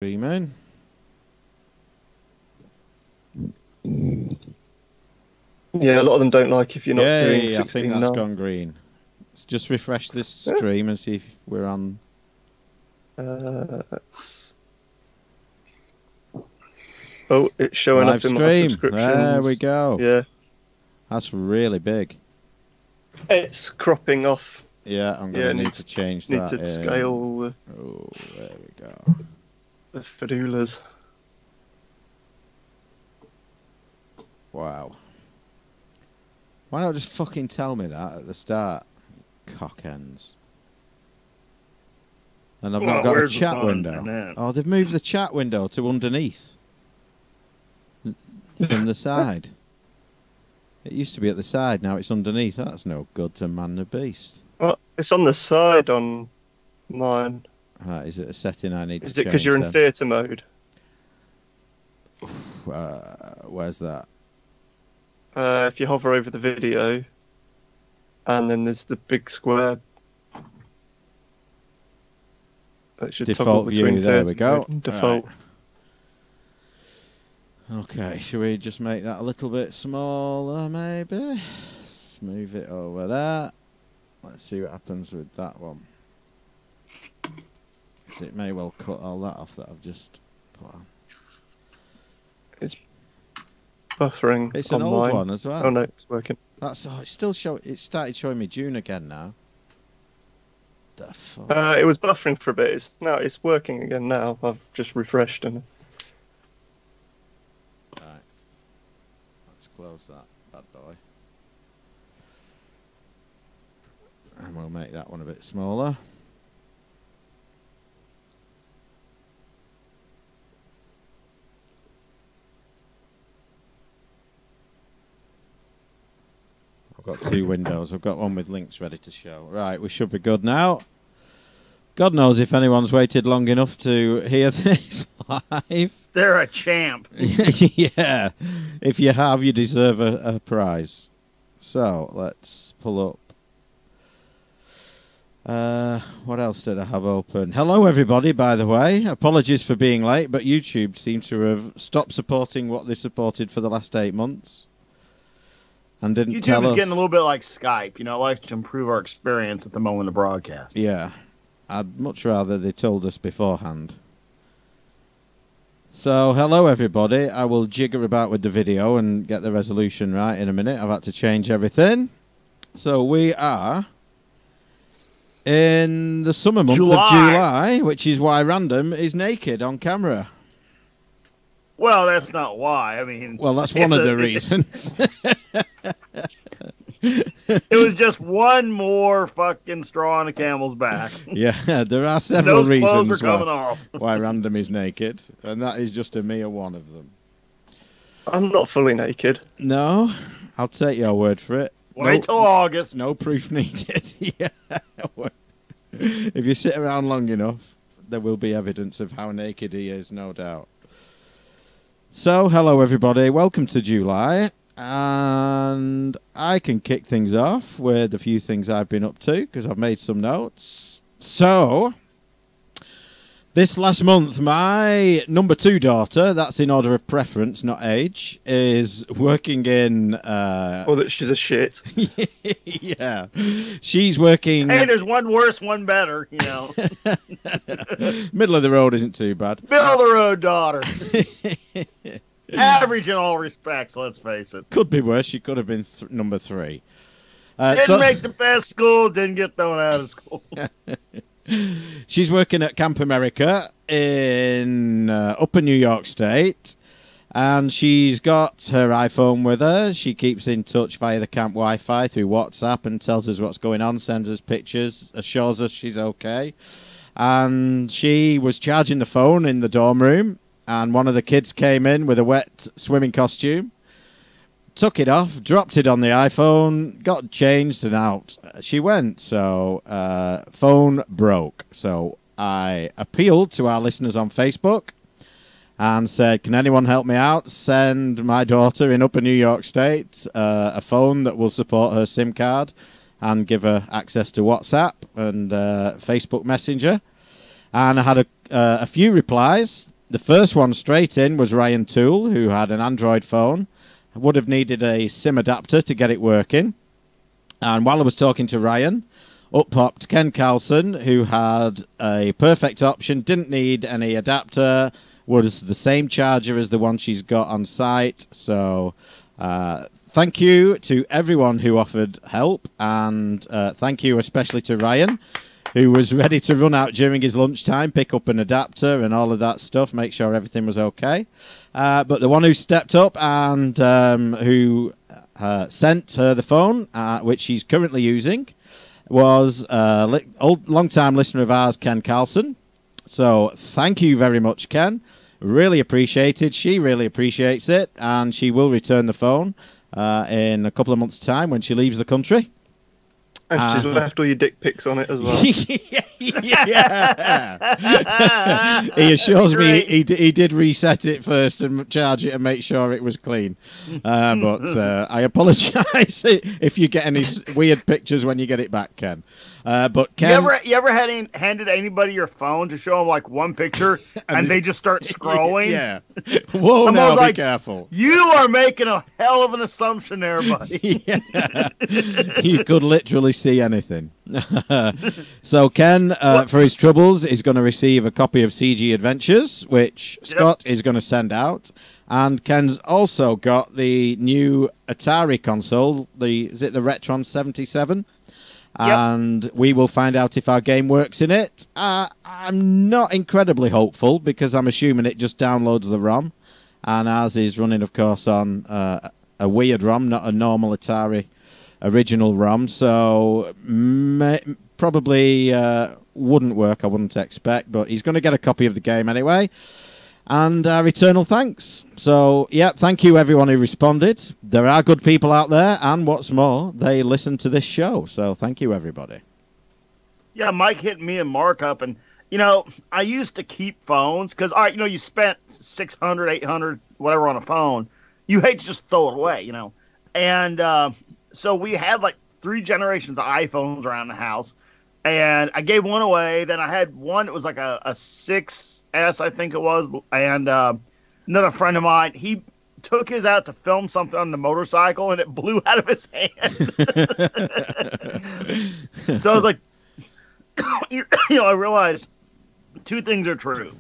Screaming. Yeah, a lot of them don't like if you're not doing 16 I think that's now. gone green. Let's just refresh this stream and see if we're on. Oh, it's showing Live up in my stream. subscriptions. There we go. Yeah. That's really big. It's cropping off. Yeah, I'm going to need to change that. Need to scale Oh, there we go. the fedulas. Wow. Why not just fucking tell me that at the start? Cockends. And I've not got a chat window. Oh, they've moved the chat window to underneath. From the side. It used to be at the side, now it's underneath. That's no good to man the beast. Well, it's on the side on mine. Is it a setting I need to change? Is it because you're in theatre mode? Where's that? If you hover over the video, and then there's the big square. That should default view, there we go. Default. Right. Okay, should we just make that a little bit smaller, maybe? Let's move it over there. Let's see what happens with that one. Because it may well cut all that off that I've just put on. It's buffering. It's an online. old one as well. Oh no, it's working. That's it's still it started showing me June again now. The fuck? It was buffering for a bit. It's working again now. I've just refreshed and. Right. Let's close that bad boy. And we'll make that one a bit smaller. I've got two windows. I've got one with links ready to show. Right, we should be good now. God knows if anyone's waited long enough to hear this live. They're a champ. Yeah. If you have, you deserve a prize. So, let's pull up. What else did I have open? Hello, everybody, by the way. Apologies for being late, but YouTube seemed to have stopped supporting what they supported for the last 8 months. And didn't YouTube tell us. is getting a little bit like Skype. You know, it likes to improve our experience at the moment of broadcast. Yeah. I'd much rather they told us beforehand. So, hello, everybody. I will jigger about with the video and get the resolution right in a minute. I've had to change everything. So, we are in the summer month of July, which is why Random is naked on camera. Well, that's not why. I mean... Well, that's one of the reasons. It was just one more fucking straw on the camel's back. Yeah, there are several Those clothes reasons are coming off. why Random is naked, and that is just a mere one of them. I'm not fully naked. No, I'll take your word for it. Wait till August. No proof needed. Yeah. If you sit around long enough, there will be evidence of how naked he is, no doubt. So, hello everybody, welcome to July, and I can kick things off with a few things I've been up to, because I've made some notes. So, this last month, my number 2 daughter, that's in order of preference, not age, is working in... Or that she's a shit. Yeah. She's working... Hey, there's one worse, one better, you know. Middle of the road isn't too bad. Middle of the road daughter. Average in all respects, let's face it. Could be worse. She could have been number 3. Didn't make the best school, didn't get thrown out of school. She's working at Camp America in Upper New York State, and she's got her iPhone with her. She keeps in touch via the camp Wi-Fi through WhatsApp and tells us what's going on, sends us pictures, assures us she's okay. And she was charging the phone in the dorm room, and one of the kids came in with a wet swimming costume, took it off, dropped it on the iPhone, got changed, and out she went. So, phone broke. So I appealed to our listeners on Facebook and said, can anyone help me out? Send my daughter in Upper New York State a phone that will support her SIM card and give her access to WhatsApp and Facebook Messenger. And I had a few replies. The first one straight in was Ryan Toole, who had an Android phone. Would have needed a SIM adapter to get it working. And while I was talking to Ryan, up popped Ken Carlson, who had a perfect option, didn't need any adapter, was the same charger as the one she's got on site. So thank you to everyone who offered help, and thank you especially to Ryan, who was ready to run out during his lunchtime, pick up an adapter and all of that stuff, make sure everything was okay. But the one who stepped up and who sent her the phone, which she's currently using, was a long-time listener of ours, Ken Carlson. So thank you very much, Ken. Really appreciated. She really appreciates it, and she will return the phone in a couple of months' time when she leaves the country. And she's left all your dick pics on it as well. Yeah. He assures me he did reset it first and charge it and make sure it was clean. But I apologise if you get any weird pictures when you get it back, Ken. But Ken, you ever handed anybody your phone to show them like one picture and they just start scrolling? Yeah. Whoa, now be careful. You are making a hell of an assumption there, buddy. Yeah. You could literally see anything. So Ken, for his troubles, is going to receive a copy of CG Adventures, which Scott is going to send out. And Ken's also got the new Atari console, is it the Retron 77? And we will find out if our game works in it. I'm not incredibly hopeful because I'm assuming it just downloads the ROM. And ours is running, of course, on a weird ROM, not a normal Atari original ROM. So probably wouldn't work, I wouldn't expect. But he's going to get a copy of the game anyway. And our eternal thanks. So, yeah, thank you everyone who responded. There are good people out there, and what's more, they listen to this show. So thank you, everybody. Yeah, Mike hit me and Mark up, and, I used to keep phones, because, all right, you spent $600, $800, whatever on a phone. You hate to just throw it away, And so we had, 3 generations of iPhones around the house. And I gave one away. Then I had one that was like a 6S, I think it was. And another friend of mine, he took his out to film something on the motorcycle, and it blew out of his hand. So I was like, I realized 2 things are true.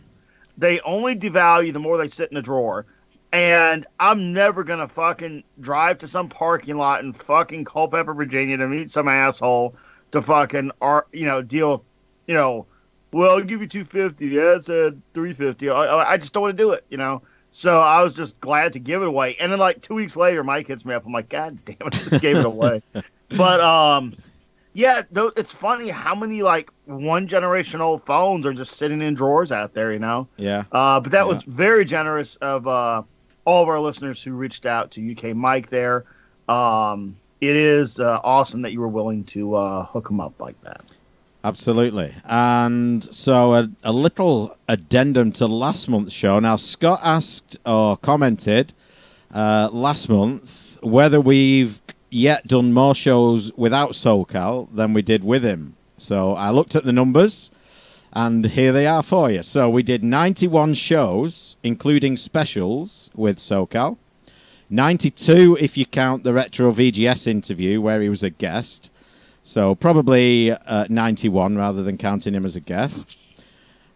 They only devalue the more they sit in a drawer. And I'm never going to fucking drive to some parking lot in fucking Culpeper, Virginia to meet some asshole to fucking, deal with, well, I'll give you $250. Yeah, it said $350. I just don't want to do it, So I was just glad to give it away. And then 2 weeks later, Mike hits me up. I'm like, God damn it, I just gave it away. But, yeah, it's funny how many, one generation old phones are just sitting in drawers out there, Yeah. But that was very generous of all of our listeners who reached out to UK Mike there. It is awesome that you were willing to hook him up like that. Absolutely. And so a little addendum to last month's show. Now, Scott asked or commented last month whether we've yet done more shows without SoCal than we did with him. So I looked at the numbers, and here they are for you. So we did 91 shows, including specials with SoCal. 92 if you count the Retro VGS interview where he was a guest. So probably 91 rather than counting him as a guest.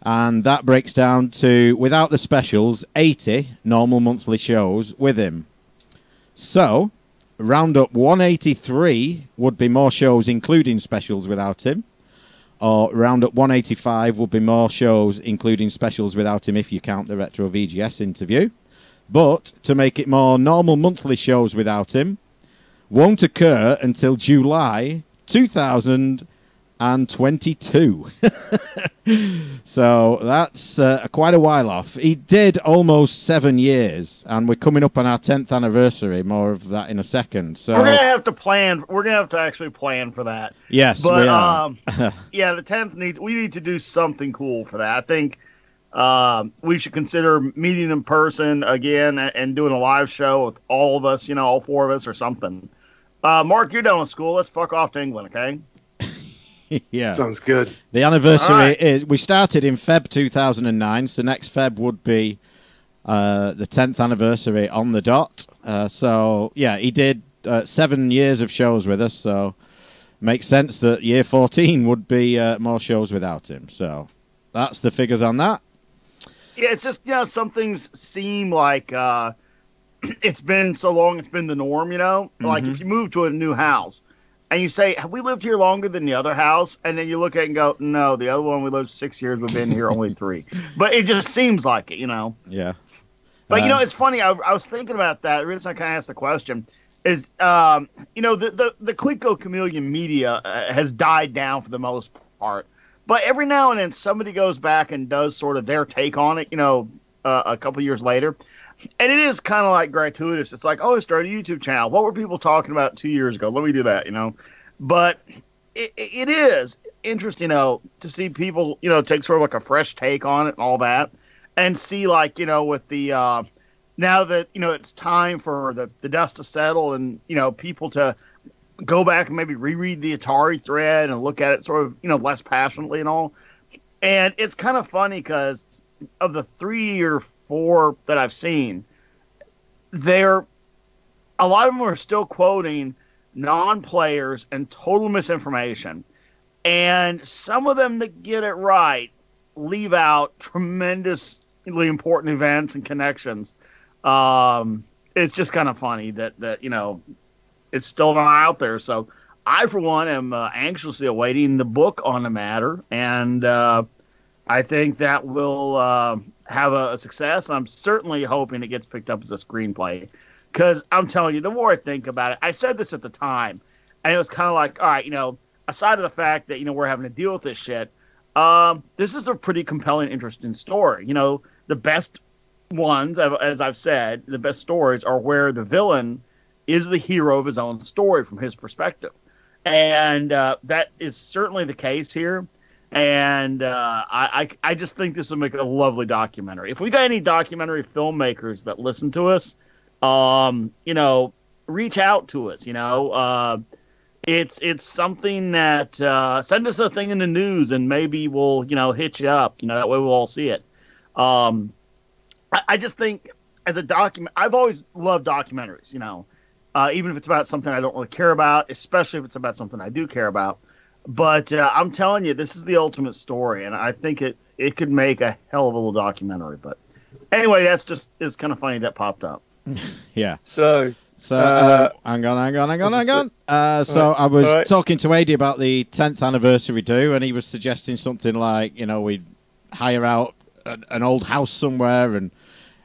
And that breaks down to, without the specials, 80 normal monthly shows with him. So, round up 183 would be more shows including specials without him. Or round up 185 would be more shows including specials without him if you count the Retro VGS interview. But, to make it more normal monthly shows without him, won't occur until July 2022. So that's quite a while off. He did almost 7 years, and we're coming up on our 10th anniversary. More of that in a second. So we're gonna have to plan. We're gonna have to actually plan for that. Yes, but we are. Yeah, the 10th we need to do something cool for that. I think we should consider meeting in person again and doing a live show with all of us. All 4 of us or something. Mark, you're done with school. Let's fuck off to England, okay? Yeah. Sounds good. The anniversary is, we started in Feb 2009, so next Feb would be the 10th anniversary on the dot. So, yeah, he did 7 years of shows with us, so makes sense that year 14 would be more shows without him. So that's the figures on that. Yeah, it's just, some things seem like it's been so long, it's been the norm, Like if you move to a new house and you say, have we lived here longer than the other house? And then you look at it and go, no, the other one we lived 6 years, we've been here only 3. But it just seems like it, Yeah. But, it's funny. I was thinking about that. The reason I kind of asked the question is, the Clico Chameleon media has died down for the most part. But every now and then somebody goes back and does sort of their take on it, a couple years later. And it is kind of like gratuitous. It's like, oh, I started a YouTube channel. What were people talking about 2 years ago? Let me do that, But it is interesting, to see people, take sort of like a fresh take on it and all that. And see, like, with the now that, it's time for the dust to settle and, people to go back and maybe reread the Atari thread and look at it sort of, less passionately and all. And it's kind of funny because of the 3 or 4 that I've seen, a lot of them are still quoting non-players and total misinformation. And some of them that get it right leave out tremendously important events and connections. It's just kind of funny that it's still not out there. So I, for one, am anxiously awaiting the book on the matter, and I think that will have a success. I'm certainly hoping it gets picked up as a screenplay, because I'm telling you, the more I think about it, I said this at the time, and it was kind of like, all right, aside of the fact that we're having to deal with this shit, this is a pretty compelling, interesting story. The best ones, as I've said, the best stories are where the villain is the hero of his own story from his perspective. And that is certainly the case here. And I just think this would make a lovely documentary. If we got any documentary filmmakers that listen to us, reach out to us. It's something that send us a thing in the news and maybe we'll hit you up. That way we'll all see it. I just think as a document, I've always loved documentaries. Even if it's about something I don't really care about, especially if it's about something I do care about. But I'm telling you, this is the ultimate story, and I think it could make a hell of a little documentary. But anyway, it's kind of funny that popped up. Yeah. So hang on. So I was talking to AD about the 10th anniversary do, and he was suggesting something like, we'd hire out an old house somewhere, and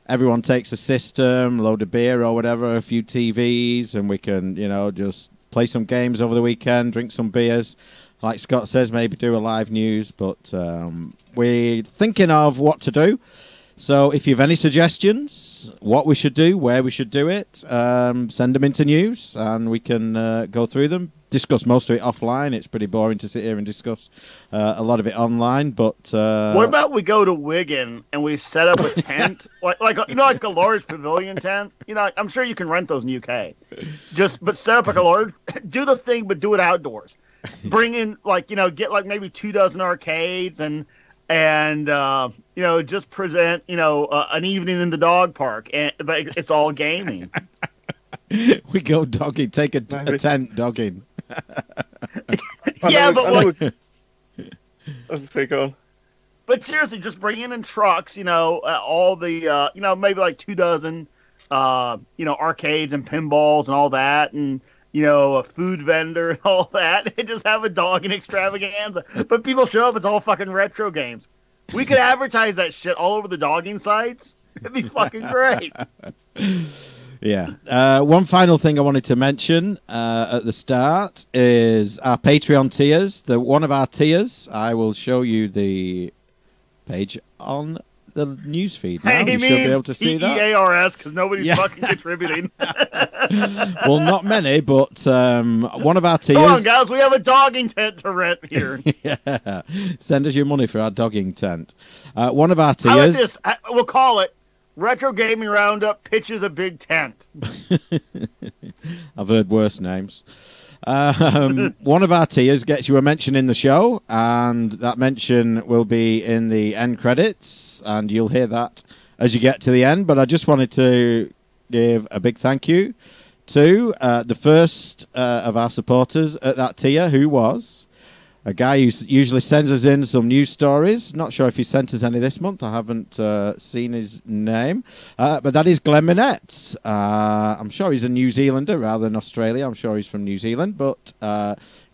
everyone takes a system, a load of beer or whatever, a few TVs, and we can, just play some games over the weekend, drink some beers. Like Scott says, maybe do a live news, but we're thinking of what to do. So if you have any suggestions, what we should do, where we should do it, send them into news, and we can go through them. Discuss most of it offline. It's pretty boring to sit here and discuss a lot of it online. But what about we go to Wigan and we set up a tent, like a large pavilion tent? I'm sure you can rent those in UK. But set up like a large, do the thing, but do it outdoors. Bring in get maybe 24 arcades and just present an evening in the dog park, but it's all gaming. We go dogging, take a tent dogging. Yeah, but let's take on. But seriously, just bring in trucks, all the, maybe like 24, arcades and pinballs and all that, and a food vendor and all that, and just have a dogging extravaganza. But people show up, it's all fucking retro games. We could advertise that shit all over the dogging sites. It'd be fucking great. Yeah. One final thing I wanted to mention at the start is our Patreon tiers. One of our tiers, I will show you the page on the newsfeed now. You should be able to see that. TEARS, because nobody's fucking contributing. Well, not many, but one of our tiers. Come on, guys, we have a dogging tent to rent here. Yeah. Send us your money for our dogging tent. One of our tiers. How about this? We'll call it Retro Gaming Roundup Pitches a Big Tent. I've heard worse names. One of our tiers gets you a mention in the show, and that mention will be in the end credits, and you'll hear that as you get to the end. But I just wanted to give a big thank you to the first of our supporters at that tier, who was a guy who usually sends us in some news stories. Not sure if he sent us any this month. I haven't seen his name. But that is Glenn Minette. I'm sure he's a New Zealander rather than Australia. I'm sure he's from New Zealand, but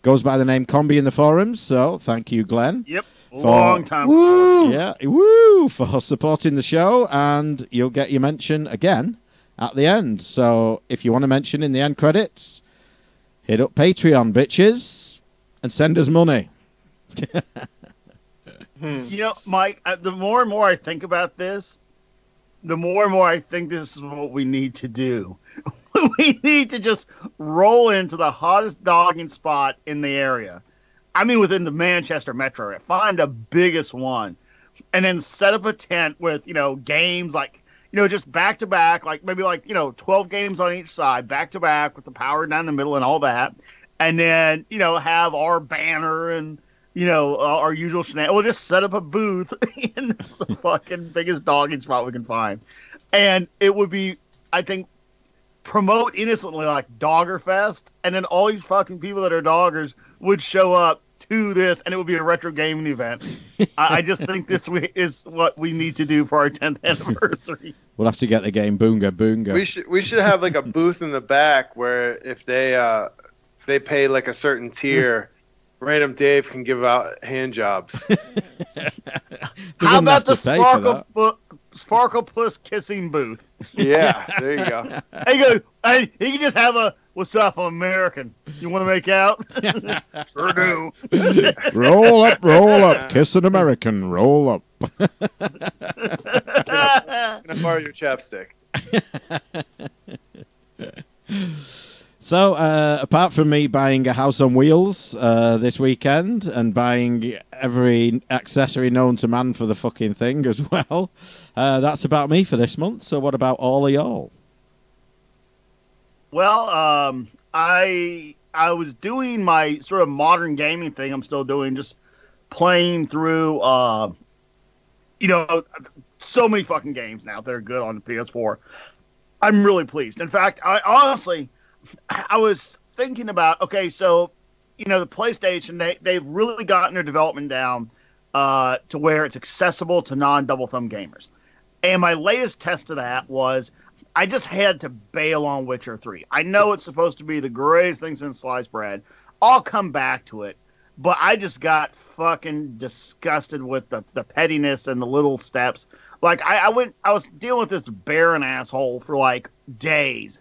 goes by the name Combi in the forums. So thank you, Glenn. Yep. Long time. Woo! Yeah, woo! For supporting the show. And you'll get your mention again at the end. So if you want to mention in the end credits, hit up Patreon, bitches. And send us money. You know, Mike, the more and more I think about this, the more and more I think this is what we need to do. We need to just roll into the hottest dogging spot in the area. I mean, within the Manchester metro area. Find the biggest one. And then set up a tent with, games like, just back to back, like maybe 12 games on each side, back to back with the power down the middle and all that. And then, have our banner and, our usual shenanigans. We'll just set up a booth in the fucking biggest dogging spot we can find. And it would be, I think, promote innocently like Doggerfest. And then all these fucking people that are doggers would show up to this, and it would be a retro gaming event. I just think this is what we need to do for our 10th anniversary. We'll have to get the game Boonga Boonga. We should have like a booth in the back where if they pay like a certain tier, Random Dave can give out hand jobs. How about the Sparkle Plus kissing booth? Yeah, there you go. Hey, he can just have a, "What's up, I'm American. You want to make out?" Sure do. Roll up, kiss an American, roll up. Can I borrow your chapstick? So, apart from me buying a house on wheels this weekend and buying every accessory known to man for the fucking thing as well, that's about me for this month. So what about all of y'all? Well, I was doing my sort of modern gaming thing. I'm still doing, just playing through, so many fucking games now that are good on the PS4. I'm really pleased. In fact, I was thinking about, okay, so, the PlayStation, they've really gotten their development down to where it's accessible to non-double thumb gamers. And my latest test of that was I just had to bail on Witcher 3. I know it's supposed to be the greatest thing since sliced bread. I'll come back to it. But I just got fucking disgusted with the pettiness and the little steps. Like, I was dealing with this barren asshole for, like, days.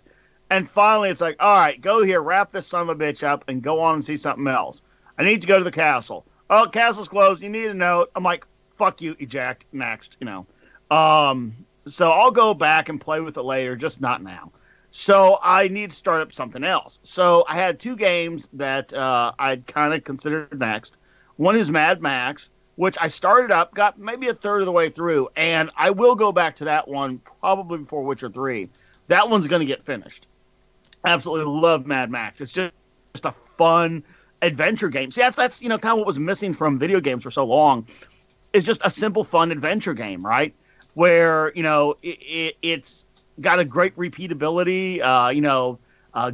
And finally, it's like, all right, go here, wrap this son of a bitch up, and go on and see something else. I need to go to the castle. Oh, castle's closed. You need a note. I'm like, fuck you, eject, next, So I'll go back and play with it later, just not now. So I need to start up something else. So I had two games that I'd kind of considered next. One is Mad Max, which I started up, got maybe a third of the way through, and I will go back to that one probably before Witcher 3. That one's going to get finished. Absolutely love Mad Max. It's just a fun adventure game. See, that's kind of what was missing from video games for so long. It's just a simple, fun adventure game, right? Where, it's got a great repeatability,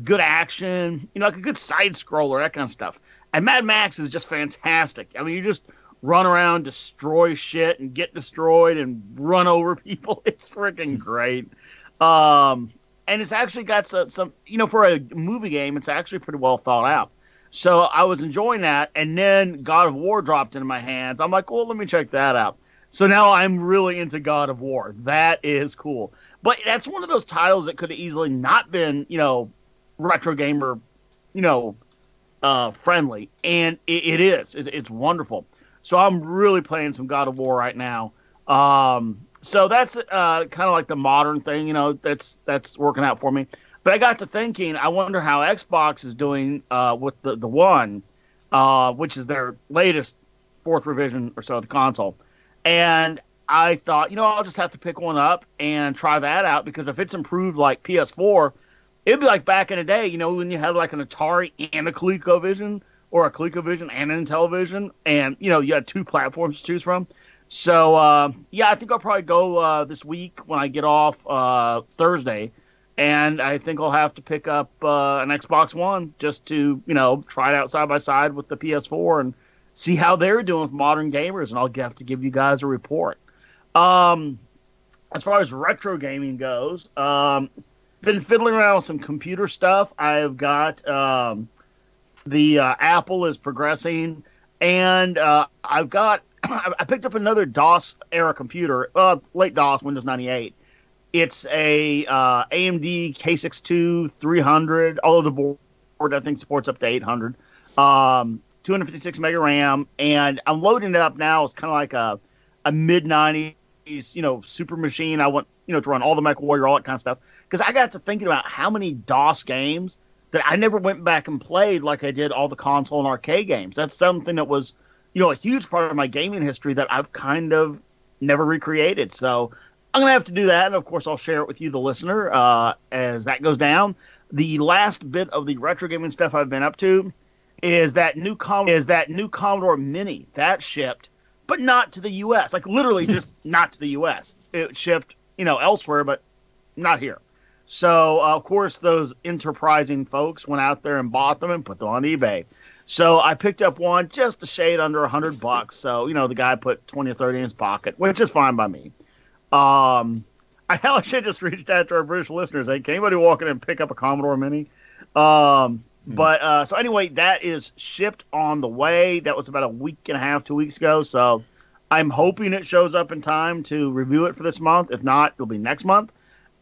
good action, like a good side scroller, that kind of stuff. And Mad Max is just fantastic. I mean, you just run around, destroy shit, and get destroyed, and run over people. It's freaking great. And it's actually got some, for a movie game, it's actually pretty well thought out. So I was enjoying that, and then God of War dropped into my hands. I'm like, well, let me check that out. So now I'm really into God of War. That is cool. But that's one of those titles that could have easily not been, retro gamer, friendly. And it is. It's wonderful. So I'm really playing some God of War right now. So that's kind of like the modern thing, that's working out for me. But I got to thinking, I wonder how Xbox is doing with the One, which is their latest fourth revision or so of the console. And I thought, I'll just have to pick one up and try that out, because if it's improved like PS4, It'd be like back in the day, when you had like an Atari and a ColecoVision, or a ColecoVision and an Intellivision, and you had 2 platforms to choose from. So I think I'll probably go this week when I get off Thursday, and I think I'll have to pick up an Xbox One just to try it out side by side with the PS4 and see how they're doing with modern gamers, and I'll have to give you guys a report. As far as retro gaming goes, been fiddling around with some computer stuff. I've got the Apple is progressing, and I picked up another DOS era computer, late DOS, Windows 98. It's a AMD K62 300, although the board I think supports up to 800. 256 mega RAM, and I'm loading it up now. It's kind of like a mid 90s, super machine. I want to run all the Mech Warrior, all that kind of stuff. Because I got to thinking about how many DOS games that I never went back and played like I did all the console and arcade games. That's something that was, a huge part of my gaming history that I've kind of never recreated. So I'm going to have to do that. And of course, I'll share it with you, the listener, as that goes down. The last bit of the retro gaming stuff I've been up to is that new Commodore Mini that shipped, but not to the U.S. Like literally just not to the U.S. It shipped, elsewhere, but not here. So, of course, those enterprising folks went out there and bought them and put them on eBay. So I picked up one just a shade under $100. So, the guy put 20 or 30 in his pocket, which is fine by me. I should just reached out to our British listeners. Hey, can anybody walk in and pick up a Commodore Mini? But so anyway, that is shipped on the way. That was about a week and a half, 2 weeks ago. So I'm hoping it shows up in time to review it for this month. If not, it'll be next month.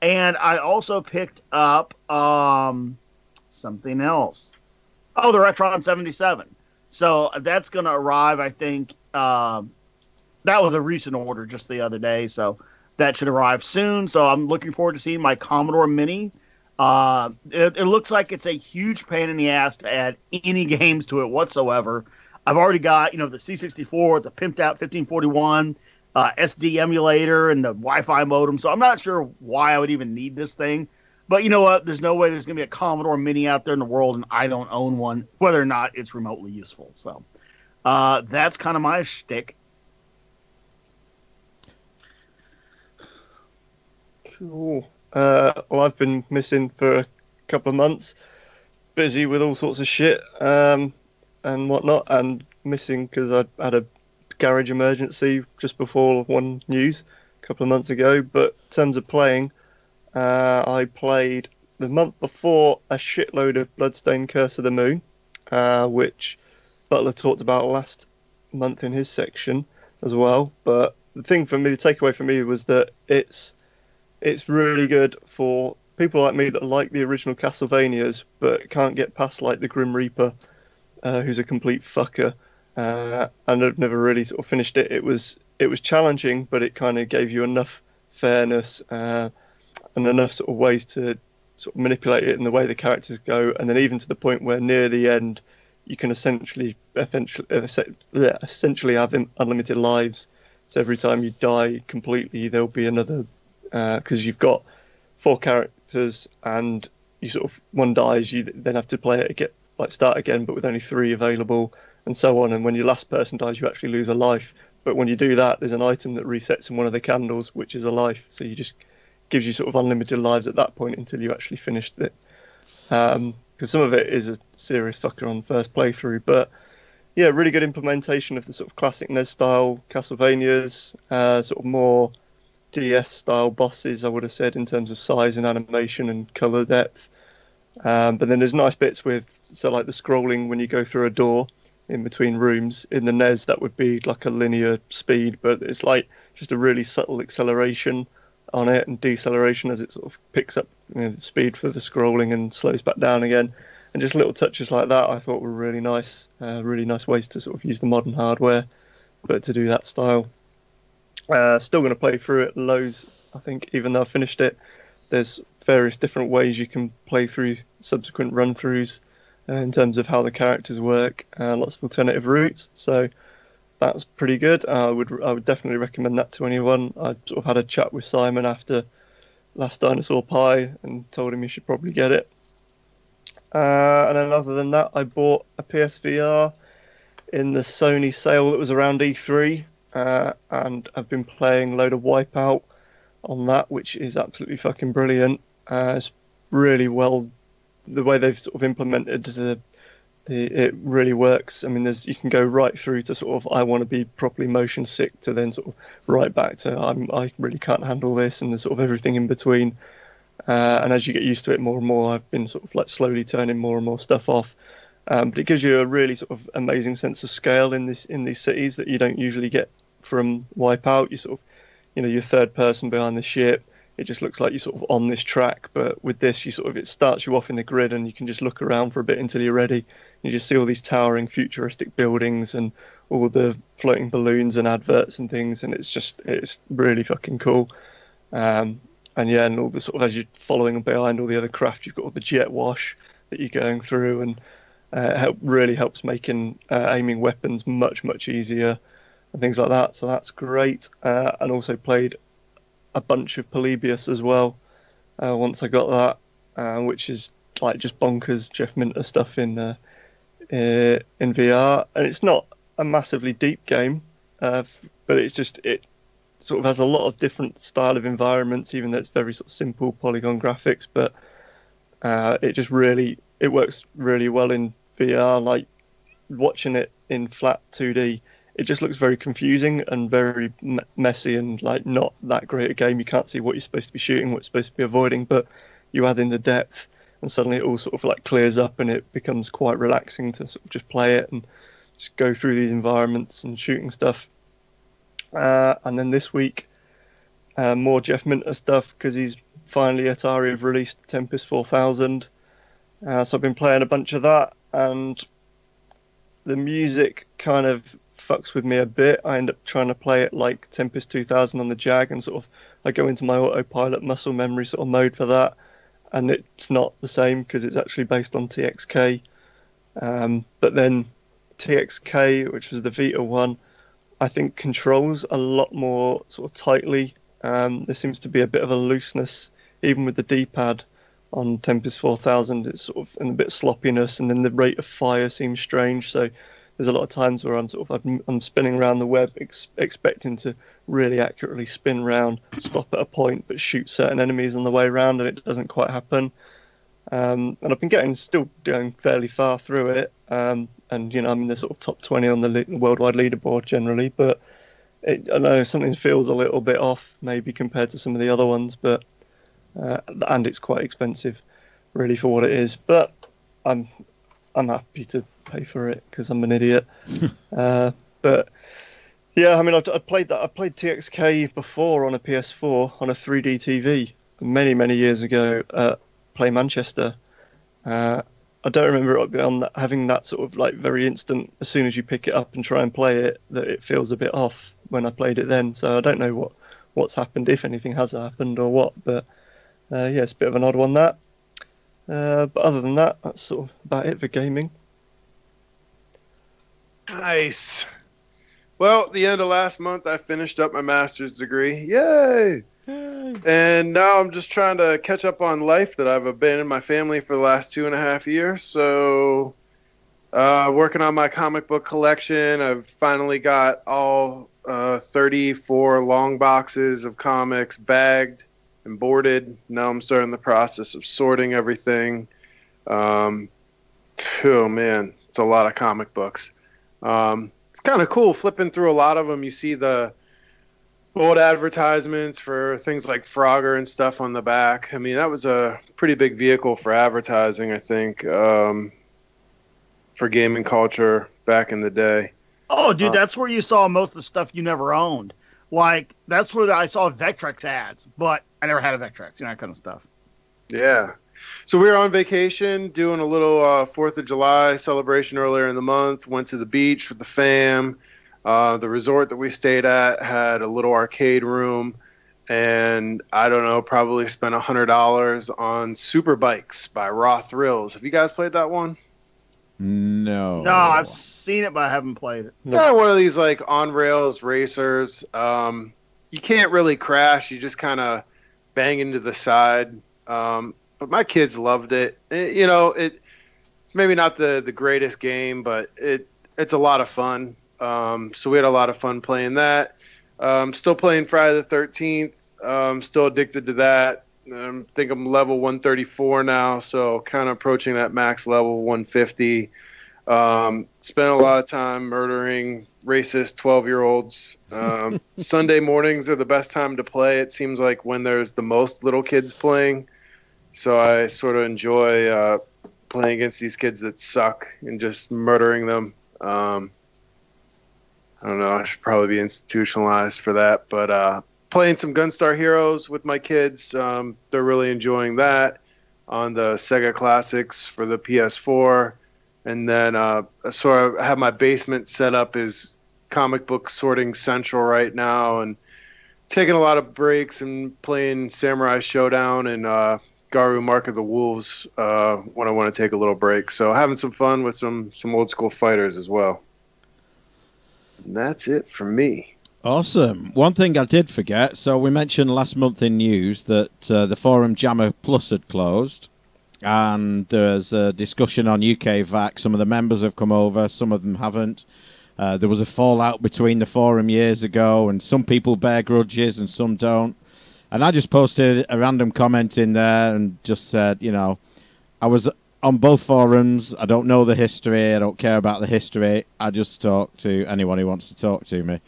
And I also picked up something else. Oh, the Retron 77. So that's going to arrive, I think. That was a recent order just the other day. So that should arrive soon. So I'm looking forward to seeing my Commodore Mini. It looks like it's a huge pain in the ass to add any games to it whatsoever. I've already got, the C64, the pimped out 1541, SD emulator, and the Wi-Fi modem. So I'm not sure why I would even need this thing. But you know what? There's no way there's going to be a Commodore Mini out there in the world, and I don't own one, whether or not it's remotely useful. So that's kind of my shtick. Cool. Well, I've been missing for a couple of months, busy with all sorts of shit and whatnot, and missing because I had a garage emergency just before one news a couple of months ago. But in terms of playing, I played the month before a shitload of Bloodstained Curse of the Moon, which Butler talked about last month in his section as well. But the takeaway for me was that it's really good for people like me that like the original Castlevanias but can't get past like the Grim Reaper, who's a complete fucker, and I've never really sort of finished it. It was challenging, but it kind of gave you enough fairness and enough sort of ways to sort of manipulate it in the way the characters go, and then even to the point where near the end you can essentially have unlimited lives. So every time you die completely, there'll be another. Because you've got 4 characters, and you sort of one dies, you then have to play it again, like start again, but with only 3 available, and so on. And when your last person dies, you actually lose a life. But when you do that, there's an item that resets in one of the candles, which is a life. So you just gives you sort of unlimited lives at that point until you actually finished it. Because some of it is a serious fucker on first playthrough, but yeah, really good implementation of the sort of classic NES style Castlevanias, sort of more DS style bosses, I would have said, in terms of size and animation and color depth. But then there's nice bits with, so like the scrolling when you go through a door in between rooms. In the NES, that would be like a linear speed, but it's like just a really subtle acceleration on it and deceleration as it sort of picks up the speed for the scrolling and slows back down again. And just little touches like that I thought were really nice ways to sort of use the modern hardware, but to do that style. Still going to play through it loads, I think, even though I finished it. There's various different ways you can play through subsequent run-throughs in terms of how the characters work, lots of alternative routes. So that's pretty good. I would definitely recommend that to anyone. I sort of had a chat with Simon after last Dinosaur Pie and told him he should probably get it. And then other than that, I bought a PSVR in the Sony sale that was around E3, and I've been playing a load of Wipeout on that, which is absolutely fucking brilliant. It's really well, the way they've sort of implemented it really works. I mean, you can go right through to sort of I want to be properly motion sick to then sort of right back to I really can't handle this, and there's sort of everything in between. And as you get used to it more and more, I've been sort of like slowly turning more and more stuff off. But it gives you a really sort of amazing sense of scale in these cities that you don't usually get from Wipeout. You sort of, you're third person behind the ship. It just looks like you're sort of on this track. But with this, it starts you off in the grid, and you can just look around for a bit until you're ready. You just see all these towering futuristic buildings and all the floating balloons and adverts and things, and it's really fucking cool. And all the sort of, as you're following behind all the other craft, you've got all the jet wash that you're going through, and really helps making aiming weapons much easier and things like that. So that's great. And also played a bunch of Polybius as well once I got that, which is like just bonkers Jeff Minter stuff in VR. And it's not a massively deep game, but it sort of has a lot of different style of environments, even though it's very sort of simple polygon graphics. But it works really well in VR. Like watching it in flat 2D, it just looks very confusing and very messy and like not that great a game. You can't see what you're supposed to be shooting, what you're supposed to be avoiding, but you add in the depth and suddenly it all sort of like clears up, and it becomes quite relaxing to sort of just play it and just go through these environments and shooting stuff. And then this week, more Jeff Minter stuff, because Atari have released Tempest 4000. So I've been playing a bunch of that, and the music kind of fucks with me a bit. I end up trying to play it like Tempest 2000 on the Jag, and sort of I go into my autopilot muscle memory sort of mode for that, and it's not the same because it's actually based on TXK. But then TXK, which was the Vita one, I think controls a lot more sort of tightly. There seems to be a bit of a looseness, even with the D-pad on Tempest 4000. It's sort of in a bit of sloppiness, and then the rate of fire seems strange. So there's a lot of times where I'm spinning around the web, expecting to really accurately spin round, stop at a point, but shoot certain enemies on the way around, and it doesn't quite happen. And I've been still going fairly far through it. And I'm in the sort of top 20 on the worldwide leaderboard generally, but I know something feels a little bit off maybe compared to some of the other ones, but and it's quite expensive really for what it is, but I'm happy to pay for it because I'm an idiot. But yeah, I mean, I played TXK before on a PS4 on a 3D TV many years ago at Play Manchester. I don't remember it having that sort of like very instant, as soon as you pick it up and try and play it, that it feels a bit off when I played it then. So I don't know what's happened, if anything has happened or what. But yeah, it's a bit of an odd one, that. But other than that, that's sort of about it for gaming. Nice. Well, at the end of last month, I finished up my master's degree. Yay! And now I'm just trying to catch up on life that I've abandoned my family for the last 2.5 years. So, working on my comic book collection. I've finally got all 34 long boxes of comics bagged and boarded. Now I'm starting the process of sorting everything. Oh man, it's a lot of comic books. It's kind of cool flipping through a lot of them. You see the old advertisements for things like Frogger and stuff on the back. I mean, that was a pretty big vehicle for advertising, I think, for gaming culture back in the day. Oh, dude, that's where you saw most of the stuff you never owned. Like, that's where I saw Vectrex ads, but I never had a Vectrex, that kind of stuff. Yeah. So we were on vacation doing a little 4th of July celebration earlier in the month. Went to the beach with the fam. The resort that we stayed at had a little arcade room, and I don't know, probably spent $100 on Super Bikes by Raw Thrills. Have you guys played that one? No. No, I've seen it, but I haven't played it. Kind of one of these like on rails racers. You can't really crash; you just kind of bang into the side. But my kids loved it. maybe not the greatest game, but it's a lot of fun. So we had a lot of fun playing that. Still playing Friday the 13th. Still addicted to that. I think I'm level 134 now, so kind of approaching that max level 150. Spent a lot of time murdering racist 12-year-olds. Sunday mornings are the best time to play. It seems like when there's the most little kids playing. So I sort of enjoy playing against these kids that suck and just murdering them. I don't know. I should probably be institutionalized for that. But playing some Gunstar Heroes with my kids. They're really enjoying that on the Sega Classics for the PS4. And then sort of have my basement set up as comic book sorting central right now, and taking a lot of breaks and playing Samurai Showdown and Garu Mark of the Wolves when I want to take a little break. So having some fun with some old school fighters as well. And that's it for me. Awesome. One thing I did forget, so we mentioned last month in news that the forum Jammer Plus had closed. And there's a discussion on UK VAC. Some of the members have come over, some of them haven't. There was a fallout between the forum years ago, and some people bear grudges and some don't. And I just posted a random comment in there and just said, you know, I was on both forums. I don't know the history. I don't care about the history. I just talk to anyone who wants to talk to me.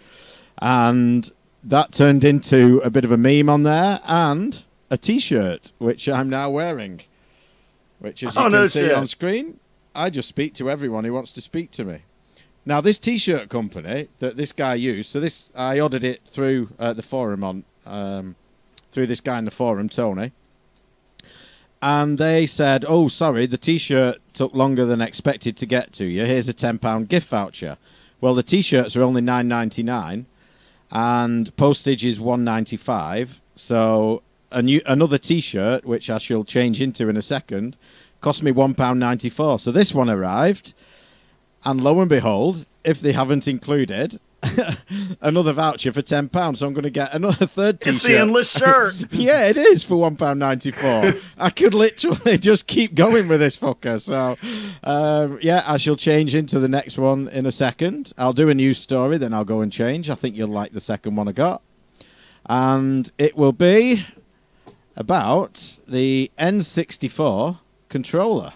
And that turned into a bit of a meme on there and a T-shirt, which I'm now wearing. Which, as you can see on screen, I just speak to everyone who wants to speak to me. Now, this T-shirt company that this guy used, so this I ordered it through the forum through this guy in the forum, Tony. And they said, oh, sorry, the T-shirt took longer than expected to get to you. Here's a £10 gift voucher. Well, the T-shirts are only $9.99 and postage is $1.95. So another T-shirt, which I shall change into in a second, cost me £1.94. So this one arrived, and lo and behold, if they haven't included another voucher for £10, so I'm going to get another third T-shirt. It's the endless shirt. Yeah, it is for £1.94. I could literally just keep going with this fucker. So, yeah, I shall change into the next one in a second. I'll do a news story, then I'll go and change. I think you'll like the second one I got. And it will be about the N64 controller,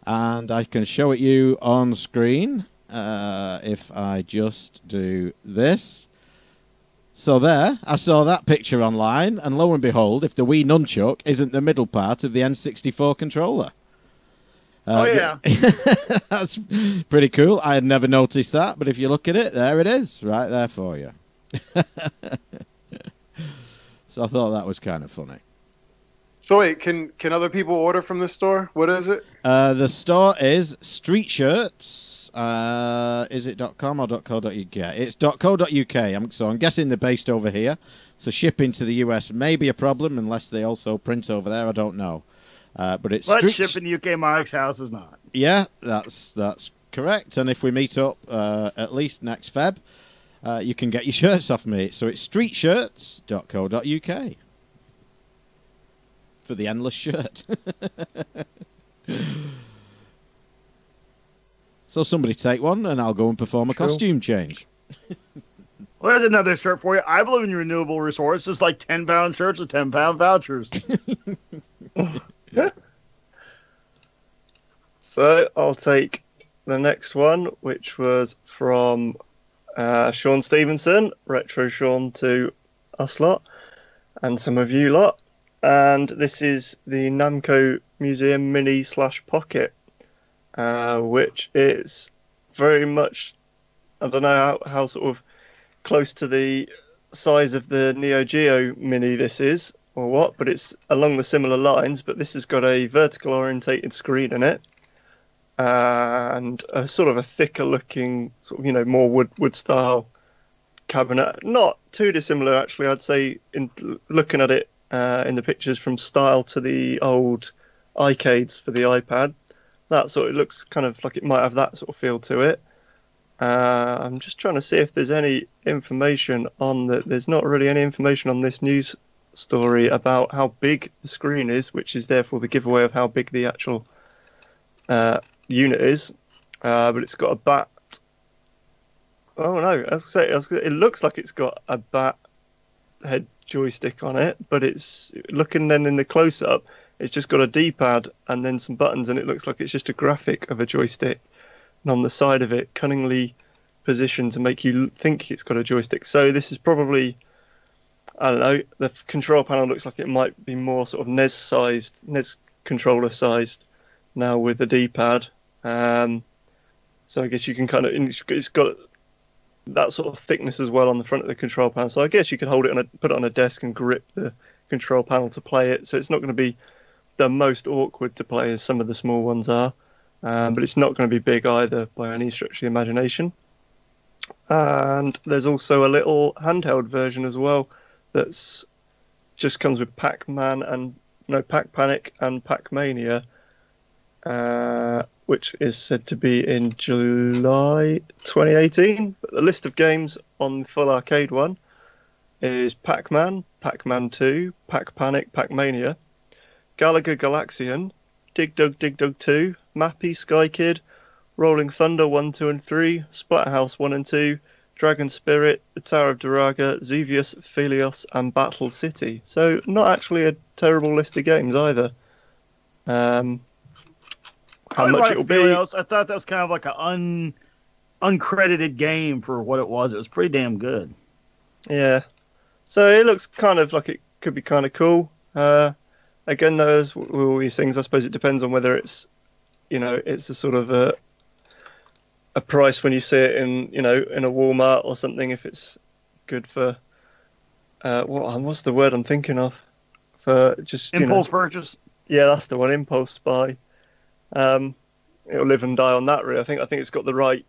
and I can show it you on screen if I just do this. So there, I saw that picture online, and lo and behold, if the Wii Nunchuk isn't the middle part of the N64 controller. Oh yeah, that's pretty cool. I had never noticed that, but if you look at it, there it is, right there for you. So I thought that was kind of funny. So wait, can other people order from the store? What is it? The store is Street Shirts. Is it .com or .co.uk? It's .co.uk. So I'm guessing they're based over here. So shipping to the US may be a problem unless they also print over there. I don't know. But shipping to UK Mike's house is not. Yeah, that's correct. And if we meet up at least next Feb, you can get your shirts off me. So it's streetshirts.co.uk for the endless shirt. So somebody take one and I'll go and perform a costume change. Well, there's another shirt for you. I believe in renewable resources, like 10-pound shirts with 10-pound vouchers. So I'll take the next one, which was from Sean Stevenson, Retro Sean to us lot, and some of you lot. And this is the Namco Museum Mini/Pocket, which is very much, I don't know how sort of close to the size of the Neo Geo Mini this is, or what, but it's along the similar lines, but this has got a vertical orientated screen in it, and a sort of a thicker looking, sort of, more wood style cabinet. Not too dissimilar, actually, I'd say, in looking at it in the pictures, from style to the old iCades for the iPad. That sort of looks kind of like it might have that sort of feel to it. I'm just trying to see if there's any information on that. There's not really any information on this news story about how big the screen is, which is therefore the giveaway of how big the actual unit is, but it's got a bat. Oh no, as I say, it looks like it's got a bat head joystick on it, but it's looking then in the close-up, it's just got a D-pad and then some buttons, and it looks like it's just a graphic of a joystick, and on the side of it, cunningly positioned to make you think it's got a joystick. So this is probably, I don't know, the control panel looks like it might be more sort of NES controller sized now with the D-pad. So I guess you can kind of, it's got that sort of thickness as well on the front of the control panel. So I guess you could hold it put it on a desk and grip the control panel to play it. So it's not going to be the most awkward to play as some of the small ones are, but it's not going to be big either by any stretch of the imagination. And there's also a little handheld version as well that's just comes with PacMan and PacPanic and PacMania, which is said to be in July 2018. But the list of games on the full arcade one is PacMan, PacMan 2, PacPanic, PacMania, Galaga Galaxian, Dig Dug 2, Mappy, Sky Kid, Rolling Thunder 1, 2, and 3, Splatterhouse 1 and 2, Dragon Spirit, The Tower of Duraga, Xevious, Phelios, and Battle City. So not actually a terrible list of games either. How much it'll be? I thought that was kind of like an uncredited game for what it was. It was pretty damn good. Yeah. So it looks kind of like it could be kind of cool. Again, though, as with all these things, I suppose it depends on whether it's, it's a sort of a price when you see it in a Walmart or something. If it's good for what's the word I'm thinking of? For just impulse purchase. Yeah, that's the one. Impulse buy. It'll live and die on that. Really, I think it's got the right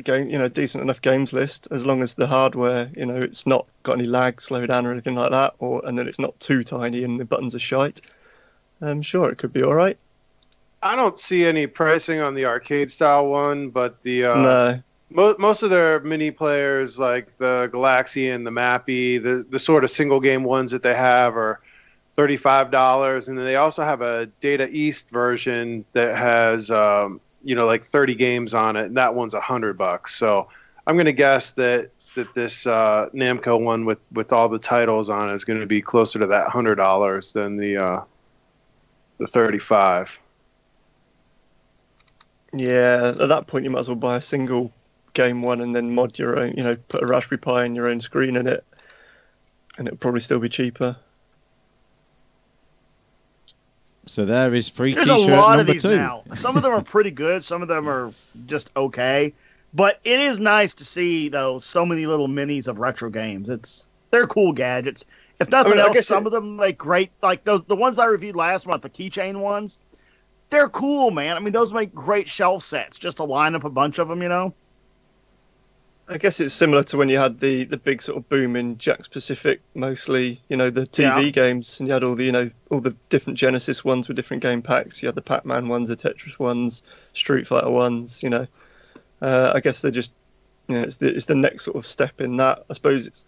game. Decent enough games list, as long as the hardware, it's not got any lag, slow down, or anything like that, and then it's not too tiny and the buttons are shite. I'm sure it could be all right. I don't see any pricing on the arcade style one, but the no. Most of their mini players, like the Galaxy and the Mappy, the sort of single game ones that they have are $35, and then they also have a Data East version that has like 30 games on it, and that one's $100. So I'm going to guess that this Namco one with all the titles on it is going to be closer to that $100 than the 35. Yeah, at that point you might as well buy a single game one and then mod your own, put a Raspberry Pi and your own screen in it, and it'll probably still be cheaper. So there is free There's T-shirt a lot number of these 2. now. Some of them are pretty good. Some of them are just okay. But it is nice to see, though, so many little minis of retro games. They're cool gadgets. If nothing else, some of them make great, like the ones I reviewed last month, the keychain ones. They're cool, man. I mean, those make great shelf sets just to line up a bunch of them, I guess it's similar to when you had the big sort of boom in Jack's Pacific, mostly, the TV games, and you had all the, all the different Genesis ones with different game packs. You had the Pac-Man ones, the Tetris ones, Street Fighter ones, I guess they're just, it's the next sort of step in that. I suppose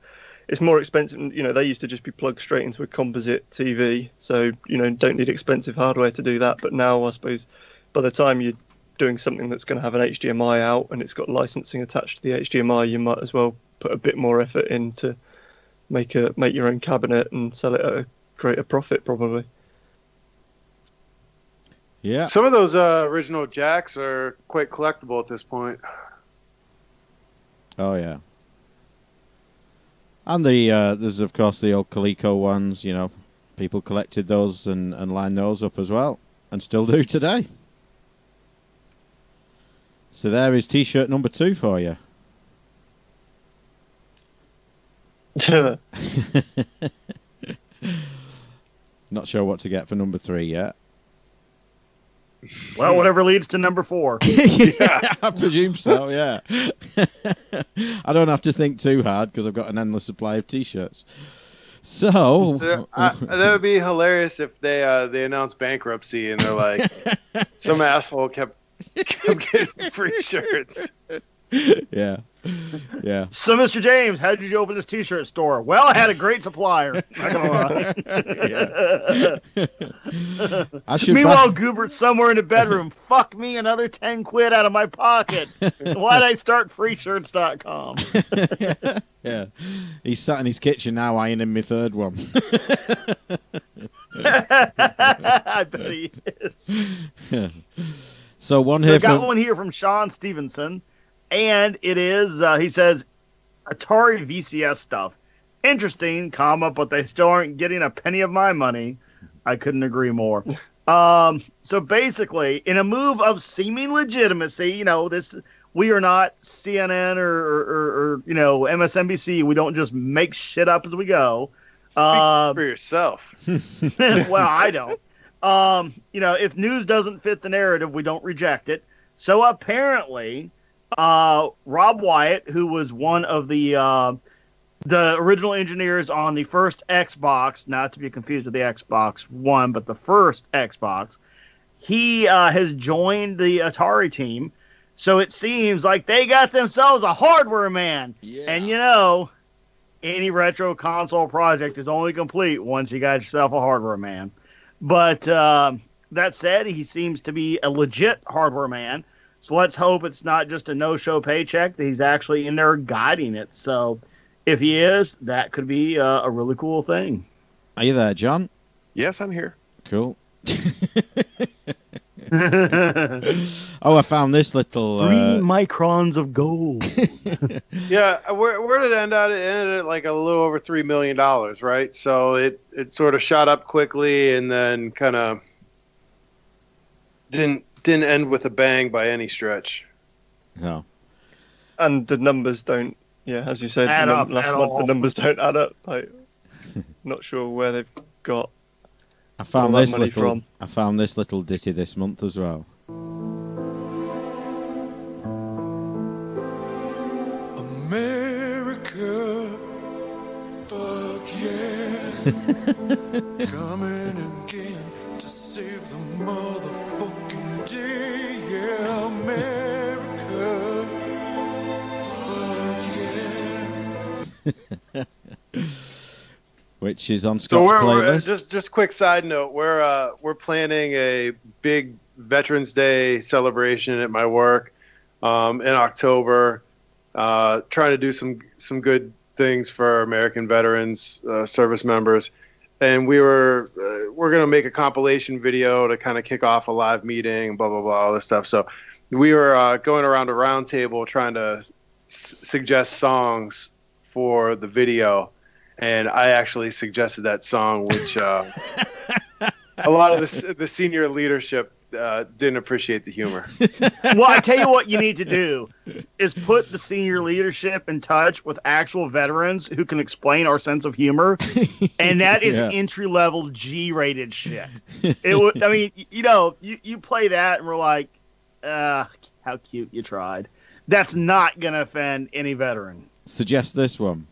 it's more expensive. They used to just be plugged straight into a composite TV, so don't need expensive hardware to do that. But now I suppose by the time you're doing something that's going to have an HDMI out and it's got licensing attached to the HDMI, you might as well put a bit more effort in to make your own cabinet and sell it at a greater profit, probably. Yeah. Some of those original Jacks are quite collectible at this point. Oh yeah. And there's of course the old Coleco ones. People collected those and lined those up as well, and still do today. So there is T-shirt number 2 for you. Not sure what to get for number 3 yet. Well, whatever leads to number 4. Yeah, I presume so, yeah. I don't have to think too hard because I've got an endless supply of T-shirts. So that would be hilarious if they announced bankruptcy and they're like, some asshole kept getting free shirts. Yeah. Yeah. So, Mr. James, how did you open this T-shirt store? Well, I had a great supplier. Not gonna lie. Meanwhile, Goobert's somewhere in the bedroom. Fuck me, another 10 quid out of my pocket. Why'd I start freeshirts.com? Yeah. He's sat in his kitchen now ironing my third one. I bet he is. So one here. I got one here from Sean Stevenson. And it is, he says, Atari VCS stuff. Interesting, but they still aren't getting a penny of my money. I couldn't agree more. So basically, in a move of seeming legitimacy, we are not CNN or MSNBC. We don't just make shit up as we go. Speak for yourself. Well, I don't. If news doesn't fit the narrative, we don't reject it. So apparently... Rob Wyatt, who was one of the original engineers on the first Xbox, not to be confused with the Xbox One, but the first Xbox, he has joined the Atari team. So it seems like they got themselves a hardware man. Yeah. And any retro console project is only complete once you got yourself a hardware man. But that said, he seems to be a legit hardware man. So let's hope it's not just a no-show paycheck, that he's actually in there guiding it. So if he is, that could be a really cool thing. Are you there, John? Yes, I'm here. Cool. Oh, I found this little... 3 microns of gold. Yeah, where did it end at? It ended at like a little over $3 million, right? So it sort of shot up quickly and then kind of didn't end with a bang by any stretch. No. And the numbers don't, as you said, last month, the numbers don't add up. Like, not sure where they've got I found this little ditty this month as well. America, fuck yeah. Coming again to save the motherfucking day. Yeah, America, fuck yeah. Which is on Scott's playlist. Just quick side note, we're planning a big Veterans Day celebration at my work in October. Trying to do some good things for American veterans, service members, and we're going to make a compilation video to kind of kick off a live meeting, blah blah blah, all this stuff. So we were going around a round table trying to suggest songs for the video. And I actually suggested that song, which a lot of the senior leadership didn't appreciate the humor. Well, I tell you what you need to do is put the senior leadership in touch with actual veterans who can explain our sense of humor, and that is entry-level G-rated shit. It would, I mean, you play that and we're like, how cute you tried. That's not going to offend any veteran. Suggest this one.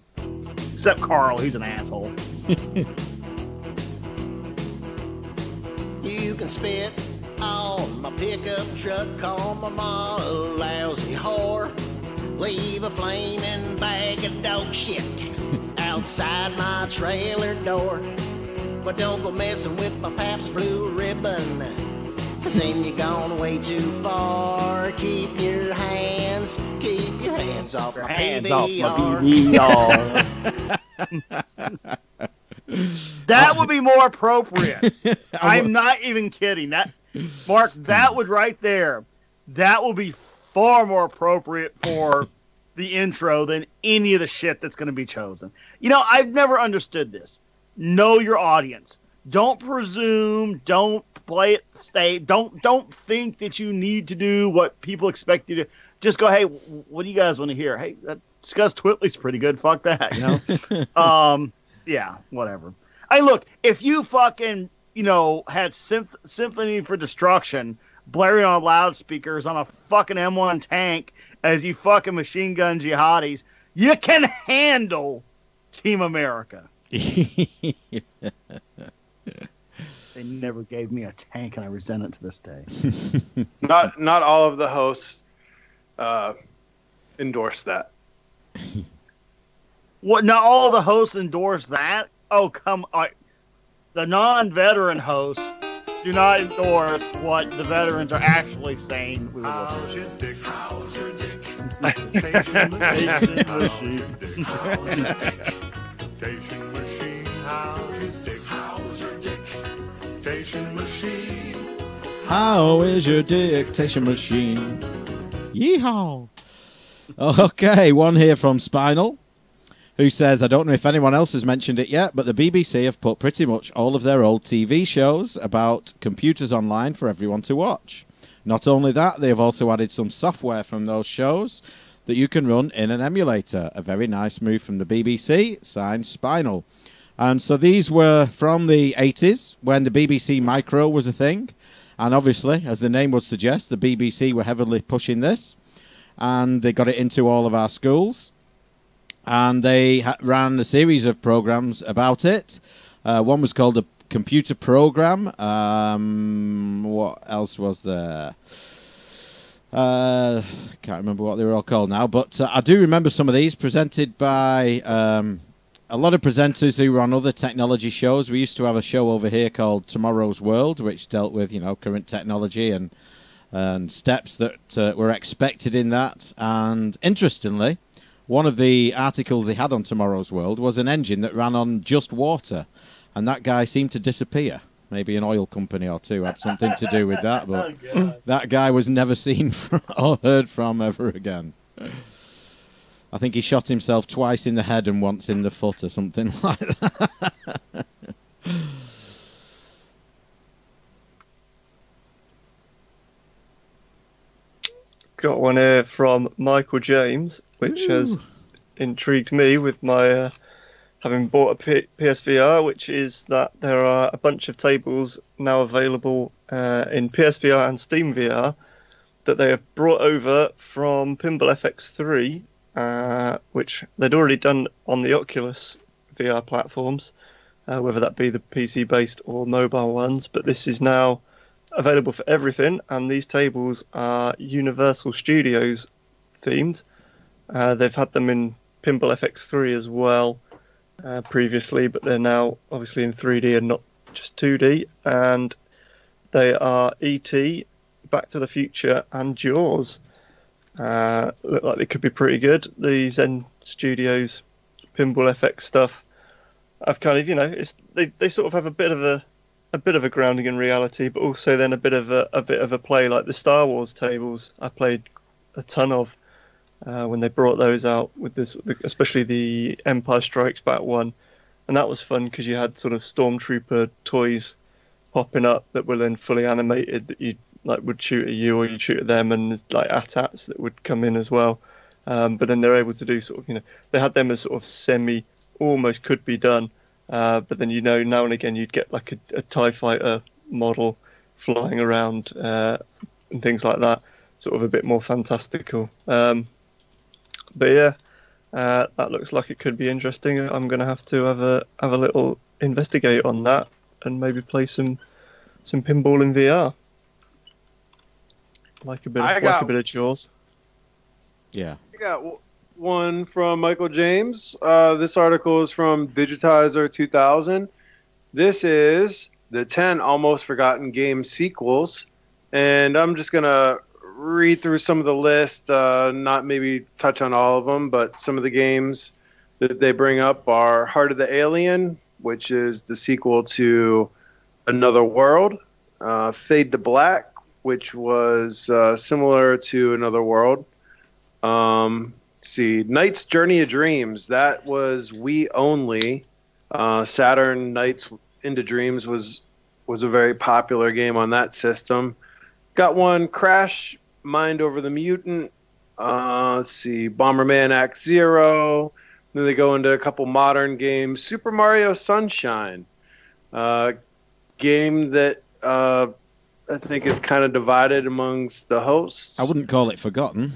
Except Carl, he's an asshole. You can spit on my pickup truck, call my mom a lousy whore. Leave a flaming bag of dog shit outside my trailer door. But don't go messing with my Pabst Blue Ribbon, 'cause then you're gone way too far. Keep your hands off my PBR. That would be more appropriate. I'm not even kidding. Mark, that would right there. That will be far more appropriate for the intro than any of the shit that's going to be chosen. I've never understood this. Know your audience. Don't presume. Don't play it safe. Don't think that you need to do what people expect you to. Just go, hey, what do you guys want to hear? Hey, Scuzz Twitley's pretty good. Fuck that, yeah, whatever. Look, if you fucking, had Symphony for Destruction blaring on loudspeakers on a fucking M1 tank as you fucking machine gun jihadis, you can handle Team America. They never gave me a tank, and I resent it to this day. Not all of the hosts endorse that. What? Not all the hosts endorse that? Oh, come on. The non-veteran hosts do not endorse what the veterans are actually saying. How's your dick? How's your dick? Station machine. Station machine. How's your dick? How's your dick? Station machine. How is your dictation machine? Yeehaw! Okay, one here from Spinal, who says, I don't know if anyone else has mentioned it yet, but the BBC have put pretty much all of their old TV shows about computers online for everyone to watch. Not only that, they have also added some software from those shows that you can run in an emulator. A very nice move from the BBC, signed Spinal. And so these were from the 80s, when the BBC Micro was a thing. And obviously, as the name would suggest, the BBC were heavily pushing this. And they got it into all of our schools. And they ran a series of programs about it. One was called a computer program. What else was there? Can't remember what they were all called now. But I do remember some of these presented by a lot of presenters who were on other technology shows. We used to have a show over here called Tomorrow's World, which dealt with, current technology and steps that were expected in that. And interestingly, one of the articles they had on Tomorrow's World was an engine that ran on just water, and that guy seemed to disappear. Maybe an oil company or two had something to do with that, but that guy was never seen or heard from ever again. I think he shot himself twice in the head and once in the foot or something like that. Got one here from Michael James, which has intrigued me with my having bought a PSVR, which is that there are a bunch of tables now available in PSVR and Steam VR that they have brought over from Pinball FX3, which they'd already done on the Oculus VR platforms, whether that be the PC-based or mobile ones. But this is now available for everything, and these tables are Universal Studios themed. They've had them in Pinball FX3 as well previously, but they're now obviously in 3D and not just 2D, and they are E.T., Back to the Future and Jaws. Look like they could be pretty good. The Zen Studios Pinball FX stuff, I've kind of, it's they sort of have a bit of a grounding in reality, but also then a bit of a play, like the Star Wars tables. I played a ton of when they brought those out with this, especially the Empire Strikes Back one, and that was fun because you had sort of stormtrooper toys popping up that were then fully animated that you would shoot at you or you'd shoot at them, and there's like AT-ATs that would come in as well. But then they're able to do sort of, they had them as sort of semi, almost could be done. But then, now and again you'd get like a TIE fighter model flying around and things like that, sort of a bit more fantastical. But yeah, that looks like it could be interesting. I'm going to have to have a little investigate on that and maybe play some pinball in VR. Like a bit of Jaws. Yeah. I got one from Michael James. This article is from Digitizer 2000. This is the 10 almost forgotten game sequels, and I'm just gonna read through some of the list, not maybe touch on all of them, but some of the games that they bring up are Heart of the Alien, which is the sequel to Another World, Fade to Black, which was similar to Another World. See, Knight's Journey of Dreams, that was Wii only. Saturn Knights into Dreams was a very popular game on that system. Got one, Crash Mind Over the Mutant. Let's see, Bomberman Act Zero. Then they go into a couple modern games. Super Mario Sunshine, game that I think is kind of divided amongst the hosts. I wouldn't call it forgotten.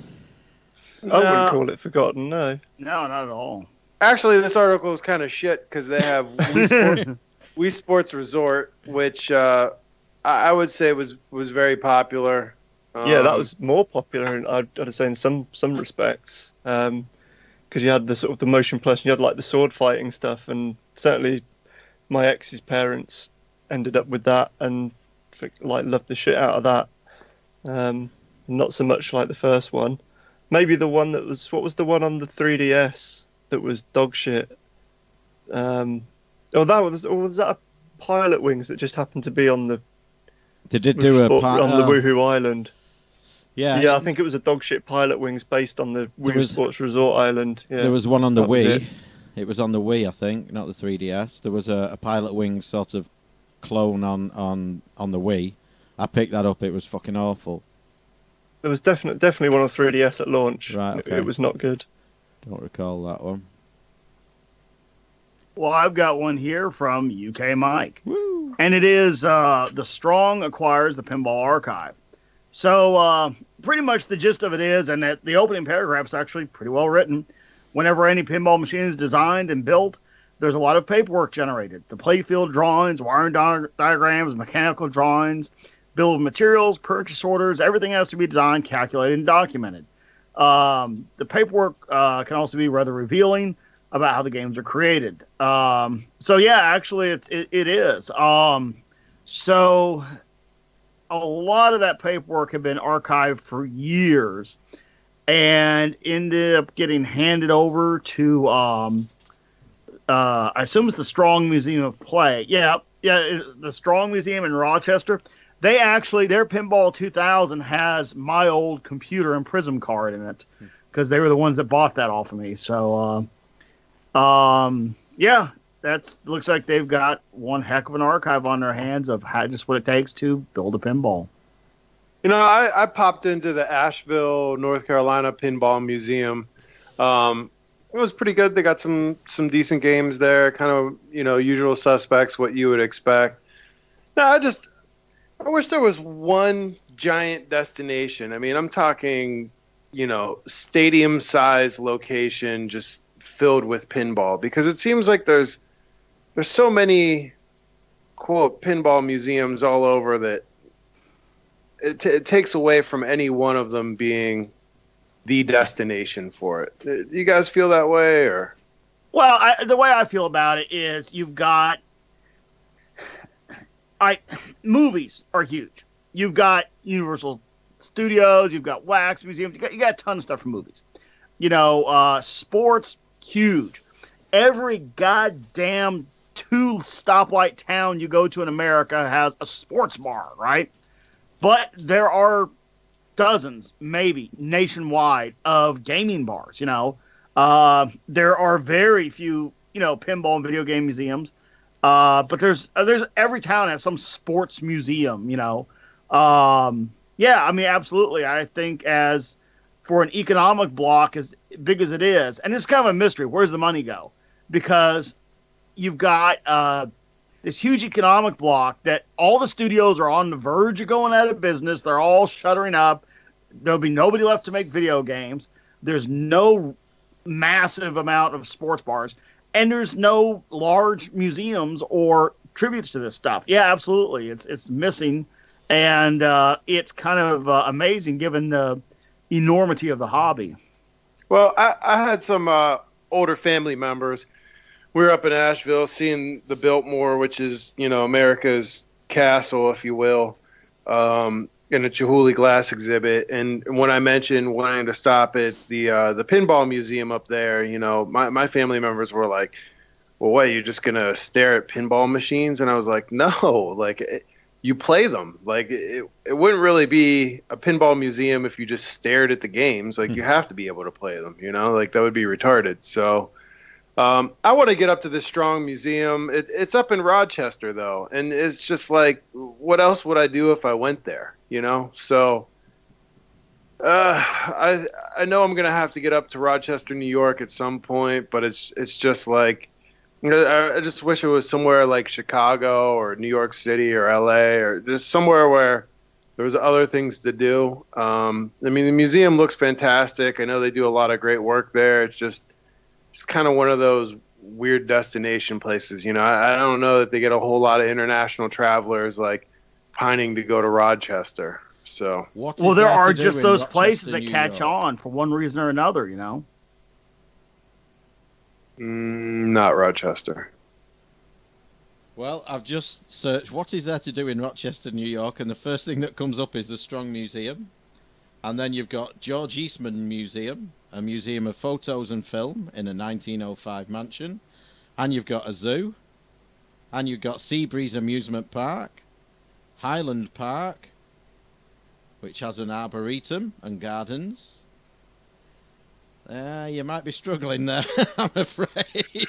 I wouldn't call it forgotten, no. No, not at all. Actually, this article is kind of shit because they have Wii Sports Resort, which I would say was very popular. Yeah, that was more popular, and I'd say in some respects, because you had the sort of the motion plus, and you had like the sword fighting stuff, and certainly my ex's parents ended up with that and like loved the shit out of that. Not so much like the first one. Maybe the one that was, what was the one on the 3DS that was dog shit? Was that a Pilotwings that just happened to be on the? Did it do on the Woohoo Island? Yeah, I think it was a dog shit Pilotwings based on the Wii Sports Resort Island. Yeah, there was one on the that was Wii. It was on the Wii, I think, not the 3DS. There was a Pilotwings sort of clone on the Wii. I picked that up. It was fucking awful. There was definitely one on 3DS at launch. Right, okay. It was not good. Don't recall that one. Well, I've got one here from UK Mike. Woo. And it is The Strong Acquires the Pinball Archive. So pretty much the gist of it is, and that the opening paragraph is actually pretty well written. Whenever any pinball machine is designed and built, there's a lot of paperwork generated. The playfield drawings, wiring diagrams, mechanical drawings, bill of materials, purchase orders, everything has to be designed, calculated, and documented. The paperwork can also be rather revealing about how the games are created. So yeah, actually it is. So a lot of that paperwork had been archived for years and ended up getting handed over to, I assume it's the Strong Museum of Play. Yeah, the Strong Museum in Rochester. They actually, their Pinball 2000 has my old computer and Prism card in it because they were the ones that bought that off of me. So, yeah, looks like they've got one heck of an archive on their hands of just what it takes to build a pinball. You know, I popped into the Asheville, North Carolina Pinball Museum. It was pretty good. They got some decent games there, kind of, usual suspects, what you would expect. No, I wish there was one giant destination. I mean, I'm talking, stadium-size location just filled with pinball, because it seems like there's so many, quote, pinball museums all over that it takes away from any one of them being the destination for it. Do you guys feel that way, or? Well, the way I feel about it is you've got movies are huge. You've got Universal Studios, you've got Wax Museums, you got a ton of stuff for movies. Sports, huge. Every goddamn 2-stoplight town you go to in America has a sports bar, right? But there are dozens, maybe, nationwide of gaming bars, There are very few, pinball and video game museums. But there's every town has some sports museum, Yeah, I mean, absolutely. I think as for an economic block as big as it is, and it's kind of a mystery, where's the money go? Because you've got this huge economic block that all the studios are on the verge of going out of business. They're all shuttering up. There'll be nobody left to make video games. There's no massive amount of sports bars. And there's no large museums or tributes to this stuff. Yeah, absolutely. It's missing. And it's kind of amazing given the enormity of the hobby. Well, I had some older family members. We were up in Asheville seeing the Biltmore, which is, America's castle, if you will, in a Chihuly glass exhibit. And when I mentioned wanting to stop at the Pinball Museum up there, my family members were like, well, what, you're just going to stare at pinball machines? And I was like, no, you play them. It wouldn't really be a pinball museum if you just stared at the games. You have to be able to play them, that would be retarded. So I want to get up to this Strong Museum. It's up in Rochester, though. And it's just what else would I do if I went there, So I know I'm going to have to get up to Rochester, New York at some point, but it's just I just wish it was somewhere like Chicago or New York City or LA or just somewhere where there was other things to do. I mean, the museum looks fantastic. I know they do a lot of great work there. It's just kind of one of those weird destination places. I don't know that they get a whole lot of international travelers pining to go to Rochester. So What Well, is there to are do just in those Rochester, places that New catch York? on for one reason or another, you know? not Rochester. Well, I've just searched what is there to do in Rochester, New York, and the first thing that comes up is the Strong Museum. And then you've got George Eastman Museum, a museum of photos and film in a 1905 mansion. And you've got a zoo. And you've got Seabreeze Amusement Park, Highland Park, which has an arboretum and gardens. You might be struggling there, I'm afraid.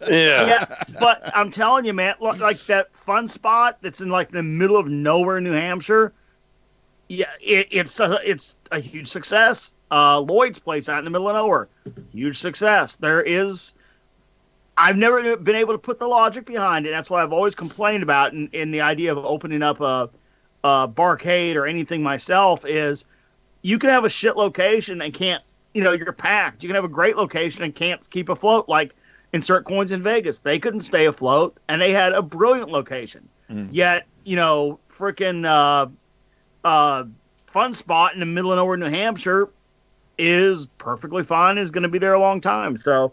Yeah, but I'm telling you, man, like that fun spot that's in like the middle of nowhere, New Hampshire. Yeah, it's a huge success. Lloyd's place out in the middle of nowhere, huge success. I've never been able to put the logic behind it. That's why I've always complained about in the idea of opening up a barcade or anything myself is you can have a shit location and can't, you're packed. You can have a great location and can't keep afloat. Like Insert Coins in Vegas, they couldn't stay afloat and they had a brilliant location. Yet, freaking fun spot in the middle of nowhere, New Hampshire is perfectly fine. Is going to be there a long time. So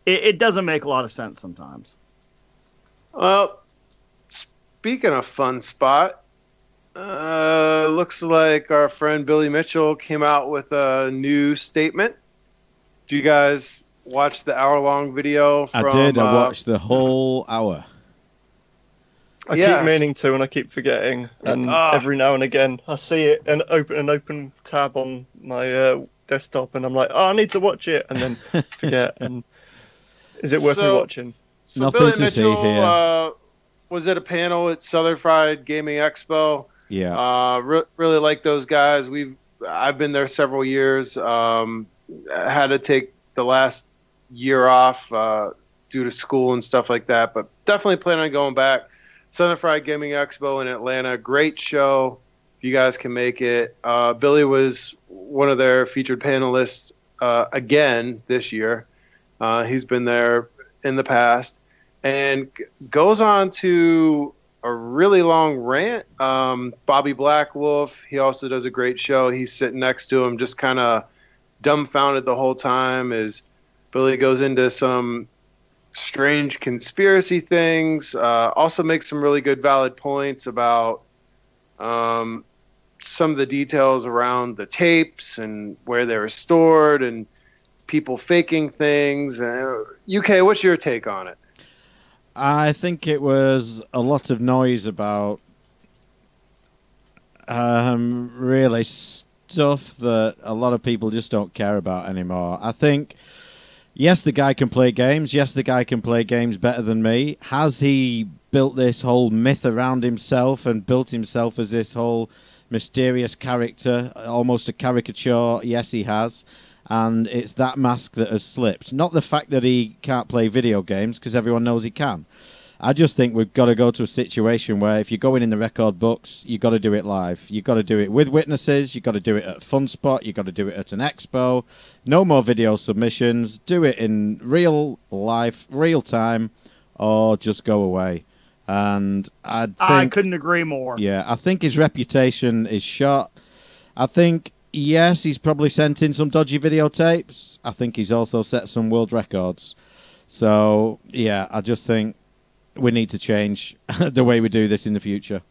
it doesn't make a lot of sense sometimes. Well, speaking of fun spot, looks like our friend Billy Mitchell came out with a new statement. Do you guys watch the hour-long video? I did. I watched the whole hour. I keep meaning to, and I keep forgetting. And every now and again, I see it and open an open tab on my desktop, and I'm like, "Oh, I need to watch it," and then forget. And is it worth me watching? So Nothing Billy to Mitchell see here. Was at a panel at Southern Fried Gaming Expo. Yeah. Really like those guys. I've been there several years. Had to take the last year off due to school and stuff like that, but definitely plan on going back. Southern Fried Gaming Expo in Atlanta, great show. If you guys can make it. Billy was one of their featured panelists again this year. He's been there in the past and goes on to a really long rant. Bobby Blackwolf, he also does a great show. He's sitting next to him, just kind of dumbfounded the whole time as Billy goes into some strange conspiracy things. Also makes some really good valid points about some of the details around the tapes and where they were stored and people faking things. UK, what's your take on it? I think it was a lot of noise about really stuff that a lot of people just don't care about anymore. I think, yes, the guy can play games. Yes, the guy can play games better than me. Has he built this whole myth around himself and built himself as this whole mysterious character, almost a caricature? Yes, he has. And it's that mask that has slipped. Not the fact that he can't play video games, because everyone knows he can. I just think we've got to go to a situation where if you're going in the record books, you've got to do it live. You've got to do it with witnesses. You've got to do it at a fun spot. You've got to do it at an expo. No more video submissions. Do it in real life, real time, or just go away. And I couldn't agree more. Yeah, I think his reputation is shot. I think, yes, he's probably sent in some dodgy videotapes. I think he's also set some world records. So, yeah, I just think we need to change the way we do this in the future.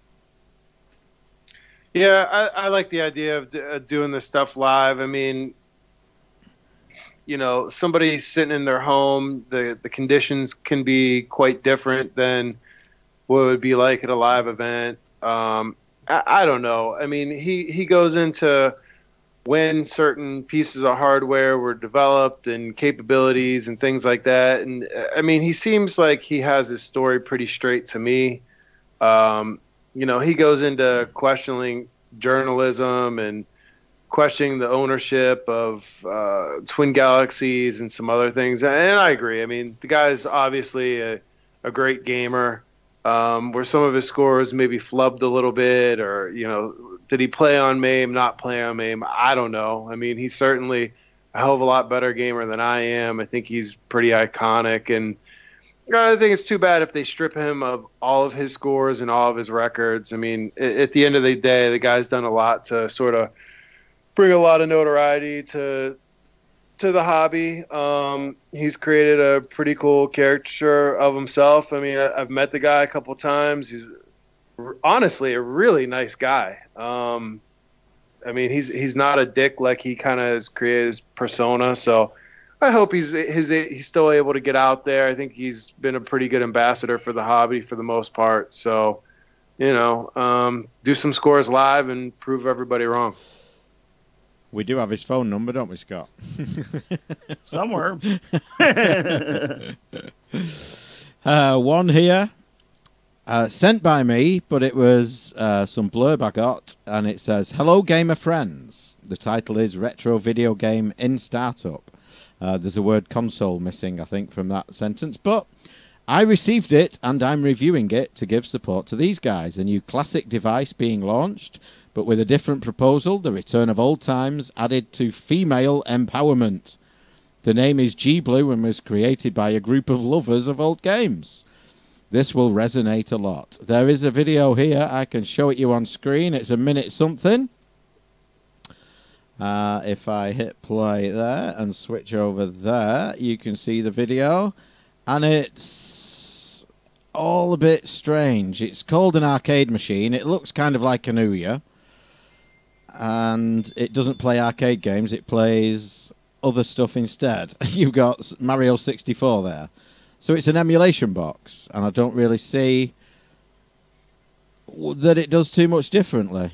Yeah, I like the idea of doing this stuff live. I mean, somebody sitting in their home, the conditions can be quite different than what it would be like at a live event. I don't know. I mean, he goes into when certain pieces of hardware were developed and capabilities and things like that. And I mean, he seems like he has his story pretty straight to me. He goes into questioning journalism and questioning the ownership of Twin Galaxies and some other things. And I agree. I mean, the guy's obviously a great gamer. Where some of his scores maybe flubbed a little bit, or did he play on MAME, not play on MAME? I don't know. I mean, he's certainly a hell of a lot better gamer than I am. I think he's pretty iconic, and I think it's too bad if they strip him of all of his scores and all of his records. I mean, at the end of the day, the guy's done a lot to sort of bring a lot of notoriety to the hobby. He's created a pretty cool caricature of himself. I mean, I've met the guy a couple times. He's honestly a really nice guy. I mean, he's not a dick like he kind of has created his persona. So I hope he's still able to get out there. I think he's been a pretty good ambassador for the hobby for the most part. So, you know, do some scores live and prove everybody wrong. We do have his phone number, don't we, Scott? Somewhere. One here. Sent by me, but it was some blurb I got, and it says, "Hello, gamer friends." The title is Retro Video Game in Startup. There's a word console missing, I think, from that sentence, but I received it, and I'm reviewing it to give support to these guys. A new classic device being launched, but with a different proposal, the return of old times added to female empowerment. The name is G-Blue and was created by a group of lovers of old games. This will resonate a lot. There is a video here. I can show it you on screen. It's a minute something. If I hit play there and switch over there, you can see the video. And it's all a bit strange. It's called an arcade machine. It looks kind of like an Ouya. And it doesn't play arcade games. It plays other stuff instead. You've got Mario 64 there. So it's an emulation box. And I don't really see that it does too much differently.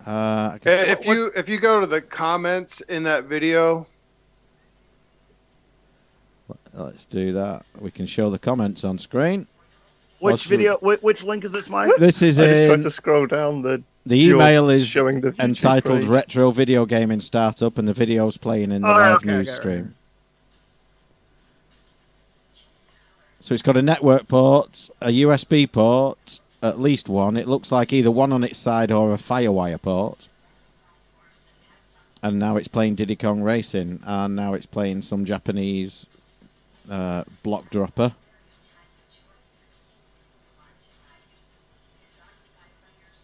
If you go to the comments in that video, let's do that. We can show the comments on screen. Which video? Which link is this, Mike? This is I just tried to scroll down. The email is showing the entitled page. Retro Video Gaming Startup, and the video's playing in the live news stream. So it's got a network port, a USB port, at least one. It looks like either one on its side or a Firewire port. And now it's playing Diddy Kong Racing, and now it's playing some Japanese block dropper.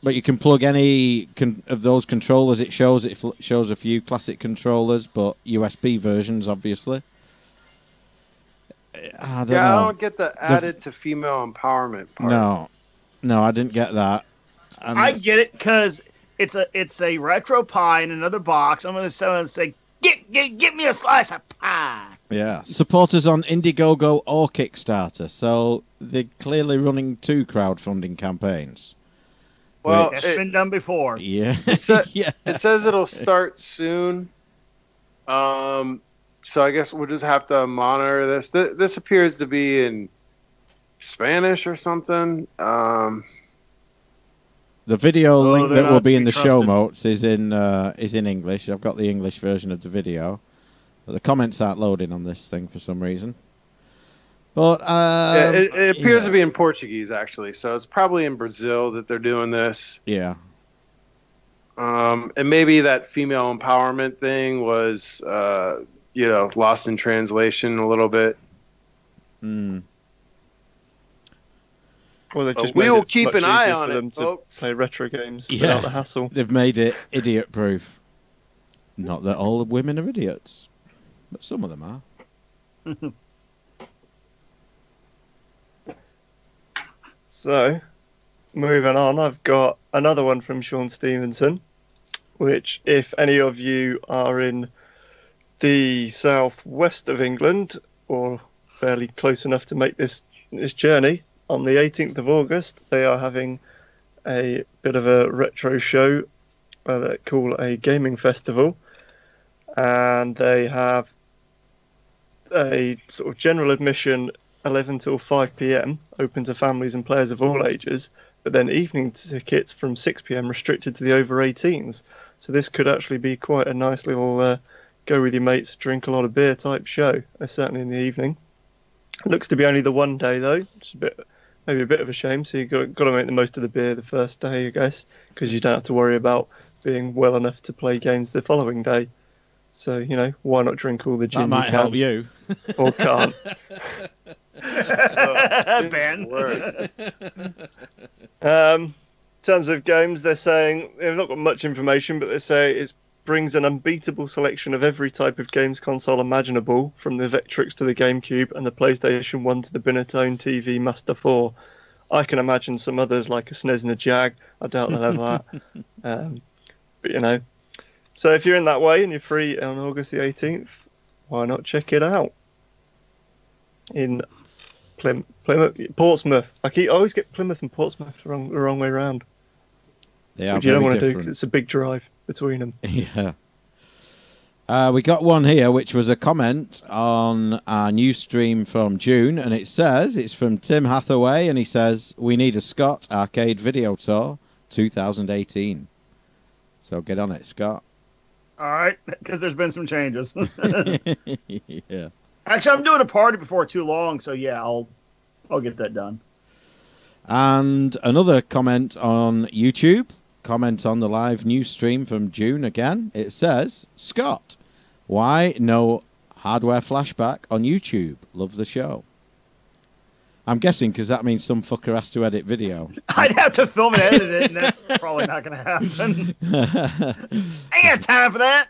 But you can plug any of those controllers. It shows a few classic controllers, but USB versions, obviously. I don't know. I don't get the added to female empowerment part. No, I didn't get that. I get it because it's a retro pie in another box. I'm going to sell it and say, get me a slice of pie. Yeah, supporters on Indiegogo or Kickstarter. So they're clearly running 2 crowdfunding campaigns. Well, it's been done before. Yeah. It says it'll start soon. So I guess we'll just have to monitor this. This appears to be in Spanish or something. The video link that will be in the show notes is in English. I've got the English version of the video, but the comments aren't loading on this thing for some reason. But it appears to be in Portuguese actually, so it's probably in Brazil that they're doing this. Yeah. And maybe that female empowerment thing was, lost in translation a little bit. Mm. Well, we will keep an eye on it, to folks. play retro games without the hassle. They've made it idiot-proof. Not that all women are idiots, but some of them are. So, moving on, I've got another one from Sean Stevenson, which, if any of you are in the southwest of England, or fairly close enough to make this journey, on the 18th of August, they are having a bit of a retro show they call a gaming festival, and they have a sort of general admission 11 till 5 p.m. open to families and players of all ages, but then evening tickets from 6 p.m. restricted to the over 18s. So this could actually be quite a nice little go with your mates, drink a lot of beer type show, certainly in the evening. It looks to be only the one day though, which is maybe a bit of a shame. So you've got to make the most of the beer the first day, I guess, because you don't have to worry about being well enough to play games the following day. So, why not drink all the gin That might help you. or can't? Ben. Worst. In terms of games, they're saying they've not got much information, but they say it brings an unbeatable selection of every type of games console imaginable, from the Vectrix to the GameCube and the PlayStation 1 to the Binatone TV Master 4. I can imagine some others like a SNES and a Jag. I doubt they'll have that. But so if you're in that way and you're free on August the 18th, why not check it out? In Plymouth, Portsmouth. I always get Plymouth and Portsmouth the wrong way around. They are Which you don't very want to do different. because it's a big drive between them. Yeah. We got one here, which was a comment on our news stream from June, and it says, it's from Tim Hathaway, and he says, we need a Scott Arcade Video Tour 2018. So get on it, Scott. All right, because there's been some changes. Yeah. Actually, I'm doing a party before too long, so yeah, I'll get that done. And another comment on YouTube, comment on the live news stream from June again. It says, Scott, why no hardware flashback on YouTube? Love the show. I'm guessing because that means some fucker has to edit video. I'd have to film and edit it, and that's probably not going to happen. I ain't got time for that.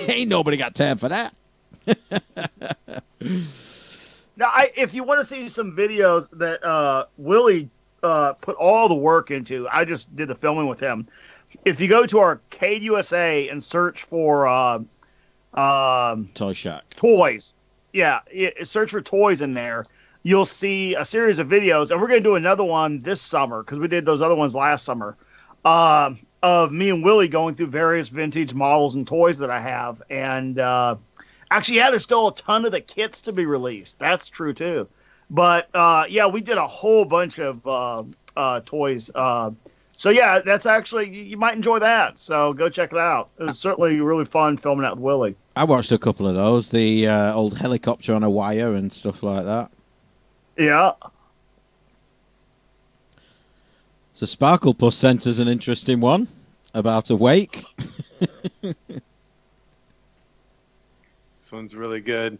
Ain't nobody got time for that. Now, if you want to see some videos that Willie put all the work into, I just did the filming with him. If you go to Arcade USA and search for Toy Shack. toys, search for toys in there, you'll see a series of videos, and we're going to do another one this summer because we did those other ones last summer, of me and Willie going through various vintage models and toys that I have. And actually, there's still a ton of the kits to be released. That's true, too. But, we did a whole bunch of toys. So, yeah, that's actually, you might enjoy that. So go check it out. It was certainly really fun filming out with Willie. I watched a couple of those, the old helicopter on a wire and stuff like that. Yeah. So Sparkle Puss sent us an interesting one about a wake. This one's really good.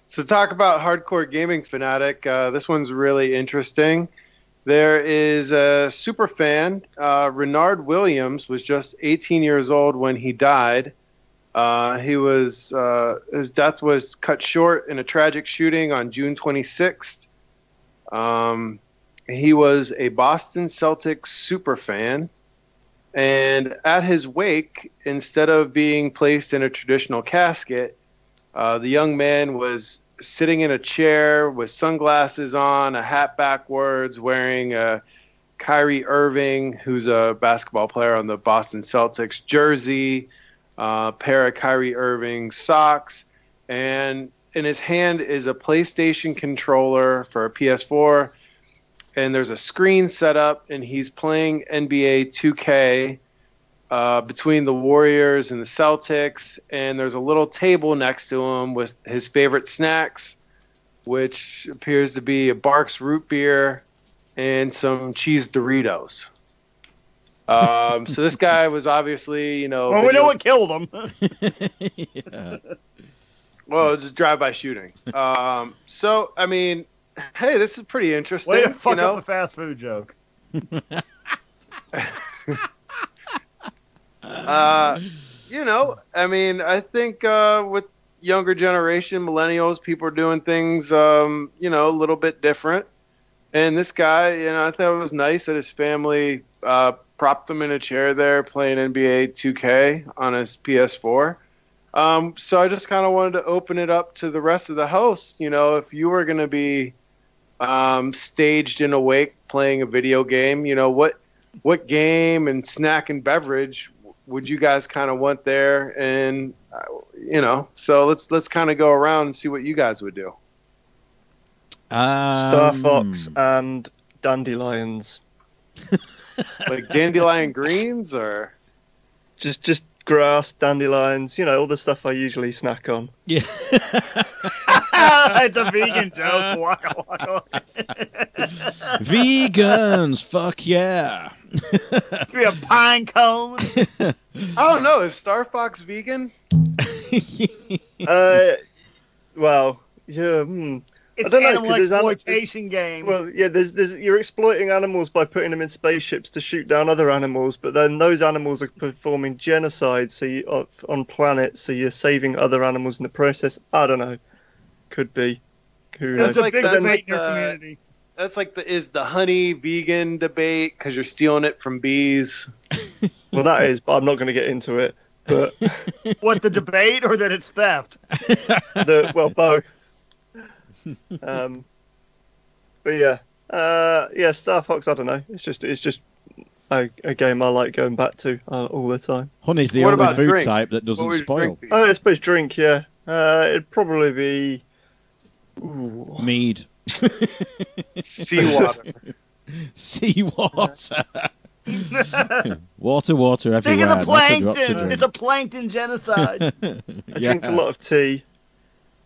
So talk about hardcore gaming fanatic. This one's really interesting. There is a super fan. Renard Williams was just 18 years old when he died. His death was cut short in a tragic shooting on June 26th. He was a Boston Celtics super fan. And at his wake, instead of being placed in a traditional casket, the young man was sitting in a chair with sunglasses on, a hat backwards, wearing a Kyrie Irving, who's a basketball player on the Boston Celtics, jersey, a pair of Kyrie Irving socks, and in his hand is a PlayStation controller for a PS4, and there's a screen set up, and he's playing NBA 2K between the Warriors and the Celtics, and there's a little table next to him with his favorite snacks, which appears to be a Barks root beer and some cheese Doritos. So this guy was obviously, Well, we know what killed him. Yeah. Well, just drive-by shooting. So, I mean, hey, this is pretty interesting. Way to fuck up the fast food joke. I mean, I think with younger generation, millennials, people are doing things, a little bit different. And this guy, I thought it was nice that his family propped him in a chair there playing NBA 2K on his PS4. So I just kind of wanted to open it up to the rest of the host. If you were going to be staged in a wake playing a video game, what game and snack and beverage would you guys kind of want there? And so let's kind of go around and see what you guys would do. Star Fox and dandelions. Like dandelion greens or Just grass, dandelions, all the stuff I usually snack on. Yeah. It's a vegan joke. Waka, waka. Vegans, fuck yeah. Give me a pine cone. I don't know, is Star Fox vegan? Well, yeah. It's I don't know, animal 'cause there's exploitation game. Well, yeah, you're exploiting animals by putting them in spaceships to shoot down other animals, but then those animals are performing genocide on planets, so you're saving other animals in the process. I don't know. Could be. Who knows? It's a big that's debate like in your the- community. That's like is the honey vegan debate because you're stealing it from bees. Well, that is, but I'm not going to get into it. But What, the debate or that it's theft? both. But yeah, Star Fox. I don't know. It's just a game I like going back to all the time. Honey's the What only about food drink? type that What doesn't would your spoil. drink be? Oh, I suppose drink. Yeah, it'd probably be. Ooh. Mead. Seawater. Seawater. water Think everywhere. of the not a drop to plankton. drink. It's a plankton genocide. I drink a lot of tea,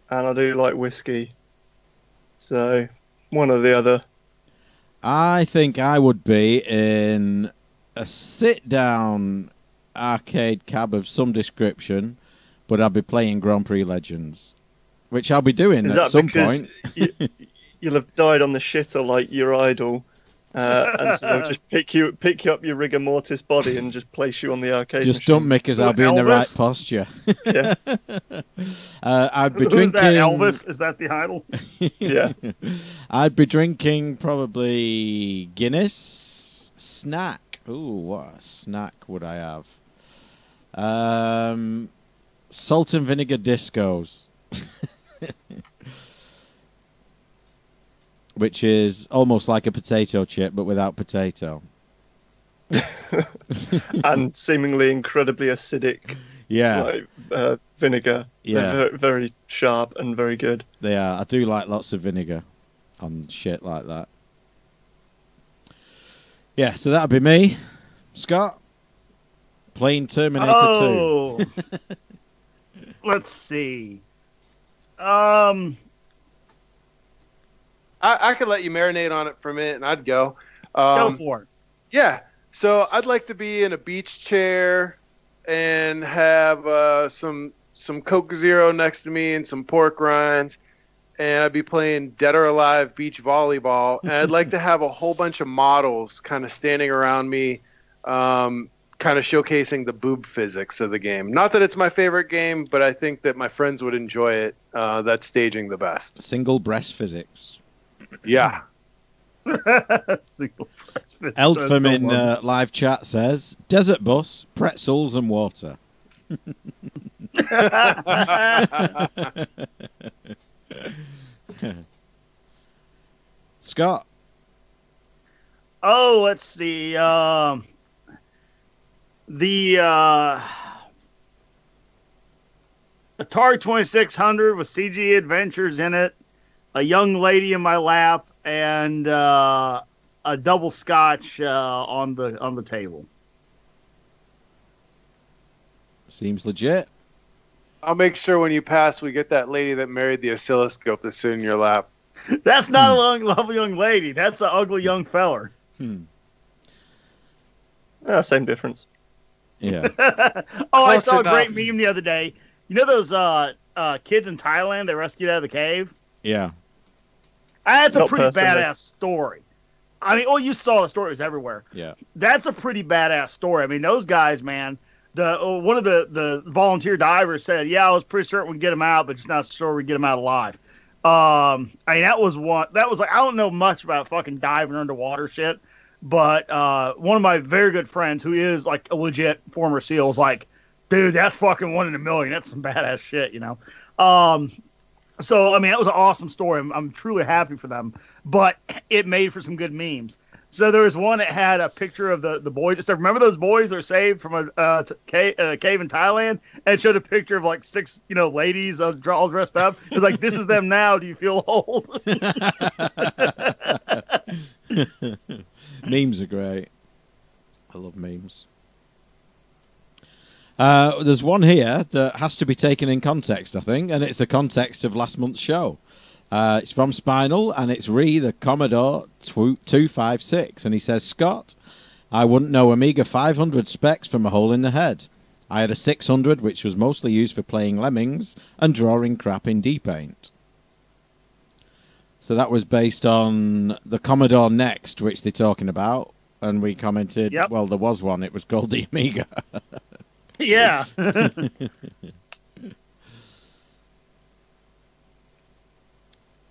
and I do like whiskey. So, one or the other. I think I would be in a sit-down arcade cab of some description, but I'll be playing Grand Prix Legends, which I'll be doing Is at that some because point. you'll have died on the shitter like your idol, and so they'll just pick you up your rigor mortis body and just place you on the arcade Just machine. dump me because I'll be in the right Elvis? posture. Yeah, I'd be Who's drinking. that, Elvis? Is that the idol? yeah. I'd be drinking probably Guinness snack. Ooh, what a snack would I have? Salt and vinegar discos. Which is almost like a potato chip, but without potato. And seemingly incredibly acidic, Yeah, like vinegar. Yeah. They're very, very sharp and very good. they are. I do like lots of vinegar on shit like that. Yeah, so that'd be me. Scott? Playing Terminator 2. Oh. Let's see. I could let you marinate on it for a minute, and I'd go. Go for it. Yeah. So I'd like to be in a beach chair and have some Coke Zero next to me and some pork rinds, and I'd be playing Dead or Alive beach volleyball. And I'd like to have a whole bunch of models kind of standing around me, kind of showcasing the boob physics of the game. Not that it's my favorite game, but I think that my friends would enjoy it. That's staging the best. Single breast physics. Yeah. Single breast fit. Eldfam in live chat says, desert bus, pretzels and water. Scott? Oh, let's see. The Atari 2600 with CG Adventures in it, a young lady in my lap, and a double scotch on the table. Seems legit. I'll make sure when you pass, we get that lady that married the oscilloscope that's sitting in your lap. That's not a lovely young lady. That's an ugly young feller. Same difference. Yeah. Oh, I Close saw a enough. great meme the other day. You know those kids in Thailand they rescued out of the cave? Yeah. That's a Not pretty personally. badass story. I mean, you saw the story. It was everywhere. Yeah. That's a pretty badass story. I mean, those guys, man. One of the volunteer divers said, "Yeah, I was pretty certain we'd get him out, but just not sure we'd get him out alive." I mean, that was like I don't know much about fucking diving underwater shit, but one of my very good friends who is like a legit former SEAL was like, "Dude, that's fucking 1 in a million. That's some badass shit, you know." So I mean, that was an awesome story. I'm truly happy for them, but it made for some good memes. So there was one that had a picture of the boys. It said, "Remember those boys that are saved from a cave in Thailand?" And it showed a picture of like 6, ladies all dressed up. It's like, "This is them now. Do you feel old?" Memes are great. I love memes. There's one here that has to be taken in context, I think, and it's the context of last month's show. It's from Spinal, and it's the Commodore 256, and he says, Scott, I wouldn't know Amiga 500 specs from a hole in the head. I had a 600, which was mostly used for playing Lemmings and drawing crap in D-Paint. So that was based on the Commodore Next, which they're talking about. And we commented, well, there was one. It was called the Amiga. Yeah.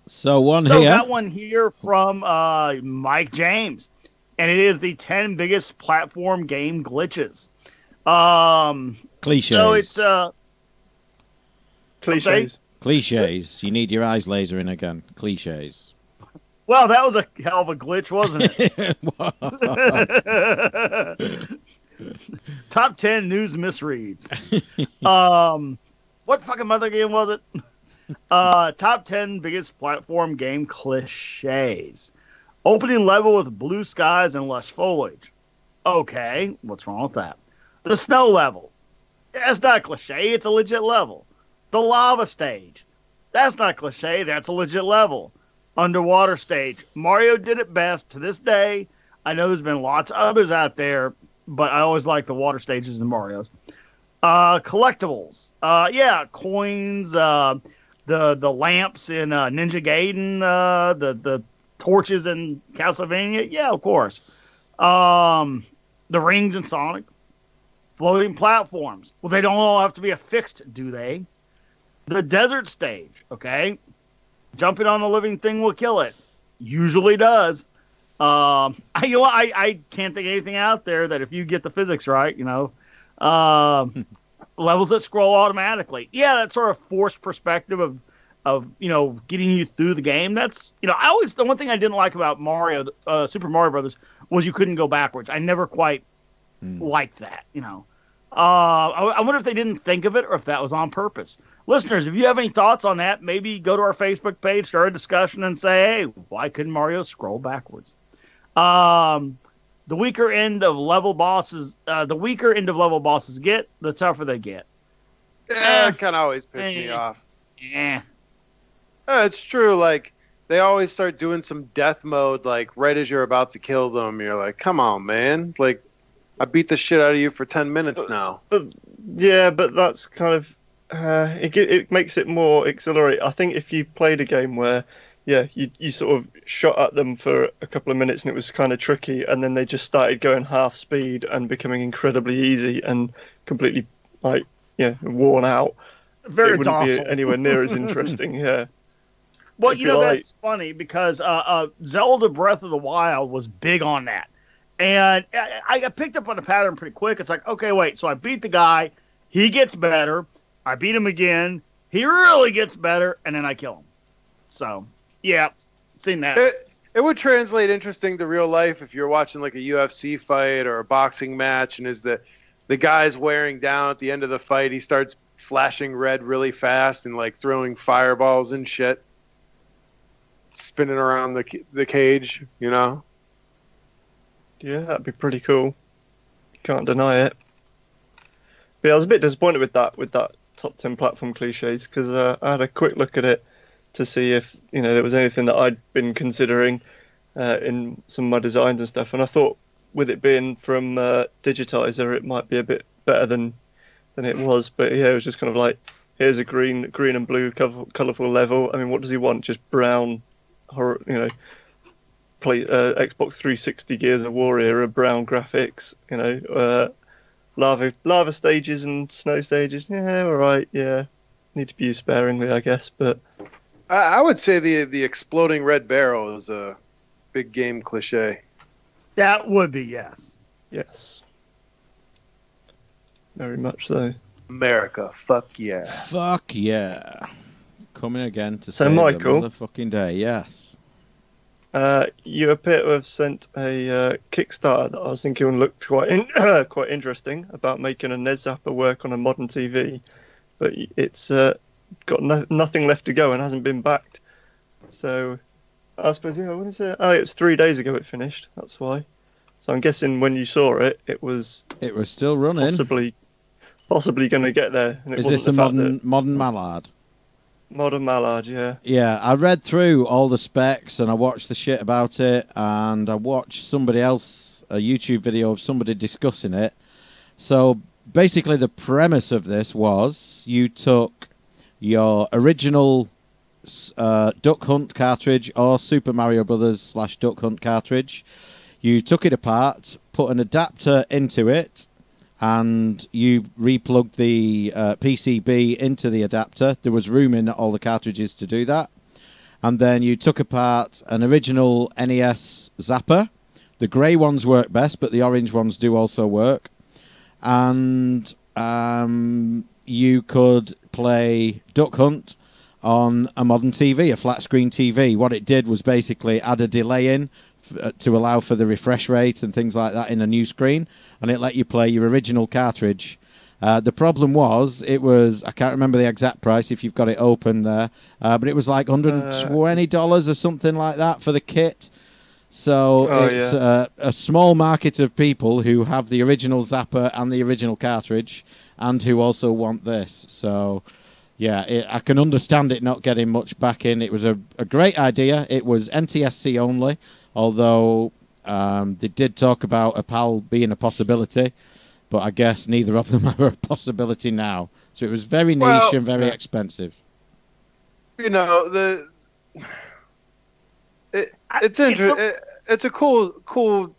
So So here. got one here from Mike James, and it is the 10 biggest platform game glitches. Cliches. So it's Cliches. Cliches. You need your eyes lasering again. Cliches. well, that was a hell of a glitch, wasn't it? Top 10 news misreads. What fucking mother game was it? Top 10 biggest platform game cliches. Opening level with blue skies and lush foliage. Okay, what's wrong with that? The snow level. That's not cliche, it's a legit level. The lava stage. That's not cliche, that's a legit level. Underwater stage. Mario did it best to this day. I know there's been lots of others out there, but I always like the water stages in Mario's. Collectibles. Coins, the lamps in Ninja Gaiden, the torches in Castlevania. Yeah, of course. The rings in Sonic. Floating platforms. Well, they don't all have to be affixed, do they? The desert stage, okay? Jumping on a living thing will kill it. Usually does. I can't think of anything out there that if you get the physics right, levels that scroll automatically. Yeah, that sort of forced perspective of getting you through the game. That's the one thing I didn't like about Mario, Super Mario Brothers, was you couldn't go backwards. I never quite liked that. I wonder if they didn't think of it or if that was on purpose. Listeners, if you have any thoughts on that, maybe go to our Facebook page, start a discussion, and say, hey, why couldn't Mario scroll backwards? The weaker end of level bosses get, the tougher they get. Yeah, it kind of always pissed me off. Yeah. It's true. Like, they always start doing some death mode, like, right as you're about to kill them. You're like, come on, man. Like, I beat the shit out of you for 10 minutes now. Yeah, but that's kind of... it makes it more exhilarating. I think if you played a game where, you sort of shot at them for a couple of minutes and it was kind of tricky, and then they just started going half speed and becoming incredibly easy and completely, worn out. Very it wouldn't docile. be anywhere near as interesting, yeah. Well, If you that's funny because Zelda Breath of the Wild was big on that. And I got picked up on the pattern pretty quick. It's like, okay, wait, so I beat the guy. He gets better. I beat him again. He really gets better, and then I kill him. So, yeah, seen that. It would translate interesting to real life if you're watching like a UFC fight or a boxing match, and as the guy's wearing down at the end of the fight, he starts flashing red really fast and like throwing fireballs and shit, spinning around the cage, Yeah, that'd be pretty cool. Can't deny it. But I was a bit disappointed with that top 10 platform cliches because I had a quick look at it to see if there was anything that I'd been considering in some of my designs and stuff, and I thought with it being from Digitizer it might be a bit better than it was. But yeah, it was just kind of like, here's a green and blue colourful level. I mean, what does he want? Just brown, play Xbox 360 Gears of War era brown graphics, lava stages and snow stages. Yeah, all right. Yeah, need to be used sparingly, I guess. But I would say the exploding red barrel is a big game cliche. That would be yes. Yes, very much so. America, fuck yeah. Fuck yeah. Coming again to So, save Michael, the motherfucking day, yes. You appear to have sent a Kickstarter that I was thinking looked quite interesting about making a NES Zapper work on a modern TV, but it's got nothing left to go and hasn't been backed. So I suppose, when is it? Oh, it was 3 days ago it finished. That's why. So I'm guessing when you saw it, it was still running. Possibly going to get there. And it Is this the modern Mallard? Modern Mallard, yeah. Yeah, I read through all the specs and I watched the shit about it, and I watched a YouTube video of somebody discussing it. So basically the premise of this was you took your original Duck Hunt cartridge or Super Mario Brothers / Duck Hunt cartridge. You took it apart, put an adapter into it, and you replugged the PCB into the adapter. There was room in all the cartridges to do that. And then you took apart an original NES Zapper. The grey ones work best, but the orange ones do also work. And you could play Duck Hunt on a modern TV, a flat screen TV. What it did was basically add a delay in to allow for the refresh rate and things like that in a new screen, and it let you play your original cartridge. The problem was, I can't remember the exact price if you've got it open there, but it was like $120 or something like that for the kit. So it's a small market of people who have the original Zapper and the original cartridge and who also want this. So yeah, I can understand it not getting much back in. It was a great idea. It was NTSC only, although they did talk about a PAL being a possibility, but I guess neither of them are a possibility now. So it was very niche and very expensive. You know, it's interesting. It's a cool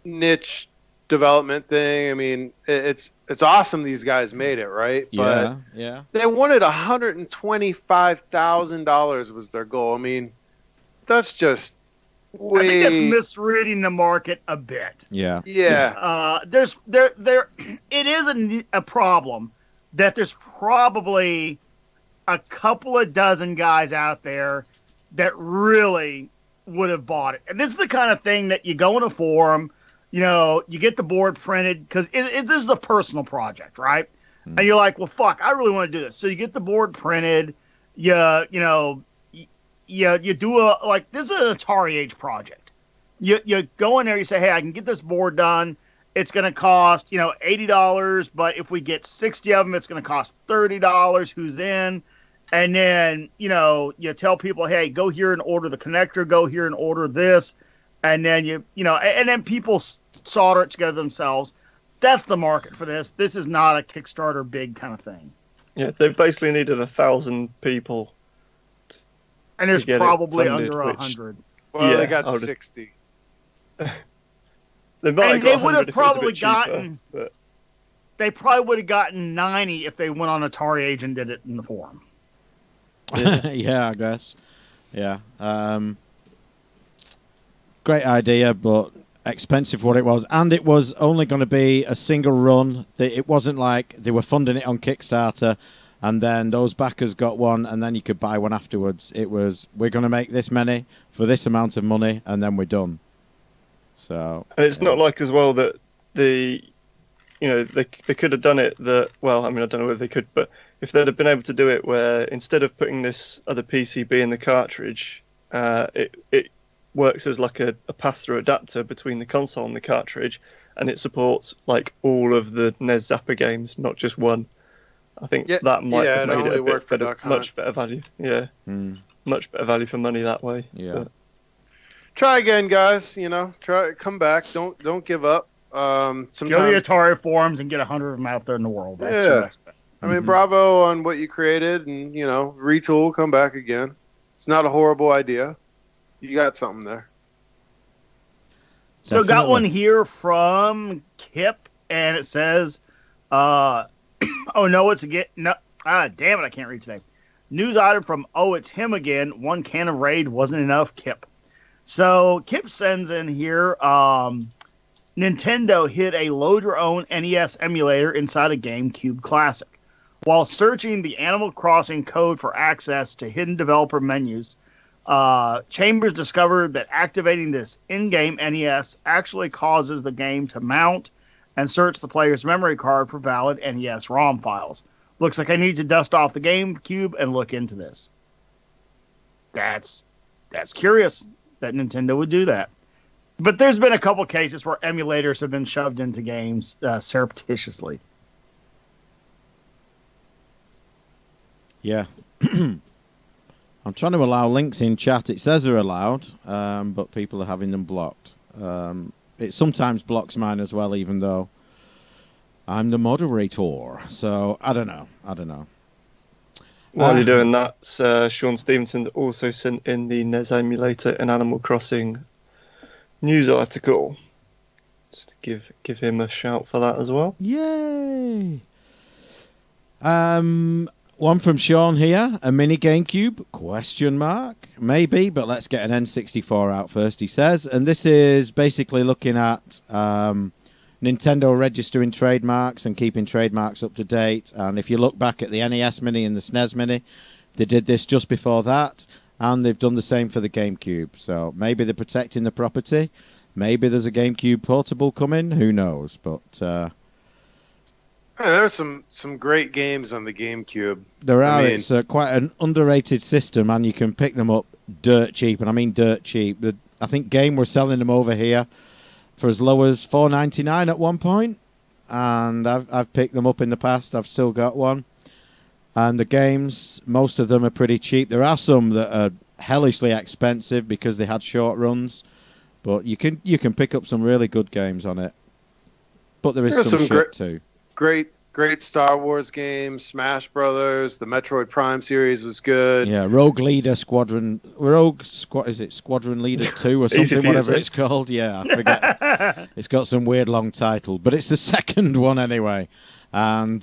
niche development thing. I mean, it's awesome these guys made it, right? Yeah, but yeah. They wanted $125,000 was their goal. I mean, that's just way... I think that's misreading the market a bit. Yeah. Yeah. It is a problem that there's probably a couple of dozen guys out there that really would have bought it. And this is the kind of thing that you go in a forum, you know, you get the board printed, because this is a personal project, right? And you're like, well, fuck, I really want to do this. So you get the board printed, you do like, this is an Atari Age project. You go in there, you say, hey, I can get this board done. It's going to cost, $80, but if we get 60 of them, it's going to cost $30. Who's in? And then, you tell people, hey, go here and order the connector, go here and order this. And then, and then people solder it together themselves. That's the market for this. This is not a Kickstarter big kind of thing. Yeah, they basically needed 1,000 people. And there's probably funded, under 100. Well, yeah, they got 60. They might have got 100 if it was a bit cheaper, but... They probably would have gotten 90 if they went on Atari Age and did it in the forum. Yeah, I guess. Yeah. Great idea, but expensive for what it was. And it was only going to be a single run. It wasn't like they were funding it on Kickstarter and then those backers got one and then you could buy one afterwards. It was, we're going to make this many for this amount of money and then we're done. So. And it's not like as well that they could have done it well, I mean, I don't know whether they could, but if they'd have been able to do it where instead of putting this other PCB in the cartridge, it works as like a pass-through adapter between the console and the cartridge, and it supports like all of the NES Zapper games, not just one. I think that might have made it a bit much better value. Yeah, much better value for money that way. Yeah. But... Try again, guys. Come back. Don't give up. Sometimes go to the Atari forums and get 100 of them out there in the world. That's your best bet. I mean, bravo on what you created, and retool, come back again. It's not a horrible idea. You got something there. So got one here from Kip, and it says, oh no, it's again. No, damn it, I can't read today. News item from it's him again. One can of Raid wasn't enough, Kip. So Kip sends in here, Nintendo hid a load your own NES emulator inside a GameCube Classic. While searching the Animal Crossing code for access to hidden developer menus, Chambers discovered that activating this in-game NES actually causes the game to mount and search the player's memory card for valid NES ROM files. Looks like I need to dust off the GameCube and look into this. That's curious that Nintendo would do that. But there's been a couple cases where emulators have been shoved into games surreptitiously. Yeah. I'm trying to allow links in chat. It says they're allowed, but people are having them blocked. It sometimes blocks mine as well, even though I'm the moderator, so I don't know. While you're doing that, Sean Stevenson also sent in the NES emulator and Animal Crossing news article. Just to give him a shout for that as well. Yay! One from Sean here. A mini GameCube? Question mark? Maybe, but let's get an N64 out first, he says. And this is basically looking at Nintendo registering trademarks and keeping trademarks up to date. And if you look back at the NES Mini and the SNES Mini, they did this just before that, and they've done the same for the GameCube. So maybe they're protecting the property. Maybe there's a GameCube portable coming. Who knows? But there's some great games on the GameCube. There are. It's quite an underrated system, and you can pick them up dirt cheap. And I mean dirt cheap. I think Game were selling them over here for as low as $4.99 at one point, and I've picked them up in the past. I've still got one, and the games, most of them are pretty cheap. There are some that are hellishly expensive because they had short runs, but you can pick up some really good games on it. But there is some shit too. Great Star Wars games, Smash Brothers, the Metroid Prime series was good. Yeah, Rogue Squadron Leader 2 or something, whatever it's called. Yeah, I forget. It's got some weird long title, but it's the second one anyway. And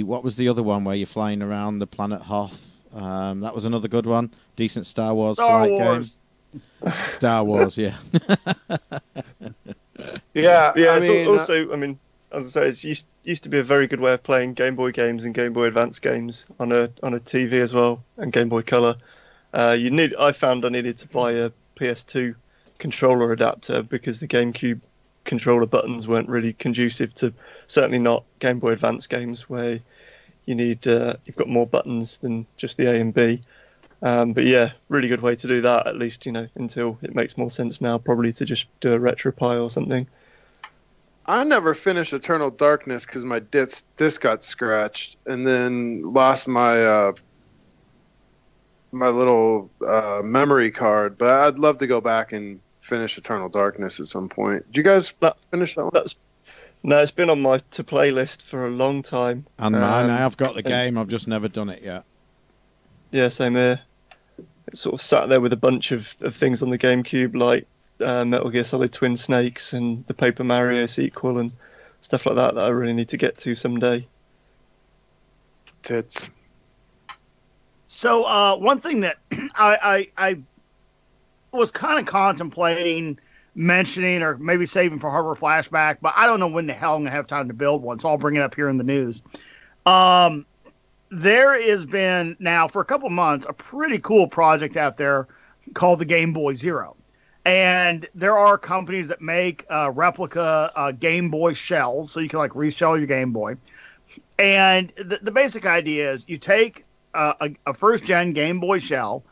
what was the other one where you're flying around the planet Hoth? That was another good one. Decent Star Wars flight game. Star Wars, yeah. Yeah, I mean, as I say, it used to be a very good way of playing Game Boy games and Game Boy Advance games on a TV as well, and Game Boy Color. I found I needed to buy a PS2 controller adapter because the GameCube controller buttons weren't really conducive to, certainly not Game Boy Advance games where you've got more buttons than just the A and B. But yeah, really good way to do that, at least, until it makes more sense now, probably to just do a RetroPie or something. I never finished Eternal Darkness because my disc got scratched, and then lost my my little memory card. But I'd love to go back and finish Eternal Darkness at some point. Did you guys finish that one? No, it's been on my to-play list for a long time. And mine, I have got the game, I've just never done it yet. Yeah, same here. It sort of sat there with a bunch of things on the GameCube, like Metal Gear Solid Twin Snakes and the Paper Mario sequel and stuff like that I really need to get to someday. Tits. So one thing that I was kind of contemplating mentioning or maybe saving for Harbor Flashback, but I don't know when the hell I'm going to have time to build one, so I'll bring it up here in the news. There has been now for a couple months a pretty cool project out there called the Game Boy Zero. And there are companies that make replica Game Boy shells, so you can like reshell your Game Boy. And the basic idea is you take a first-gen Game Boy shell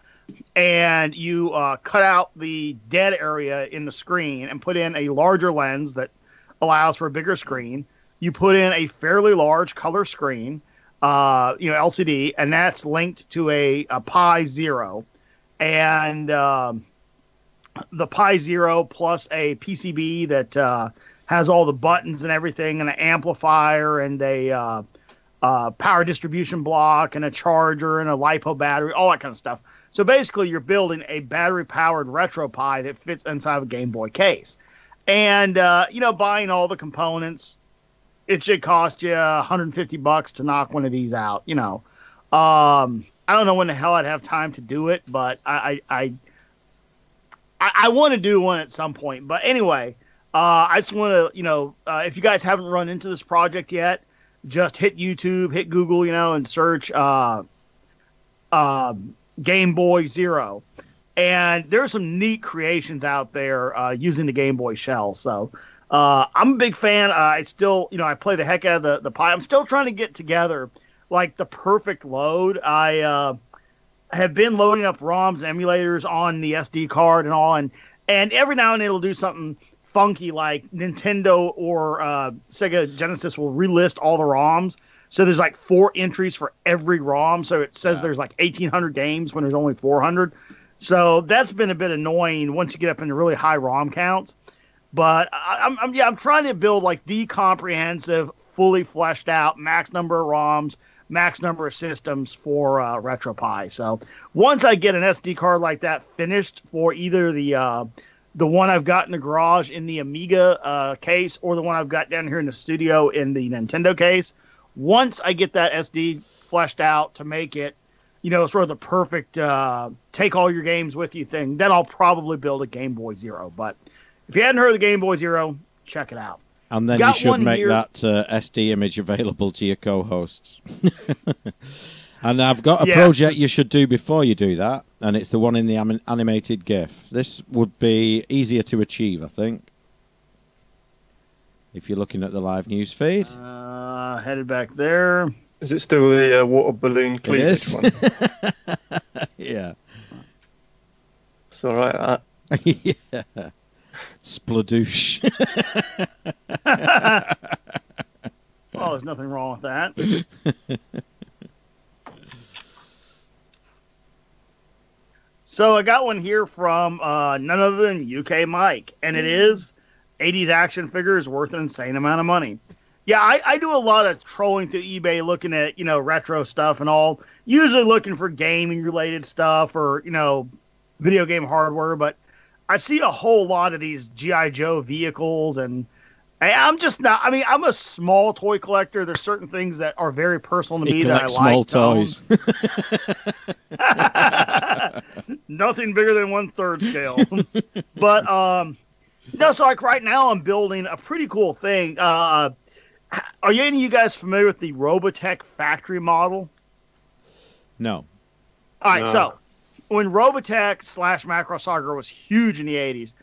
and you cut out the dead area in the screen and put in a larger lens that allows for a bigger screen. You put in a fairly large color screen, LCD, and that's linked to a Pi Zero. And the Pi Zero plus a PCB that has all the buttons and everything, and an amplifier and a power distribution block and a charger and a LiPo battery, all that kind of stuff. So basically, you're building a battery-powered RetroPie that fits inside of a Game Boy case. And, buying all the components, it should cost you $150 to knock one of these out, I don't know when the hell I'd have time to do it, but I want to do one at some point. But anyway, I just want to, if you guys haven't run into this project yet, just hit YouTube, hit Google, and search Game Boy Zero. And there's some neat creations out there using the Game Boy shell. So I'm a big fan. I still, I play the heck out of the Pi. I'm still trying to get together like the perfect load. I have been loading up ROMs and emulators on the SD card and all, and every now and then it'll do something funky like Nintendo or Sega Genesis will relist all the ROMs. So there's like 4 entries for every ROM. So it says there's like 1,800 games when there's only 400. So that's been a bit annoying once you get up into really high ROM counts. But I'm trying to build like the comprehensive fully fleshed out, max number of ROMs, max number of systems for RetroPie. So once I get an SD card like that finished for either the one I've got in the garage in the Amiga case or the one I've got down here in the studio in the Nintendo case, once I get that SD fleshed out to make it, sort of the perfect take all your games with you thing, then I'll probably build a Game Boy Zero. But if you hadn't heard of the Game Boy Zero, check it out. And then you should make that SD image available to your co-hosts. And I've got a project you should do before you do that, and it's the one in the animated GIF. This would be easier to achieve, I think, if you're looking at the live news feed. Headed back there. Is it still the water balloon cleavage one? Yeah. It's all right. Yeah. Spladoosh. Well, there's nothing wrong with that. So I got one here from none other than UK Mike, and it is 80s action figures worth an insane amount of money. Yeah, I do a lot of trolling through eBay looking at, retro stuff and all, usually looking for gaming-related stuff or, video game hardware, but I see a whole lot of these G.I. Joe vehicles, and I'm just not, I'm a small toy collector. There's certain things that are very personal to me that I like. Small toys. Nothing bigger than 1/3 scale. But, so like right now I'm building a pretty cool thing. Are any of you guys familiar with the Robotech factory model? No. All right, so when Robotech / Macro Saga was huge in the 80s,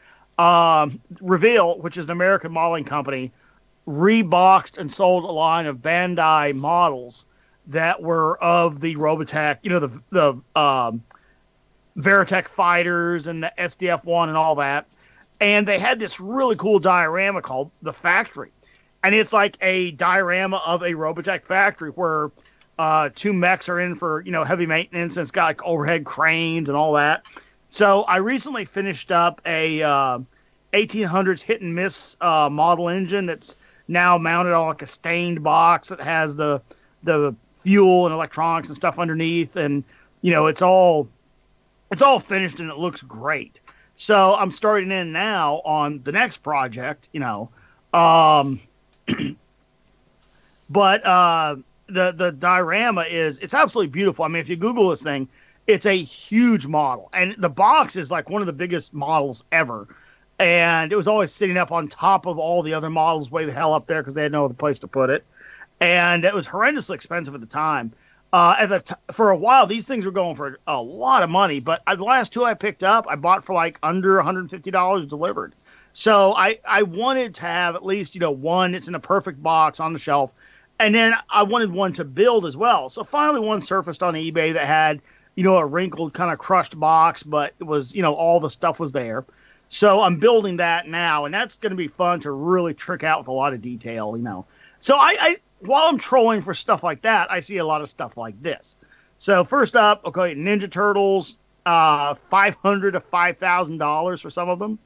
Reveal, which is an American modeling company, reboxed and sold a line of Bandai models that were of the Robotech, the Veritech fighters and the SDF-1 and all that. And they had this really cool diorama called The Factory. And it's like a diorama of a Robotech factory where two mechs are in for, heavy maintenance, and it's got like overhead cranes and all that. So I recently finished up a 1800s hit and miss model engine that's now mounted on like a stained box that has the fuel and electronics and stuff underneath, and it's all finished and it looks great. So I'm starting in now on the next project, but the diorama it's absolutely beautiful. If you Google this thing, it's a huge model, and the box is like one of the biggest models ever. And it was always sitting up on top of all the other models way the hell up there because they had no other place to put it. And it was horrendously expensive at the time. For a while, these things were going for a lot of money, but the last two I picked up, I bought for like under $150 delivered. So I wanted to have at least, one, it's in a perfect box on the shelf. And then I wanted one to build as well. So finally one surfaced on eBay that had, a wrinkled kind of crushed box, but it was, all the stuff was there. So I'm building that now, and that's going to be fun to really trick out with a lot of detail, So I while I'm trolling for stuff like that, I see a lot of stuff like this. So first up, okay, Ninja Turtles, $500 to $5,000 for some of them.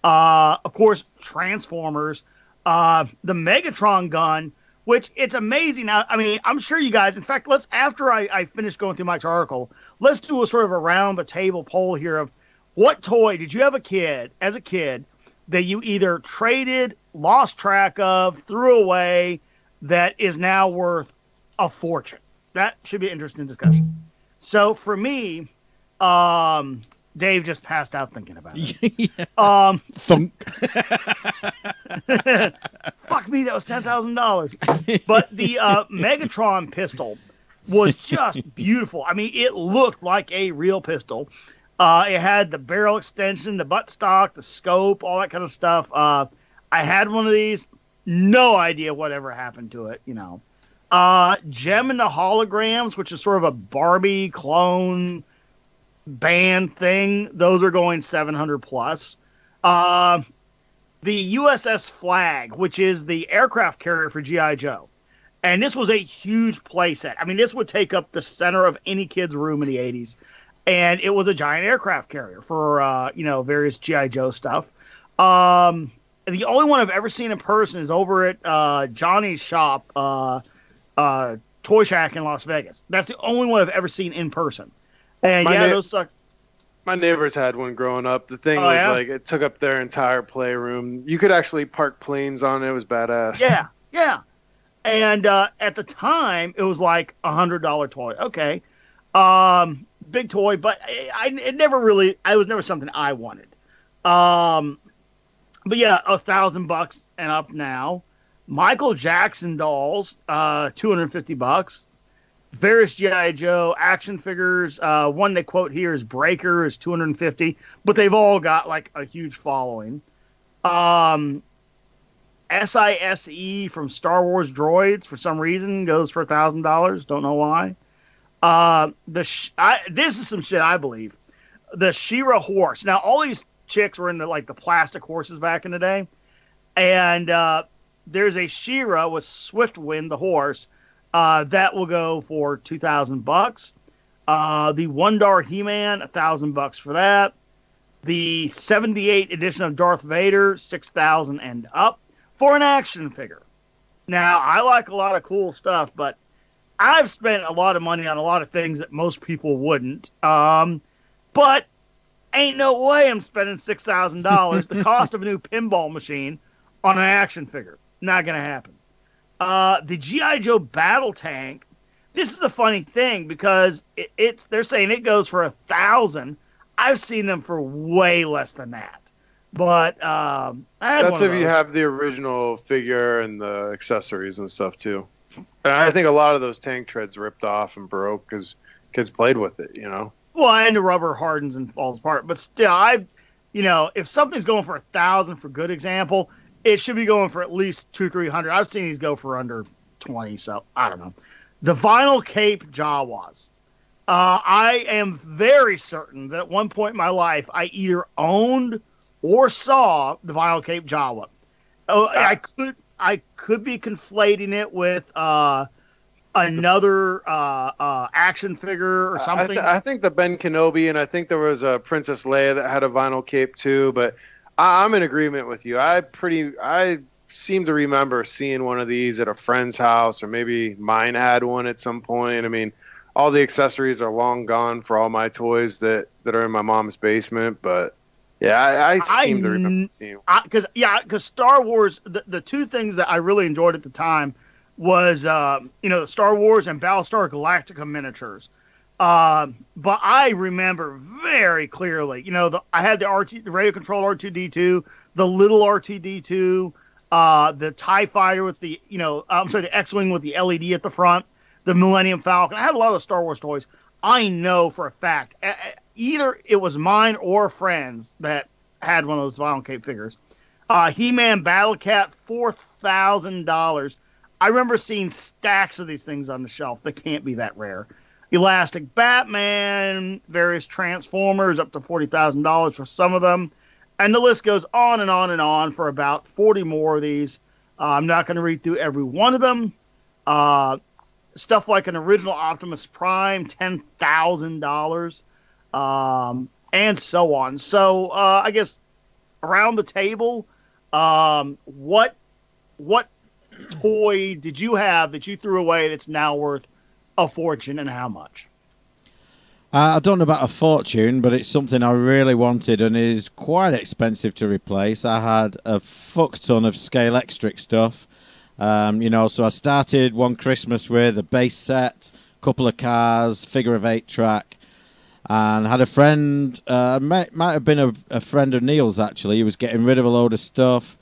Of course, Transformers, the Megatron gun, which it's amazing. I'm sure you guys, in fact, after I finish going through Mike's article, let's do a sort of around the table poll here of what toy did you have as a kid that you either traded, lost track of, threw away, that is now worth a fortune? That should be an interesting discussion. So for me, Dave just passed out thinking about it. Thunk. Fuck me, that was $10,000. But the Megatron pistol was just beautiful. It looked like a real pistol. It had the barrel extension, the buttstock, the scope, all that kind of stuff. I had one of these. No idea whatever happened to it, Gem and the Holograms, which is sort of a Barbie clone band thing. Those are going 700 plus. The USS Flag, which is the aircraft carrier for G.I. Joe. And this was a huge playset. This would take up the center of any kid's room in the 80s. And it was a giant aircraft carrier for, various G.I. Joe stuff. the only one I've ever seen in person is over at Johnny's shop, Toy Shack in Las Vegas. That's the only one I've ever seen in person. And those suck. My neighbors had one growing up. The thing was like it took up their entire playroom. You could actually park planes on it. It was badass. Yeah. And at the time, it was like $100 toy. Okay, big toy, but it was never something I wanted. But yeah, $1,000 and up now. Michael Jackson dolls, $250. Various G.I. Joe action figures. One they quote here is Breaker is $250, but they've all got like a huge following. SISE from Star Wars droids for some reason goes for $1,000. Don't know why. This is some shit I believe. The She-Ra horse. Now all these chicks were into like the plastic horses back in the day, and there's a She-Ra with Swiftwind the horse that will go for $2,000. The $1 He-Man, $1,000 for that. The 78 edition of Darth Vader, $6,000 and up for an action figure. Now I like a lot of cool stuff, but I've spent a lot of money on a lot of things that most people wouldn't. But ain't no way I'm spending $6,000, the cost of a new pinball machine, on an action figure. Not going to happen. The G.I. Joe Battle Tank, this is a funny thing because they're saying it goes for $1,000. I've seen them for way less than that. But that's if you have the original figure and the accessories and stuff too. And I think a lot of those tank treads ripped off and broke because kids played with it, you know. Well, and the rubber hardens and falls apart. But still, if something's going for $1,000, for good example, it should be going for at least $200-300. I've seen these go for under $20, so I don't know. The Vinyl Cape Jawas. I am very certain that at one point in my life, I either owned or saw the Vinyl Cape Jawa. Oh, I could be conflating it with another action figure or something. I think the Ben Kenobi, and I think there was a Princess Leia that had a vinyl cape too. But I'm in agreement with you. I seem to remember seeing one of these at a friend's house, or maybe mine had one at some point. I mean, all the accessories are long gone for all my toys that are in my mom's basement, but. Yeah, I seem to remember seeing. Because Star Wars, the two things that I really enjoyed at the time was, the Star Wars and Battlestar Galactica miniatures. But I remember very clearly, I had the radio controlled R2-D2, the little R2-D2, the TIE Fighter with the X-Wing with the LED at the front, the Millennium Falcon. I had a lot of the Star Wars toys. I know for a fact, either it was mine or friends that had one of those Vinyl Cape figures. He-Man Battle Cat, $4,000. I remember seeing stacks of these things on the shelf. They can't be that rare. Elastic Batman, various Transformers, up to $40,000 for some of them. And the list goes on and on and on for about 40 more of these. I'm not going to read through every one of them. Stuff like an original Optimus Prime, $10,000, and so on. So I guess around the table, what toy did you have that you threw away that's now worth a fortune, and how much? I don't know about a fortune, but it's something I really wanted and is quite expensive to replace. I had a fuck ton of Scale Extric stuff. So I started one Christmas with a base set, couple of cars, figure of 8 track, and had a friend, might have been a friend of Neil's actually. He was getting rid of a load of stuff,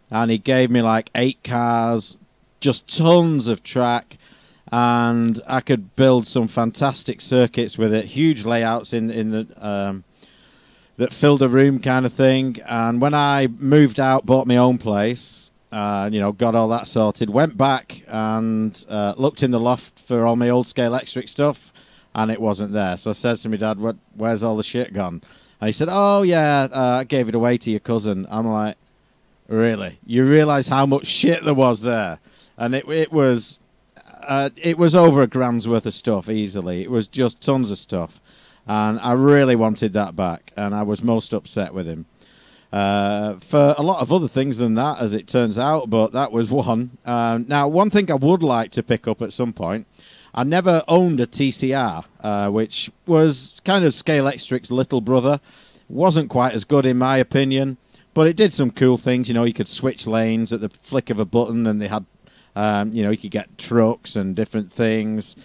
and he gave me like 8 cars, just tons of track, and I could build some fantastic circuits with it, huge layouts in the that filled a room kind of thing. And when I moved out, bought my own place. Got all that sorted, went back and looked in the loft for all my old Scale Extric stuff, and it wasn't there. So I said to my dad, where's all the shit gone? And he said, oh, yeah, I gave it away to your cousin. I'm like, really? You realise how much shit there was there? And it was over $1,000's worth of stuff easily. It was just tons of stuff. And I really wanted that back, and I was most upset with him. for a lot of other things than that, as it turns out, but that was one. Now, one thing I would like to pick up at some point, I never owned a TCR, which was kind of Scalextric's little brother. Wasn't quite as good in my opinion, but it did some cool things. You know, you could switch lanes at the flick of a button, and they had, you know, you could get trucks and different things.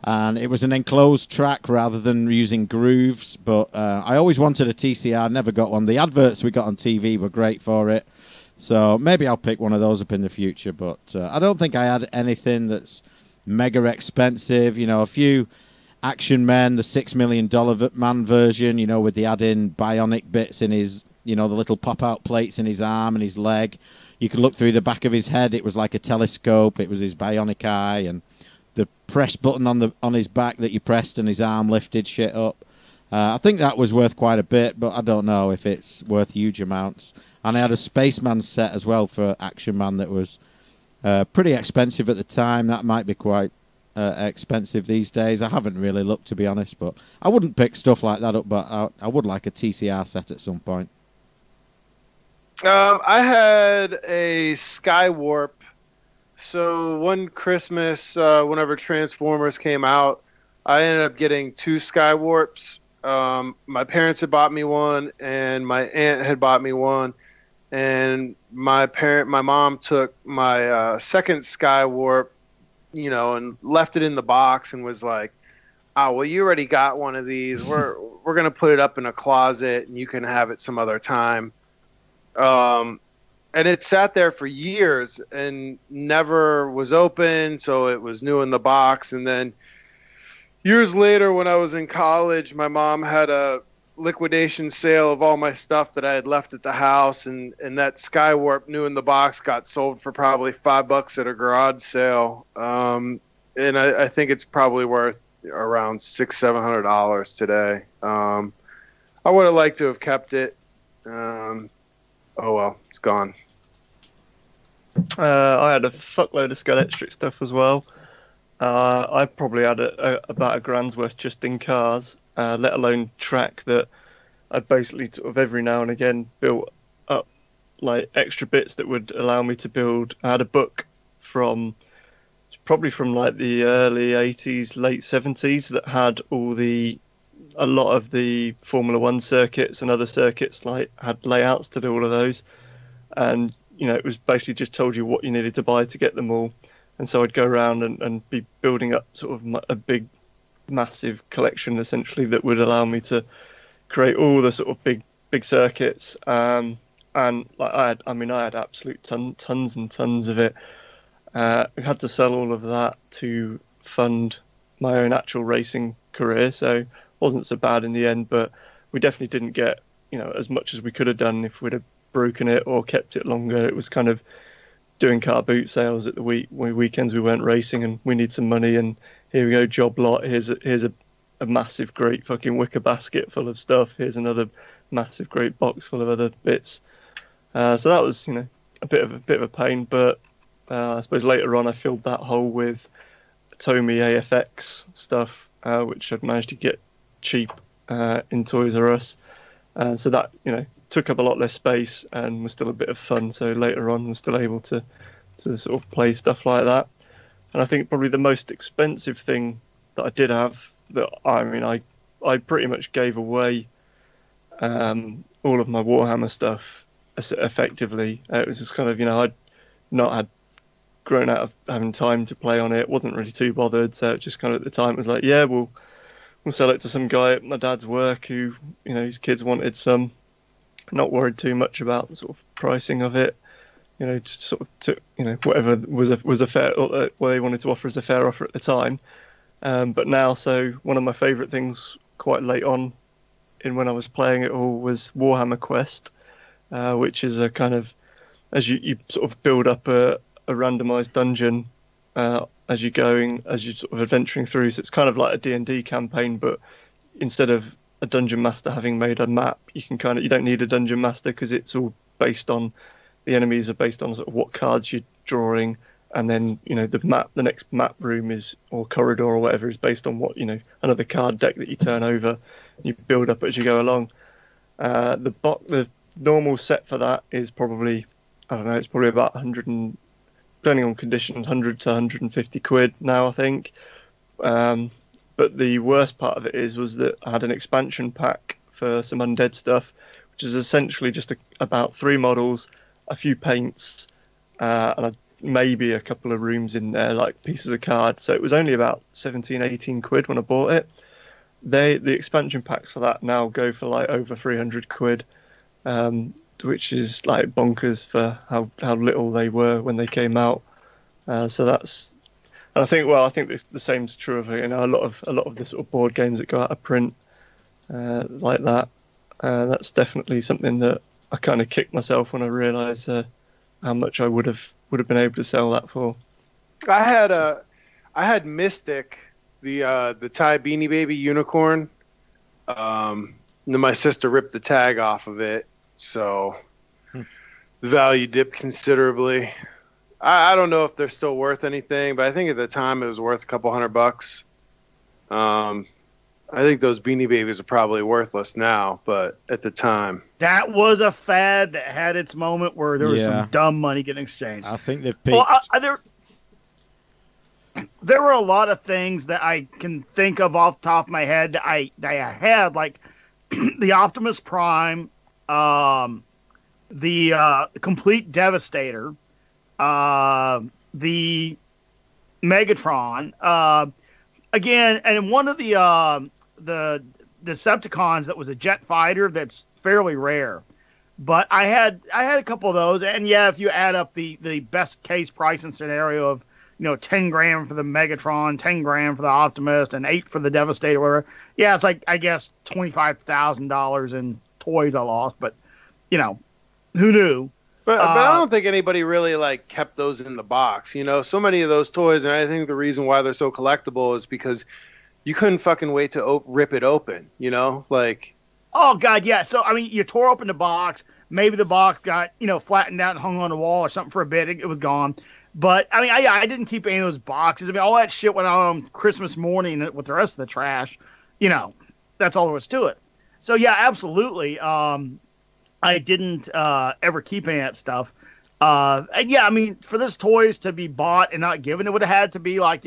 And it was an enclosed track rather than using grooves. But I always wanted a TCR, never got one. The adverts we got on TV were great for it. So maybe I'll pick one of those up in the future. But I don't think I had anything that's mega expensive. You know, a few Action Men, the $6 million man version, you know, with the add-in bionic bits in his, you know, the little pop-out plates in his arm and his leg. You could look through the back of his head. It was like a telescope. It was his bionic eye, and the press button on his back that you pressed and his arm lifted shit up. I think that was worth quite a bit, but I don't know if it's worth huge amounts. And I had a Spaceman set as well for Action Man that was pretty expensive at the time. That might be quite expensive these days. I haven't really looked, to be honest, but I wouldn't pick stuff like that up, but I would like a TCR set at some point. I had a Skywarp. So one Christmas, whenever Transformers came out, I ended up getting 2 Skywarps. My parents had bought me one, and my aunt had bought me one. And my mom took my second Skywarp, you know, and left it in the box and was like, "Oh, well, you already got one of these. We're gonna put it up in a closet, and you can have it some other time." And it sat there for years and never was open, so it was new in the box. And then years later, when I was in college, my mom had a liquidation sale of all my stuff that I had left at the house, and that Skywarp new in the box got sold for probably $5 at a garage sale. And I think it's probably worth around $600-700 today. I would have liked to have kept it. Oh well, it's gone. I had a fuckload of Scalextric stuff as well. I probably had about a grand's worth just in cars, let alone track that I basically sort of every now and again built up like extra bits that would allow me to build. I had a book from probably from like the early 80s, late 70s that had a lot of the Formula One circuits and other circuits, like had layouts to do all of those. And, you know, it was basically just told you what you needed to buy to get them all. And so I'd go around and be building up sort of a big, massive collection, essentially, that would allow me to create all the sort of big circuits. And like I had absolute tons and tons of it. I had to sell all of that to fund my own actual racing career, so it wasn't so bad in the end. But we definitely didn't get, you know, as much as we could have done if we'd have broken it or kept it longer. It was kind of doing car boot sales at the weekends we weren't racing, and we need some money, and here we go, job lot. Here's a massive great fucking wicker basket full of stuff. Here's another massive great box full of other bits. So that was, you know, a bit of a pain, but I suppose later on I filled that hole with Tomy AFX stuff, which I'd managed to get cheap in Toys R Us. So that, you know, took up a lot less space and was still a bit of fun. So later on, was still able to sort of play stuff like that. And I think probably the most expensive thing that I did have, that I pretty much gave away all of my Warhammer stuff effectively. It was just kind of, you know, I'd not had grown out of having time to play on it. Wasn't really too bothered. So it just kind of at the time it was like, yeah, we'll sell it to some guy at my dad's work who, you know, his kids wanted some. Not worried too much about the sort of pricing of it, you know, just sort of took, you know, whatever was a fair, what they wanted to offer as a fair offer at the time. But now, so one of my favourite things quite late on in when I was playing it all was Warhammer Quest, which is a kind of, as you sort of build up a randomised dungeon as you're sort of adventuring through. So it's kind of like a D&D campaign, but instead of a dungeon master having made a map, you don't need a dungeon master, because it's all based on, the enemies are based on sort of what cards you're drawing, and then, you know, the next map room or corridor or whatever is based on what, you know, another card deck that you turn over. You build up as you go along. The normal set for that is probably, I don't know, it's probably about 100 and, depending on conditions, 100 to 150 quid now, I think. But the worst part of it was that I had an expansion pack for some undead stuff, which is essentially just about 3 models, a few paints, and maybe a couple of rooms in there, like pieces of cards. So it was only about 17, 18 quid when I bought it. The expansion packs for that now go for like over 300 quid, which is like bonkers for how little they were when they came out. So that's, and I think the same's true of a lot of the sort of board games that go out of print like that. That's definitely something that I kind of kicked myself when I realised how much I would have been able to sell that for. I had Mystic, the Thai Beanie Baby unicorn. And then my sister ripped the tag off of it, so the value dipped considerably. I don't know if they're still worth anything, but I think at the time it was worth a couple $100. I think those Beanie Babies are probably worthless now, but at the time, that was a fad that had its moment where there was some dumb money getting exchanged. I think they've peaked. Well, there were a lot of things that I can think of off the top of my head that I had, like the Optimus Prime, the Complete Devastator, the Megatron, again, and one of the Decepticons that was a jet fighter that's fairly rare. But I had a couple of those, and yeah, if you add up the best case price and scenario of 10 grand for the Megatron, 10 grand for the Optimus, and 8 for the Devastator, whatever. Yeah, it's like, I guess $25,000 in toys I lost, but who knew? But I don't think anybody really kept those in the box. So many of those toys, and I think the reason why they're so collectible is because you couldn't fucking wait to rip it open. Oh God, yeah. So I mean, you tore open the box. Maybe the box got flattened out and hung on the wall or something for a bit. It was gone. But I mean, I didn't keep any of those boxes. I mean, all that shit went out on Christmas morning with the rest of the trash. That's all there was to it. So yeah, absolutely. I didn't ever keep any of that stuff. And yeah, I mean, for this toys to be bought and not given, it would have had to be like,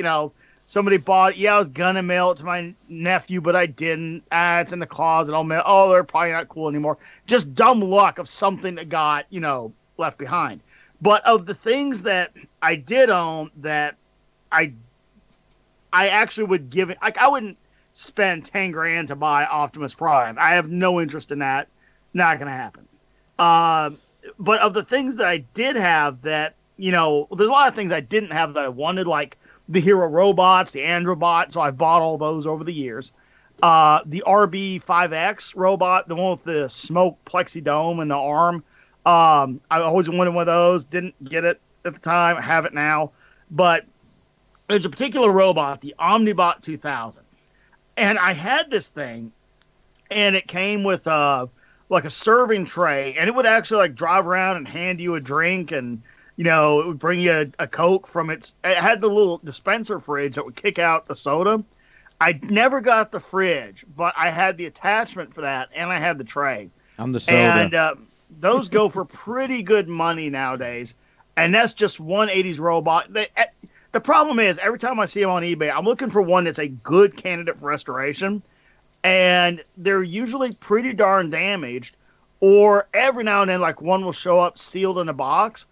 somebody bought it. Yeah, I was going to mail it to my nephew, but I didn't. It's in the closet. I'll mail. Oh, they're probably not cool anymore. Just dumb luck of something that got, left behind. But of the things that I did own that I actually would give it, I wouldn't spend 10 grand to buy Optimus Prime. I have no interest in that. Not going to happen. But of the things that I did have that, there's a lot of things I didn't have that I wanted, like the Hero Robots, the Androbot. So I've bought all those over the years. The RB5X robot, the one with the smoke plexi dome and the arm. I always wanted one of those. Didn't get it at the time. I have it now. But there's a particular robot, the Omnibot 2000. And I had this thing, and it came with like a serving tray, and it would actually drive around and hand you a drink, and it would bring you a Coke from it had the little dispenser fridge that would kick out the soda. I never got the fridge, but I had the attachment for that, and I had the tray. And the soda. And those go for pretty good money nowadays, and that's just one 80s robot. The problem is, every time I see them on eBay, I'm looking for one that's a good candidate for restoration, and they're usually pretty darn damaged, or every now and then, one will show up sealed in a box.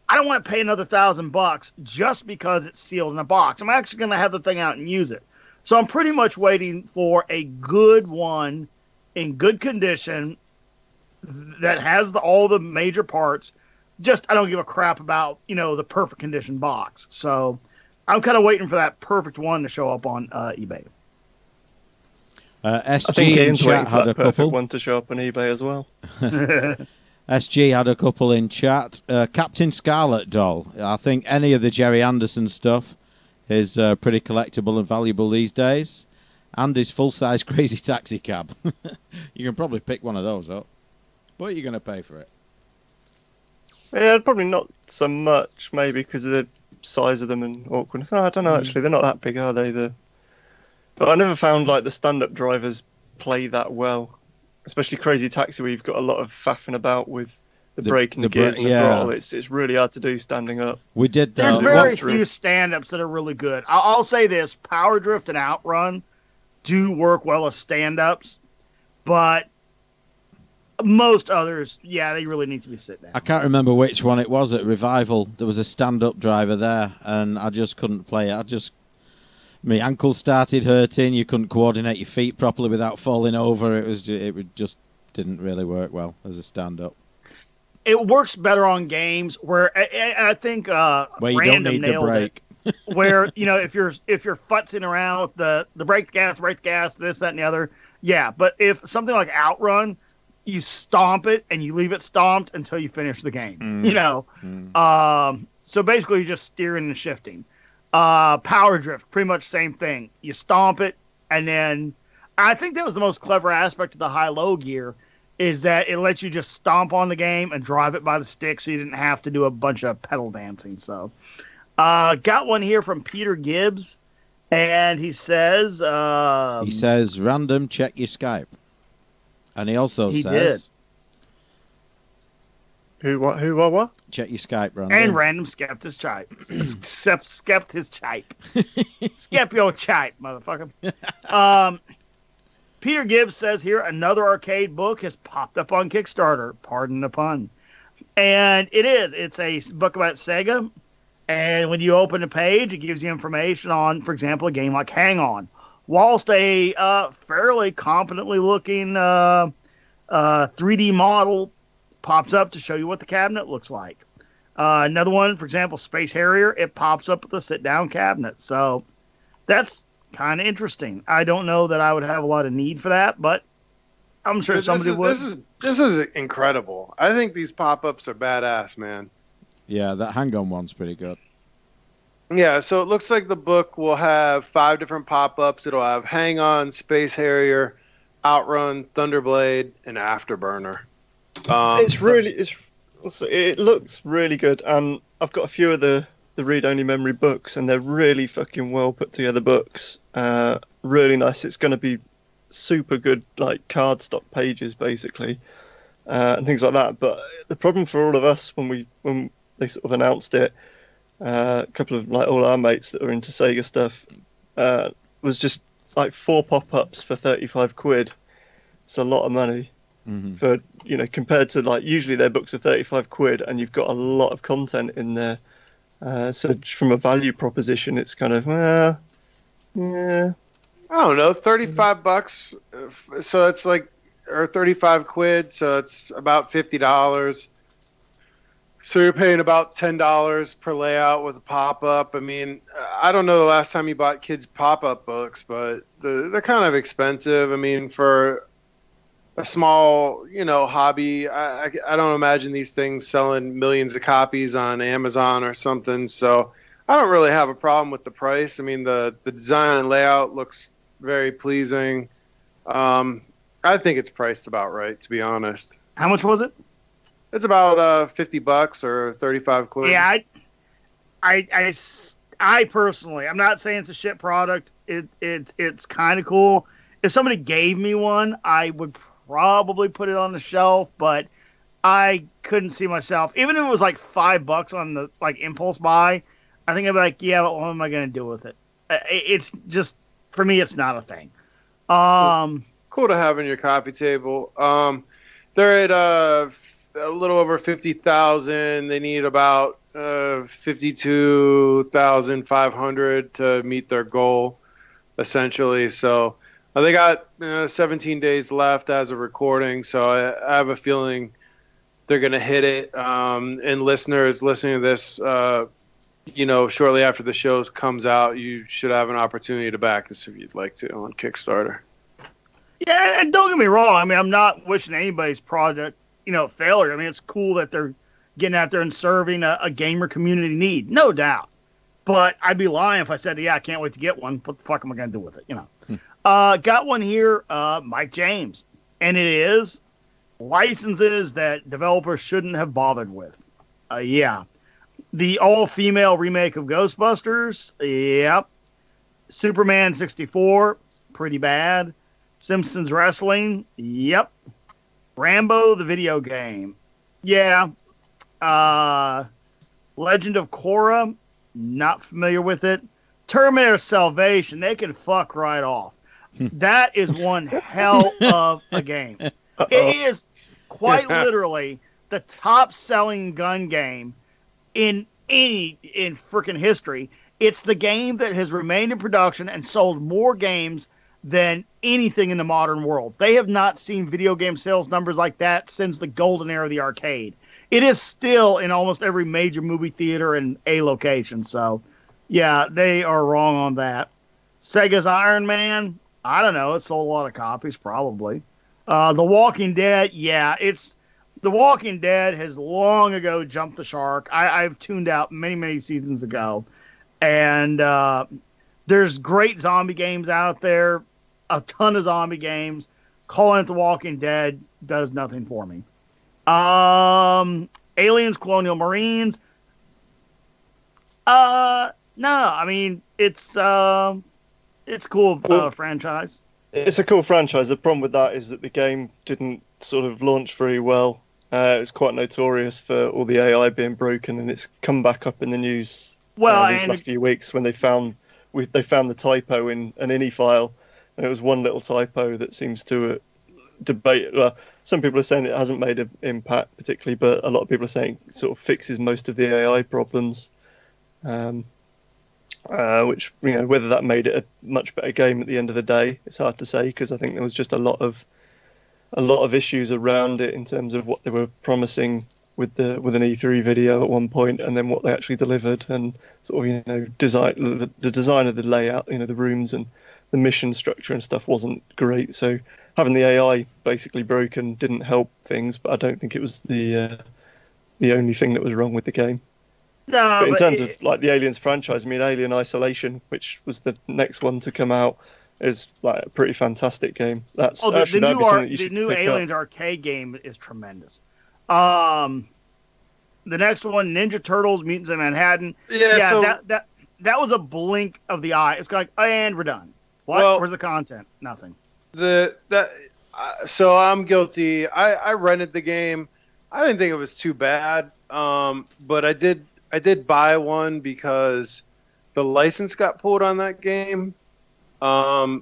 I don't want to pay another $1,000 just because it's sealed in a box. I'm actually going to have the thing out and use it. So I'm pretty much waiting for a good one in good condition that has all the major parts. Just, I don't give a crap about, the perfect condition box. So I'm kind of waiting for that perfect one to show up on eBay. SG in chat had a couple. One to show up on eBay as well. SG had a couple in chat. Captain Scarlet doll. I think any of the Jerry Anderson stuff is pretty collectible and valuable these days. And his full-size Crazy Taxi Cab. You can probably pick one of those up. What are you going to pay for it? Yeah, probably not so much, maybe, because of the size of them and awkwardness. I don't know, actually. They're not that big, are they? But I never found, the stand-up drivers play that well. especially Crazy Taxi, where you've got a lot of faffing about with the brake and the the gears bra- and the yeah. throttle. It's really hard to do standing up. We did There's that. very What- few stand-ups that are really good. I'll say this: Power Drift and Outrun do work well as stand-ups, but most others, yeah, they really need to be sit down. I can't remember which one it was at Revival. There was a stand-up driver there, and I just couldn't play it. My ankle started hurting. You couldn't coordinate your feet properly without falling over. It just didn't really work well as a stand-up. It works better on games where I think Where you don't Random need the nailed brake. it. Where if you're futzing around with the brake gas, this, that, and the other, yeah. But if something like Outrun, you stomp it and you leave it stomped until you finish the game. So basically, you're just steering and shifting. Power Drift, pretty much same thing. You stomp it, and then I think that was the most clever aspect of the high-low gear, is that it lets you just stomp on the game and drive it by the stick, so you didn't have to do a bunch of pedal dancing. So, got one here from Peter Gibbs, and he says, "Random, check your Skype," and he also says, What? "Check your Skype, Random." And Random skept his chipe. Skept his chipe. Skep your chipe, motherfucker. Peter Gibbs says here, another arcade book has popped up on Kickstarter. Pardon the pun. And it's a book about Sega. And when you open the page, it gives you information on, for example, a game like Hang On. Whilst a fairly competently looking 3D model pops up to show you what the cabinet looks like. Another one, for example, Space Harrier, it pops up with a sit-down cabinet. So that's kind of interesting. I don't know that I would have a lot of need for that, but I'm sure somebody would. This is incredible. I think these pop-ups are badass, man. Yeah, that Hang On one's pretty good. Yeah, so it looks like the book will have 5 different pop-ups. It'll have Hang On, Space Harrier, Outrun, Thunderblade, and Afterburner. It looks really good. I've got a few of the read-only memory books, and they're really fucking well put together books. Really nice. It's going to be super good, like cardstock pages, basically, and things like that. But the problem for all of us when they sort of announced it, a couple of like all our mates that were into Sega stuff, was just like 4 pop-ups for 35 quid. It's a lot of money. For compared to like usually their books are 35 quid, and you've got a lot of content in there. So from a value proposition, it's kind of yeah. I don't know, $35. So it's like, or 35 quid. So it's about $50. So you're paying about $10 per layout with a pop-up. I mean, I don't know the last time you bought kids pop-up books, but they're kind of expensive. I mean, for a small, hobby, I don't imagine these things selling millions of copies on Amazon or something. So I don't really have a problem with the price. I mean, the design and layout looks very pleasing. I think it's priced about right, to be honest. How much was it? It's about $50 or 35 quid. Yeah, I personally, I'm not saying it's a shit product. It's kind of cool. If somebody gave me one, I would probably put it on the shelf, but I couldn't see myself, even if it was like $5 on the like impulse buy, I think I'd be like, yeah, but what am I going to do with it? It's just, for me, it's not a thing. Cool to have in your coffee table. They're at a little over 50,000. They need about 52,500 to meet their goal, essentially. So they got 17 days left as a recording. So I have a feeling they're going to hit it. And listeners listening to this, shortly after the show comes out, you should have an opportunity to back this if you'd like to on Kickstarter. Yeah, and don't get me wrong. I mean, I'm not wishing anybody's project, failure. I mean, it's cool that they're getting out there and serving a gamer community need, no doubt. But I'd be lying if I said, yeah, I can't wait to get one. What the fuck am I going to do with it, Got one here, Mike James. And it is licenses that developers shouldn't have bothered with. Yeah. The all-female remake of Ghostbusters, yep. Superman 64, pretty bad. Simpsons Wrestling, yep. Rambo, the video game. Yeah. Legend of Korra, not familiar with it. Terminator Salvation, they can fuck right off. That is one hell of a game. It is quite literally the top-selling gun game in freaking history. It's the game that has remained in production and sold more games than anything in the modern world. They have not seen video game sales numbers like that since the golden era of the arcade. It is still in almost every major movie theater and a location. So, yeah, they are wrong on that. Sega's Iron Man, I don't know. It sold a lot of copies, probably. The Walking Dead, yeah, The Walking Dead has long ago jumped the shark. I've tuned out many, many seasons ago. And there's great zombie games out there, a ton of zombie games. Calling it The Walking Dead does nothing for me. Aliens, Colonial Marines. No, I mean, it's cool franchise. It's a cool franchise. The problem with that is that the game didn't sort of launch very well. It's quite notorious for all the AI being broken, and it's come back up in the news these last few weeks when they found the typo in an INI file, and it was one little typo that seems to debate. Well, some people are saying it hasn't made an impact particularly, but a lot of people are saying it sort of fixes most of the AI problems. Which, whether that made it a much better game at the end of the day, it's hard to say, because I think there was just a lot of issues around it in terms of what they were promising with an E3 video at one point, and then what they actually delivered, and sort of the design of the layout, the rooms and the mission structure and stuff wasn't great. So having the AI basically broken didn't help things, but I don't think it was the only thing that was wrong with the game. No, but in terms of like the Aliens franchise, I mean, Alien Isolation, which was the next one to come out, is like a pretty fantastic game. That's the new Aliens arcade game is tremendous. The next one, Ninja Turtles: Mutants in Manhattan. Yeah, so that was a blink of the eye. It's like, and we're done. What? Well, where's the content? Nothing. So I'm guilty. I rented the game. I didn't think it was too bad. But I did buy one because the license got pulled on that game. For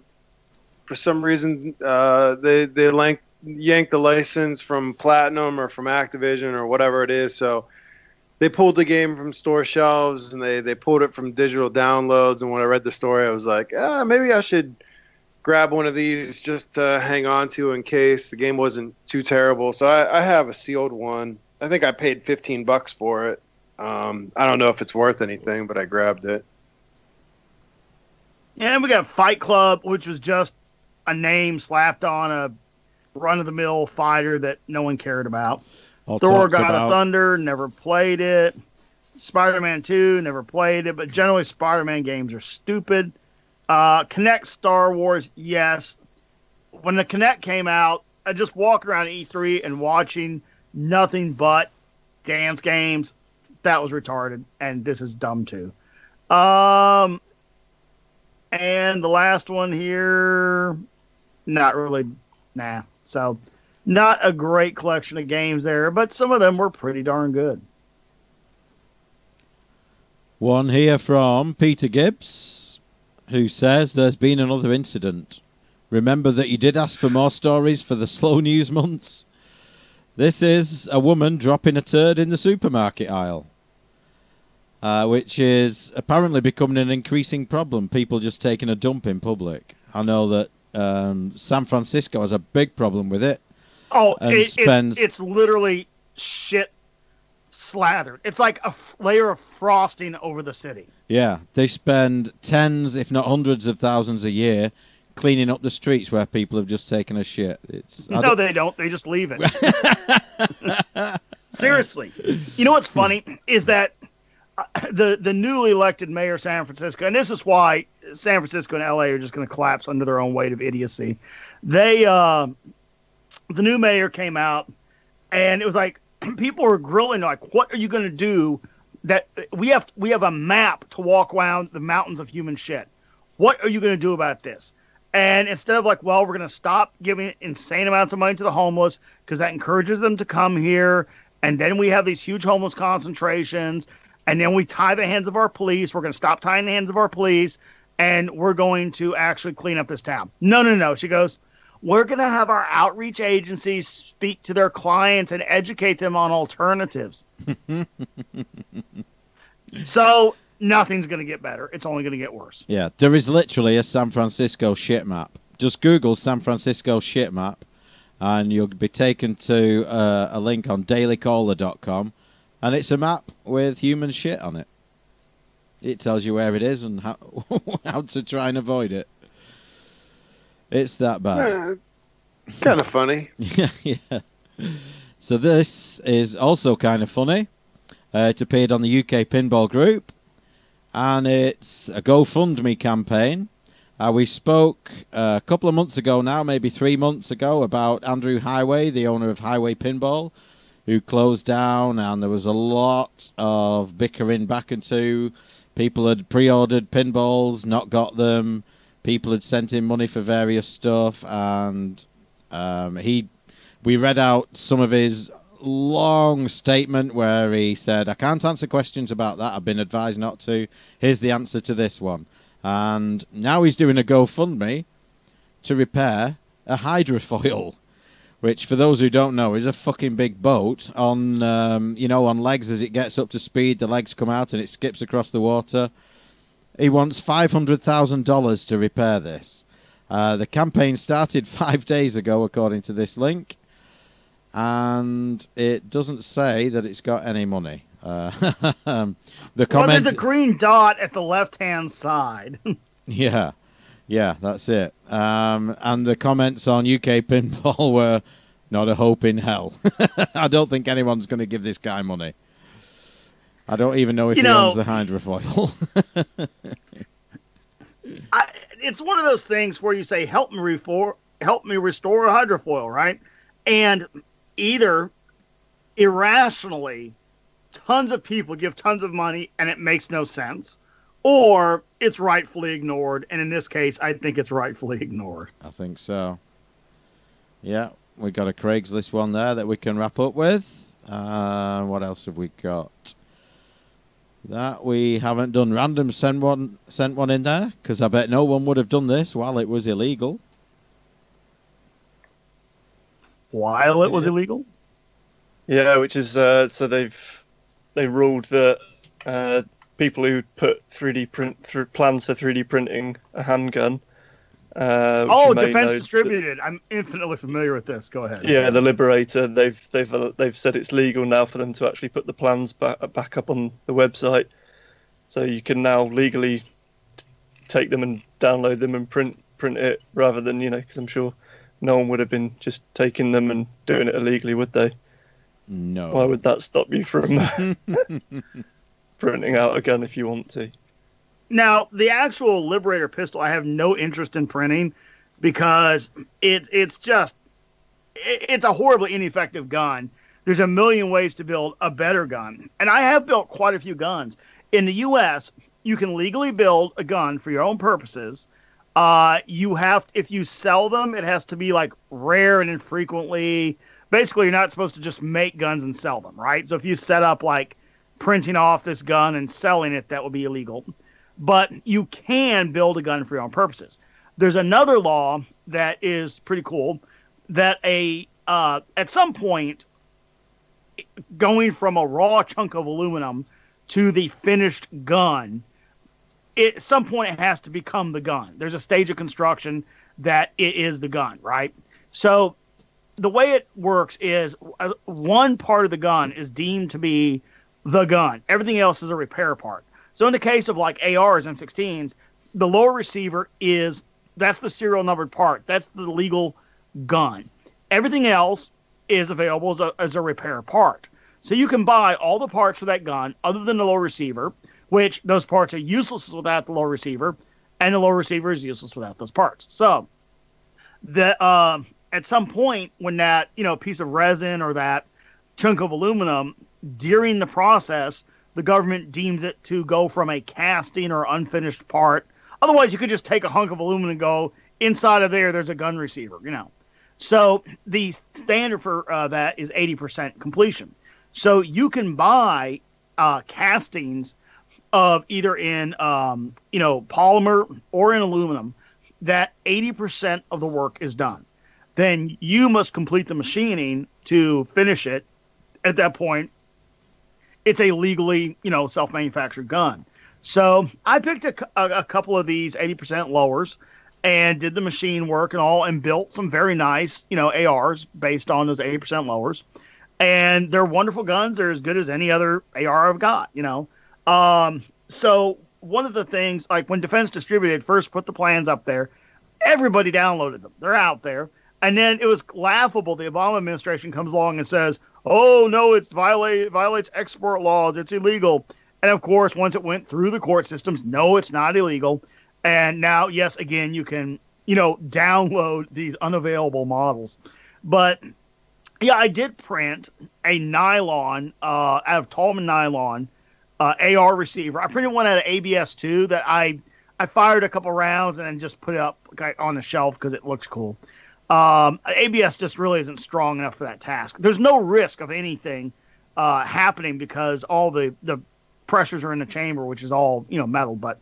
some reason, they yanked the license from Platinum or from Activision or whatever it is. So they pulled the game from store shelves, and they pulled it from digital downloads. And when I read the story, I was like, maybe I should grab one of these just to hang on to in case the game wasn't too terrible. So I have a sealed one. I think I paid $15 for it. I don't know if it's worth anything, but I grabbed it. Yeah, and we got Fight Club, which was just a name slapped on a run-of-the-mill fighter that no one cared about. Thor: God of Thunder, never played it. Spider-Man 2, never played it. But generally, Spider-Man games are stupid. Kinect Star Wars, yes. When the Kinect came out, I just walked around E3 and watching nothing but dance games. That was retarded, and this is dumb too. And the last one here, not really, So, not a great collection of games there, but some of them were pretty darn good. One here from Peter Gibbs, who says there's been another incident. Remember that you did ask for more stories for the slow news months? This is a woman dropping a turd in the supermarket aisle, which is apparently becoming an increasing problem. People just taking a dump in public. I know that San Francisco has a big problem with it. Oh, it's literally shit slathered. It's like a layer of frosting over the city. Yeah, they spend tens, if not hundreds of thousands a year cleaning up the streets where people have just taken a shit. No, they don't. They just leave it. Seriously. You know what's funny is that the newly elected mayor of San Francisco, and this is why San Francisco and LA are just going to collapse under their own weight of idiocy. The new mayor came out, and it was like people were grilling, like, what are you going to do? That we have a map to walk around the mountains of human shit. What are you going to do about this? And instead of like, well, we're going to stop giving insane amounts of money to the homeless because that encourages them to come here. And then we have these huge homeless concentrations. And then we tie the hands of our police. We're going to stop tying the hands of our police. And we're going to actually clean up this town. No. She goes, we're going to have our outreach agencies speak to their clients and educate them on alternatives. So nothing's going to get better. It's only going to get worse. Yeah, there is literally a San Francisco shit map. Just Google San Francisco shit map, and you'll be taken to a link on dailycaller.com, and it's a map with human shit on it. It tells you where it is and how to try and avoid it. It's that bad. Kind of funny. Yeah. So this is also kind of funny. It appeared on the UK Pinball Group, and it's a GoFundMe campaign. We spoke a couple of months ago now, maybe 3 months ago, about Andrew Highway, the owner of Highway Pinball, who closed down, and there was a lot of bickering back and to. People had pre-ordered pinballs, not got them. People had sent in money for various stuff, and we read out some of his long statement where he said, I can't answer questions about that. I've been advised not to. Here's the answer to this one. And now he's doing a GoFundMe to repair a hydrofoil, which, for those who don't know, is a fucking big boat on, on legs. As it gets up to speed, the legs come out and it skips across the water. He wants $500,000 to repair this. The campaign started 5 days ago, according to this link, and it doesn't say that it's got any money. The comment. Well, there's a green dot at the left-hand side. Yeah, that's it. And the comments on UK Pinball were, not a hope in hell. I don't think anyone's going to give this guy money. I don't even know if he owns the hydrofoil. It's one of those things where you say, help me restore a hydrofoil, right? And either irrationally, tons of people give tons of money and it makes no sense, or it's rightfully ignored. And in this case, I think it's rightfully ignored. I think so. Yeah, we got a Craigslist one there that we can wrap up with. What else have we got? That we haven't done. Random sent one in there, because I bet no one would have done this while it was illegal. While it was illegal? Yeah, which is so they ruled that people who put 3D plans for 3D printing a handgun. Defense Distributed. I'm infinitely familiar with this. Go ahead. Yeah, the Liberator. They've said it's legal now for them to actually put the plans back up on the website, so you can now legally take them and download them and print it, rather than because I'm sure no one would have been just taking them and doing it illegally, would they? No. Why would that stop you from printing out a gun if you want to? Now, the actual Liberator pistol, I have no interest in printing because it's a horribly ineffective gun. There's a million ways to build a better gun. And I have built quite a few guns. In the U.S., you can legally build a gun for your own purposes. If you sell them, it has to be like rare and infrequently. Basically, you're not supposed to just make guns and sell them, right? So if you set up like printing off this gun and selling it, that would be illegal. But you can build a gun for your own purposes. There's another law that is pretty cool that at some point, going from a raw chunk of aluminum to the finished gun, at some point it has to become the gun. There's a stage of construction that it is the gun, right? So the way it works is one part of the gun is deemed to be the gun. Everything else is a repair part. So in the case of like ARs and M16s, the lower receiver that's the serial numbered part. That's the legal gun. Everything else is available as a repair part. So you can buy all the parts for that gun other than the lower receiver, which those parts are useless without the lower receiver, and the lower receiver is useless without those parts. So at some point when that piece of resin or that chunk of aluminum, during the process, the government deems it to go from a casting or unfinished part. Otherwise, you could just take a hunk of aluminum and go, inside of there's a gun receiver, So the standard for that is 80% completion. So you can buy castings of either in polymer or in aluminum that 80% of the work is done. Then you must complete the machining to finish it. At that point, it's a legally, self-manufactured gun. So I picked a couple of these 80% lowers and did the machine work and all and built some very nice, ARs based on those 80% lowers. And they're wonderful guns. They're as good as any other AR I've got, So one of the things, like when Defense Distributed first put the plans up there, everybody downloaded them. They're out there. And then it was laughable. The Obama administration comes along and says, oh, no, it violates export laws. It's illegal. And, of course, once it went through the court systems, no, it's not illegal. And now, yes, again, you can, download these unavailable models. But, yeah, I did print a nylon, out of Tallman nylon, AR receiver. I printed one out of ABS, too, that I fired a couple rounds and then just put it up on the shelf because it looks cool. ABS just really isn't strong enough for that task. There's no risk of anything happening because all the pressures are in the chamber, which is all metal. But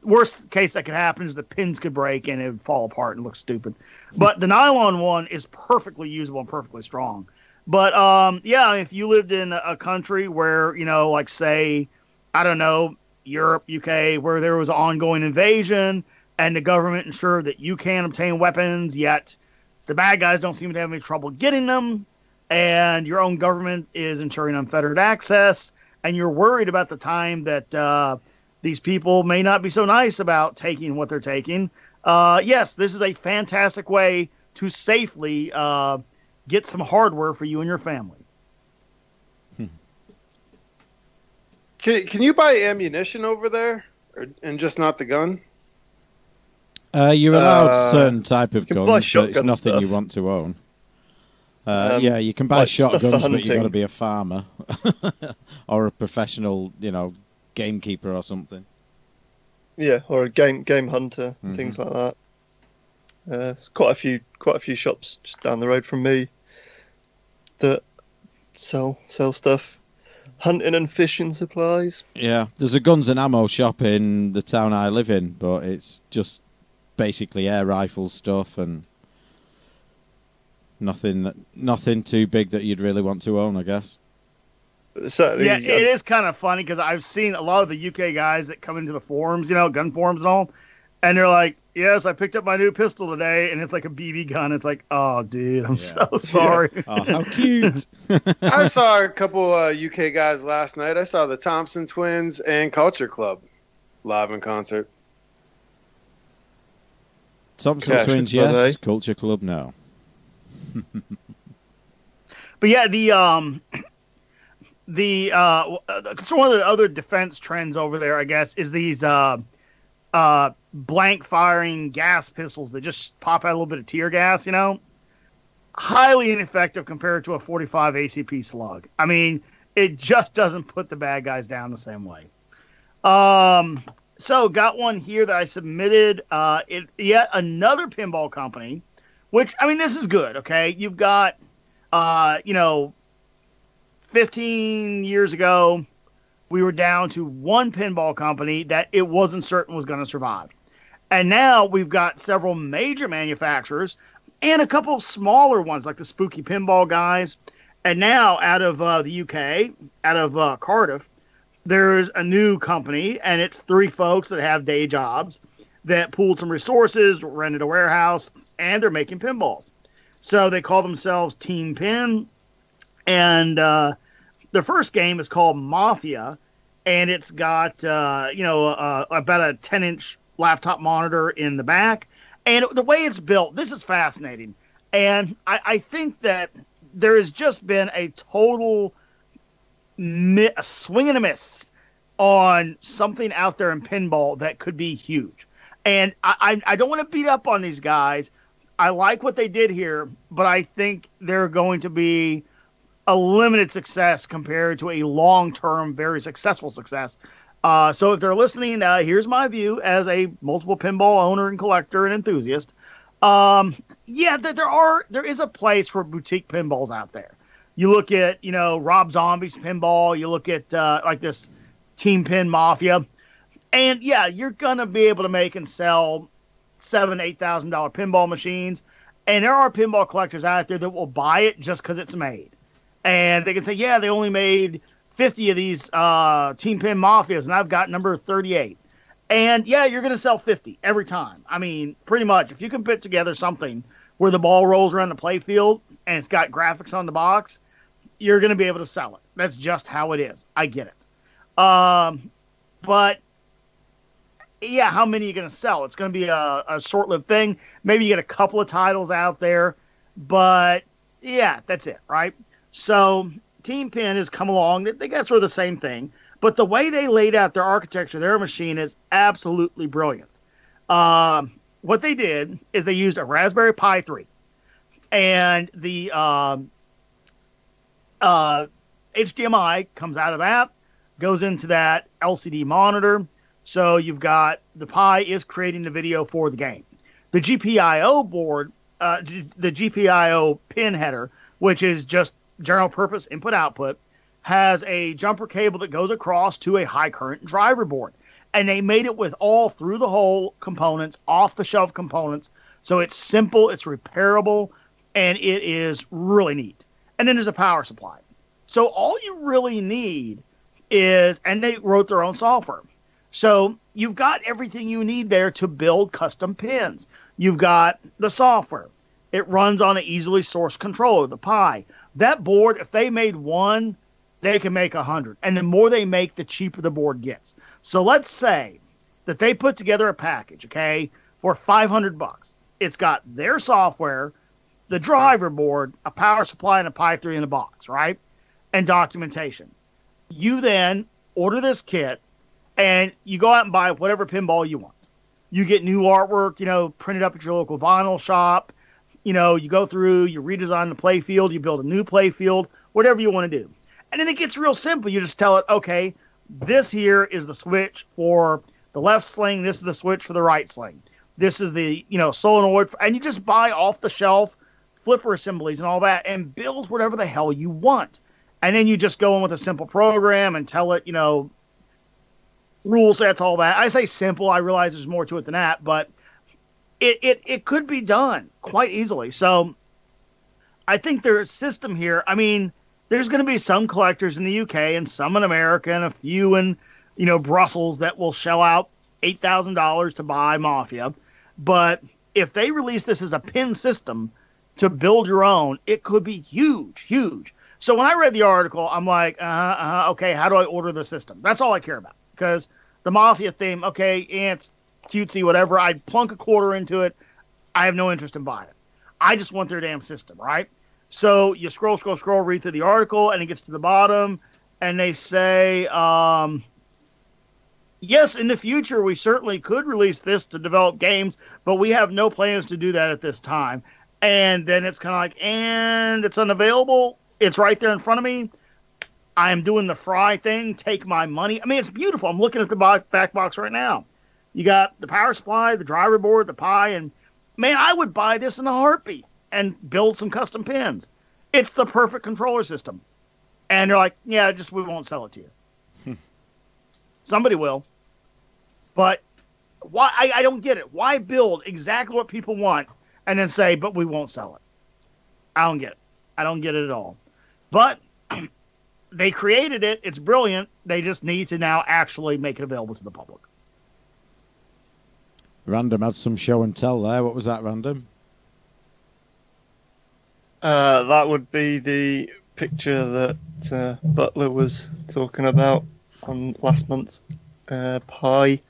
worst case that could happen is the pins could break and it would fall apart and look stupid. But the nylon one is perfectly usable and perfectly strong. But if you lived in a country where like say, I don't know, Europe, UK, where there was an ongoing invasion. And the government ensured that you can obtain weapons, yet the bad guys don't seem to have any trouble getting them. And your own government is ensuring unfettered access. And you're worried about the time that these people may not be so nice about taking what they're taking. Yes, this is a fantastic way to safely get some hardware for you and your family. Can you buy ammunition over there and just not the gun? You're allowed certain type of guns, but it's nothing stuff. you want to own. You can buy shotguns, but you've got to be a farmer or a professional, gamekeeper or something. Yeah, or a game hunter and things like that. There's quite a few shops just down the road from me that sell stuff, hunting and fishing supplies. Yeah, there's a guns and ammo shop in the town I live in, but it's just basically air rifle stuff and nothing too big that you'd really want to own, I guess. Certainly, yeah, it is kind of funny because I've seen a lot of the UK guys that come into the forums, gun forums and all, and they're like, yes, I picked up my new pistol today, and it's like a BB gun. It's like, oh, dude, I'm so sorry. Yeah. Oh, how cute. I saw a couple UK guys last night. I saw the Thompson Twins and Culture Club live in concert. Thompson Twins, yes. Culture Club, no. But yeah, so one of the other defense trends over there, I guess, is these blank firing gas pistols that just pop out a little bit of tear gas. Highly ineffective compared to a 45 ACP slug. I mean, it just doesn't put the bad guys down the same way. So got one here that I submitted. Yet another pinball company, which, I mean, this is good, okay? You've got, 15 years ago, we were down to one pinball company that it wasn't certain was going to survive. And now we've got several major manufacturers and a couple of smaller ones like the Spooky Pinball guys. And now out of the UK, out of Cardiff, there's a new company, and it's 3 folks that have day jobs that pooled some resources, rented a warehouse, and they're making pinballs. So they call themselves Team Pin, and the first game is called Mafia, and it's got about a 10-inch laptop monitor in the back. And the way it's built, this is fascinating. And I think that there has just been a total a swing and a miss on something out there in pinball that could be huge. And I don't want to beat up on these guys. I like what they did here, but I think they're going to be a limited success compared to a long-term, very successful success So if they're listening, here's my view as a multiple pinball owner and collector and enthusiast. There is a place for boutique pinballs out there. You look at, Rob Zombie's pinball. You look at like this Team Pin Mafia. And yeah, you're going to be able to make and sell $7,000-$8,000 pinball machines. And there are pinball collectors out there that will buy it just because it's made. And they can say, yeah, they only made 50 of these Team Pin Mafias, and I've got number 38. And yeah, you're going to sell 50 every time. I mean, pretty much. If you can put together something where the ball rolls around the play field and it's got graphics on the box, you're going to be able to sell it. That's just how it is. I get it. But yeah, how many are you going to sell? It's going to be a short-lived thing. Maybe you get a couple of titles out there, but yeah, that's it, right? So Team Pin has come along. They got sort of the same thing, but the way they laid out their architecture, their machine is absolutely brilliant. What they did is they used a Raspberry Pi 3, and the HDMI comes out of that, goes into that LCD monitor. So you've got the Pi is creating the video for the game. The GPIO board, the GPIO pin header, which is just general purpose input output, has a jumper cable that goes across to a high current driver board. And they made it with all through the hole components, off the shelf components. So it's simple, it's repairable, and it is really neat. And then there's a power supply. So all you really need is, and they wrote their own software. So you've got everything you need there to build custom pins. You've got the software. It runs on an easily sourced controller, the Pi. That board, if they made one, they can make 100. And the more they make, the cheaper the board gets. So let's say that they put together a package, okay, for $500. It's got their software, the driver board, a power supply, and a Pi 3 in a box, right? And documentation. You then order this kit, and you go out and buy whatever pinball you want. You get new artwork, printed up at your local vinyl shop. You go through, you redesign the play field, you build a new play field, whatever you want to do. And then it gets real simple. You just tell it, okay, this here is the switch for the left sling. This is the switch for the right sling. This is the, solenoid. And you just buy off the shelf flipper assemblies and all that and build whatever the hell you want. And then you just go in with a simple program and tell it, rule sets, all that. I say simple. I realize there's more to it than that, but it could be done quite easily. So I think their system here, I mean, there's going to be some collectors in the UK and some in America and a few in, Brussels that will shell out $8,000 to buy Mafia. But if they release this as a pin system to build your own, it could be huge, huge. So when I read the article, I'm like, okay, how do I order the system? That's all I care about. Because the Mafia theme, okay, it's cutesy, whatever. I'd plunk a quarter into it. I have no interest in buying it. I just want their damn system, right? So you scroll, read through the article, and it gets to the bottom, and they say, yes, in the future, we certainly could release this to develop games, but we have no plans to do that at this time. And then it's kind of like, and it's unavailable. It's right there in front of me. I am doing the Fry thing. Take my money. I mean, it's beautiful. I'm looking at the back box right now. You got the power supply, the driver board, the Pi, and man, I would buy this in a heartbeat and build some custom pins. It's the perfect controller system. And they're like, yeah, we won't sell it to you. Somebody will. But why? I don't get it. Why build exactly what people want and then say, but we won't sell it? I don't get it. I don't get it at all. But they created it. It's brilliant. They just need to now actually make it available to the public. Random had some show and tell there. What was that, Random? That would be the picture that Butler was talking about on last month's Pi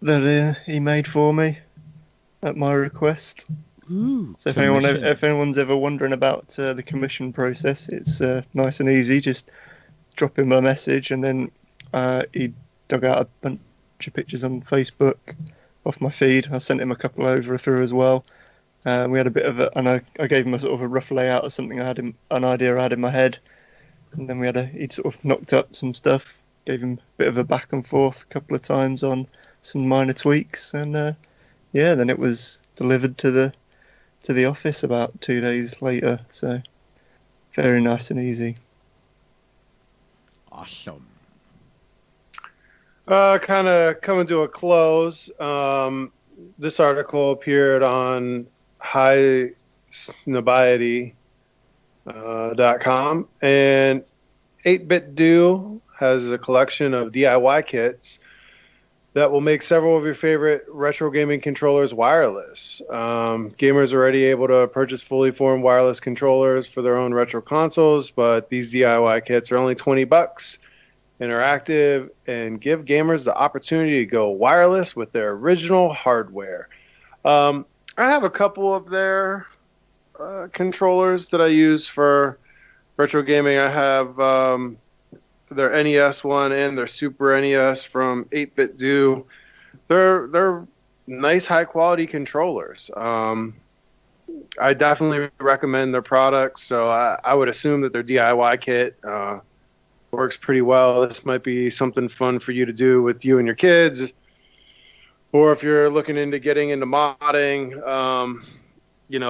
that he made for me at my request. Ooh, so if anyone's ever wondering about the commission process, it's nice and easy. Just drop him a message, and then he dug out a bunch of pictures on Facebook off my feed. I sent him a couple over through as well. We had a bit of and I gave him a sort of a rough layout of something an idea I had in my head, and then he'd sort of knocked up some stuff gave him a bit of a back and forth a couple of times on some minor tweaks, and then it was delivered to the office about 2 days later. So very nice and easy. Awesome. Kind of coming to a close. This article appeared on highsnobiety.com, and 8-Bit Do has a collection of DIY kits that will make several of your favorite retro gaming controllers wireless. Gamers are already able to purchase fully formed wireless controllers for their own retro consoles, but these DIY kits are only $20, interactive, and give gamers the opportunity to go wireless with their original hardware. I have a couple of their controllers that I use for retro gaming. I have their NES one and their Super NES from 8-Bit Do. They're nice, high quality controllers. I definitely recommend their products. So I would assume that their DIY kit works pretty well. This might be something fun for you to do with you and your kids, or if you're looking into getting into modding,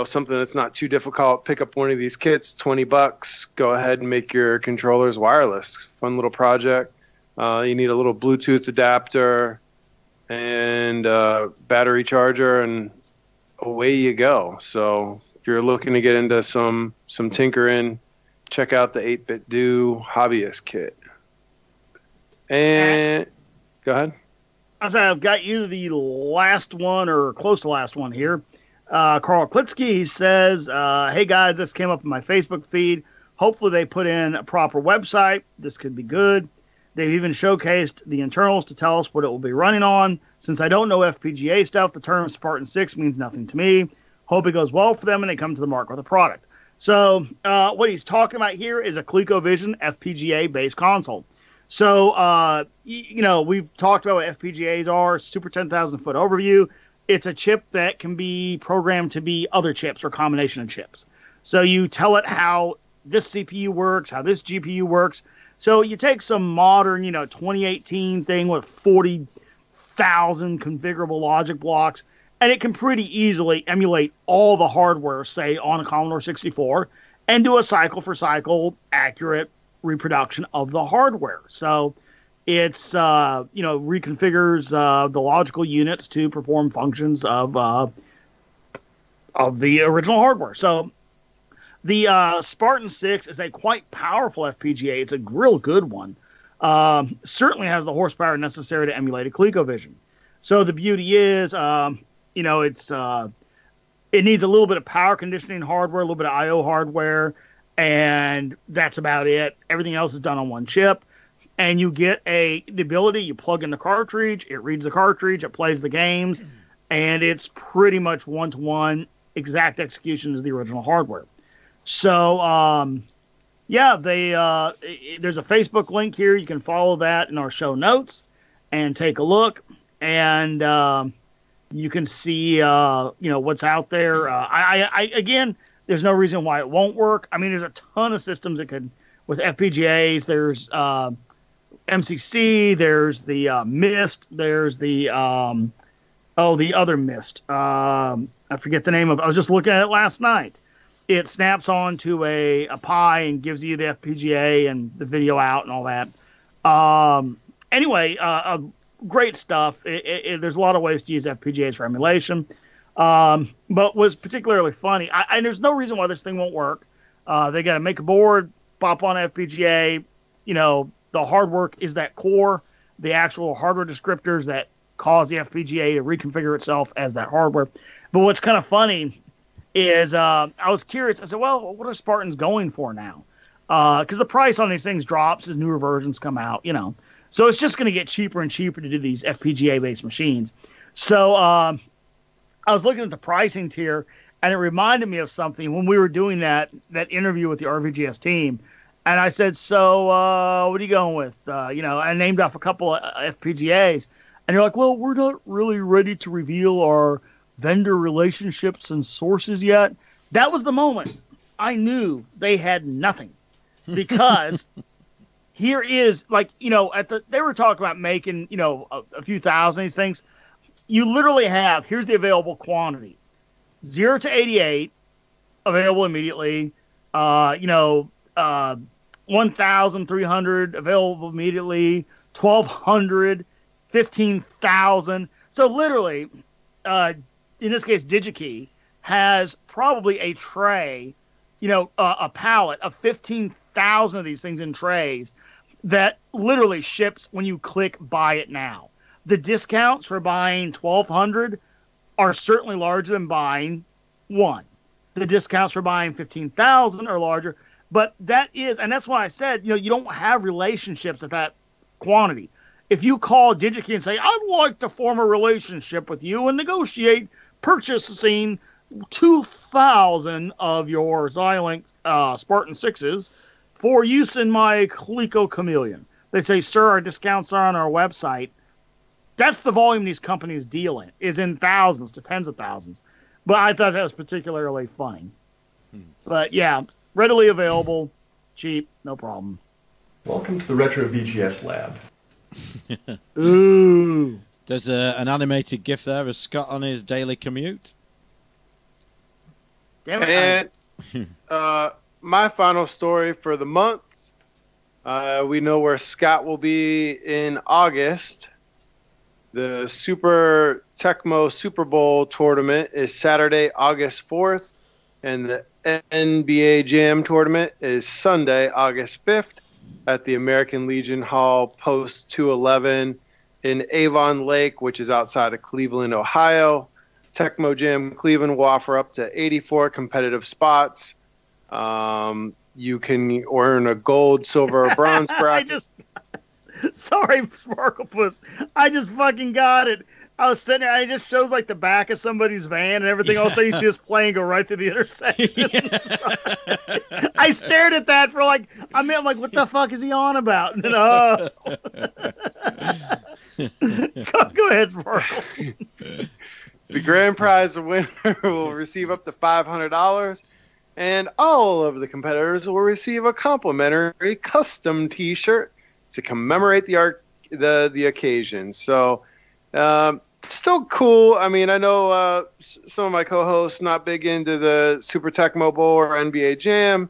something that's not too difficult, pick up one of these kits, $20. Go ahead and make your controllers wireless. Fun little project. You need a little Bluetooth adapter and battery charger, and away you go. So if you're looking to get into some tinkering, check out the 8-Bit Do Hobbyist Kit. And go ahead. I've got you the last one, or close to last one here. Carl Klitsky, he says, hey guys, this came up in my Facebook feed. Hopefully they put in a proper website. This could be good. They've even showcased the internals to tell us what it will be running on. Since I don't know FPGA stuff, the term Spartan 6 means nothing to me. Hope it goes well for them and they come to the market with a product. So what he's talking about here is a ColecoVision FPGA-based console. So, we've talked about what FPGAs are, Super 10,000 foot overview. It's a chip that can be programmed to be other chips or combination of chips. So you tell it how this CPU works, how this GPU works. So you take some modern, 2018 thing with 40,000 configurable logic blocks, and it can pretty easily emulate all the hardware, say, on a Commodore 64, and do a cycle-for-cycle accurate reproduction of the hardware. So it's, reconfigures the logical units to perform functions of the original hardware. So the Spartan 6 is a quite powerful FPGA. It's a real good one. Certainly has the horsepower necessary to emulate a ColecoVision. So the beauty is, it needs a little bit of power conditioning hardware, a little bit of I/O hardware, and that's about it. Everything else is done on one chip. And you get the ability, you plug in the cartridge, it reads the cartridge, it plays the games, and it's pretty much one-to-one exact execution as the original hardware. So, there's a Facebook link here. You can follow that in our show notes and take a look. And you can see, what's out there. Again, there's no reason why it won't work. I mean, there's a ton of systems that could, with FPGAs, there's MCC, there's the Mist, there's the other Mist. I forget the name of it. I was just looking at it last night. It snaps onto a Pi and gives you the FPGA and the video out and all that. Great stuff. There's a lot of ways to use FPGAs for emulation. But was particularly funny. And there's no reason why this thing won't work. They got to make a board, pop on FPGA. The hard work is that core, the actual hardware descriptors that cause the FPGA to reconfigure itself as that hardware. But what's kind of funny is I was curious. I said, well, what are Spartans going for now? Because the price on these things drops as newer versions come out, So it's just going to get cheaper and cheaper to do these FPGA-based machines. So I was looking at the pricing tier, and it reminded me of something when we were doing that interview with the RVGS team. And I said, so what are you going with? I named off a couple of FPGAs. And they're like, well, we're not really ready to reveal our vendor relationships and sources yet. That was the moment I knew they had nothing. Because here is like, they were talking about making, a few thousand of these things. You literally have, here's the available quantity. 0 to 88 available immediately. 1,300 available immediately. 1,200, 15,000. So literally, in this case, DigiKey has probably a tray, a pallet of 15,000 of these things in trays that literally ships when you click buy it now. The discounts for buying 1,200 are certainly larger than buying one. The discounts for buying 15,000 are larger, but that's why I said, you don't have relationships at that quantity. If you call DigiKey and say, I'd like to form a relationship with you and negotiate purchasing 2,000 of your Xilinx Spartan 6s for use in my Coleco Chameleon. They say, sir, our discounts are on our website. That's the volume these companies deal in, is in thousands to tens of thousands. But I thought that was particularly funny. But yeah, readily available, cheap, no problem. Welcome to the Retro VGS Lab. Ooh. There's an animated GIF there of Scott on his daily commute. Damn it. And my final story for the month, we know where Scott will be in August. The Super Tecmo Super Bowl tournament is Saturday, August 4th, and the NBA Jam tournament is Sunday, August 5th at the American Legion Hall, Post 211 in Avon Lake, which is outside of Cleveland, Ohio. Tecmo Jam Cleveland will offer up to 84 competitive spots. You can earn a gold, silver, or bronze bracket. Sorry, Sparklepuss. I just fucking got it. I was sitting there, it just shows like the back of somebody's van and everything. All of a sudden, you see this plane go right through the intersection. I stared at that for I'm like, what the fuck is he on about? And then, go ahead, Sparkle. The grand prize winner will receive up to $500, and all of the competitors will receive a complimentary custom T-shirt to commemorate the occasion. So, still cool. I mean, I know some of my co-hosts not big into the Super Tecmo Bowl or NBA Jam,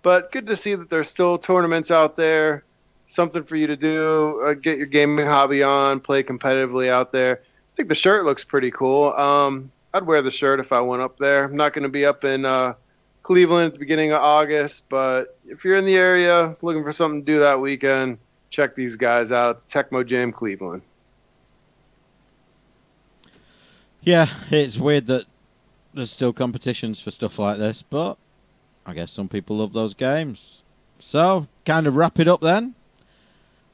but good to see that there's still tournaments out there. Something for you to do, get your gaming hobby on, play competitively out there. I think the shirt looks pretty cool. I'd wear the shirt if I went up there. I'm not going to be up in Cleveland at the beginning of August, but if you're in the area looking for something to do that weekend, check these guys out at the Tecmo Jam Cleveland. Yeah, it's weird that there's still competitions for stuff like this, but I guess some people love those games. So, kind of wrap it up then.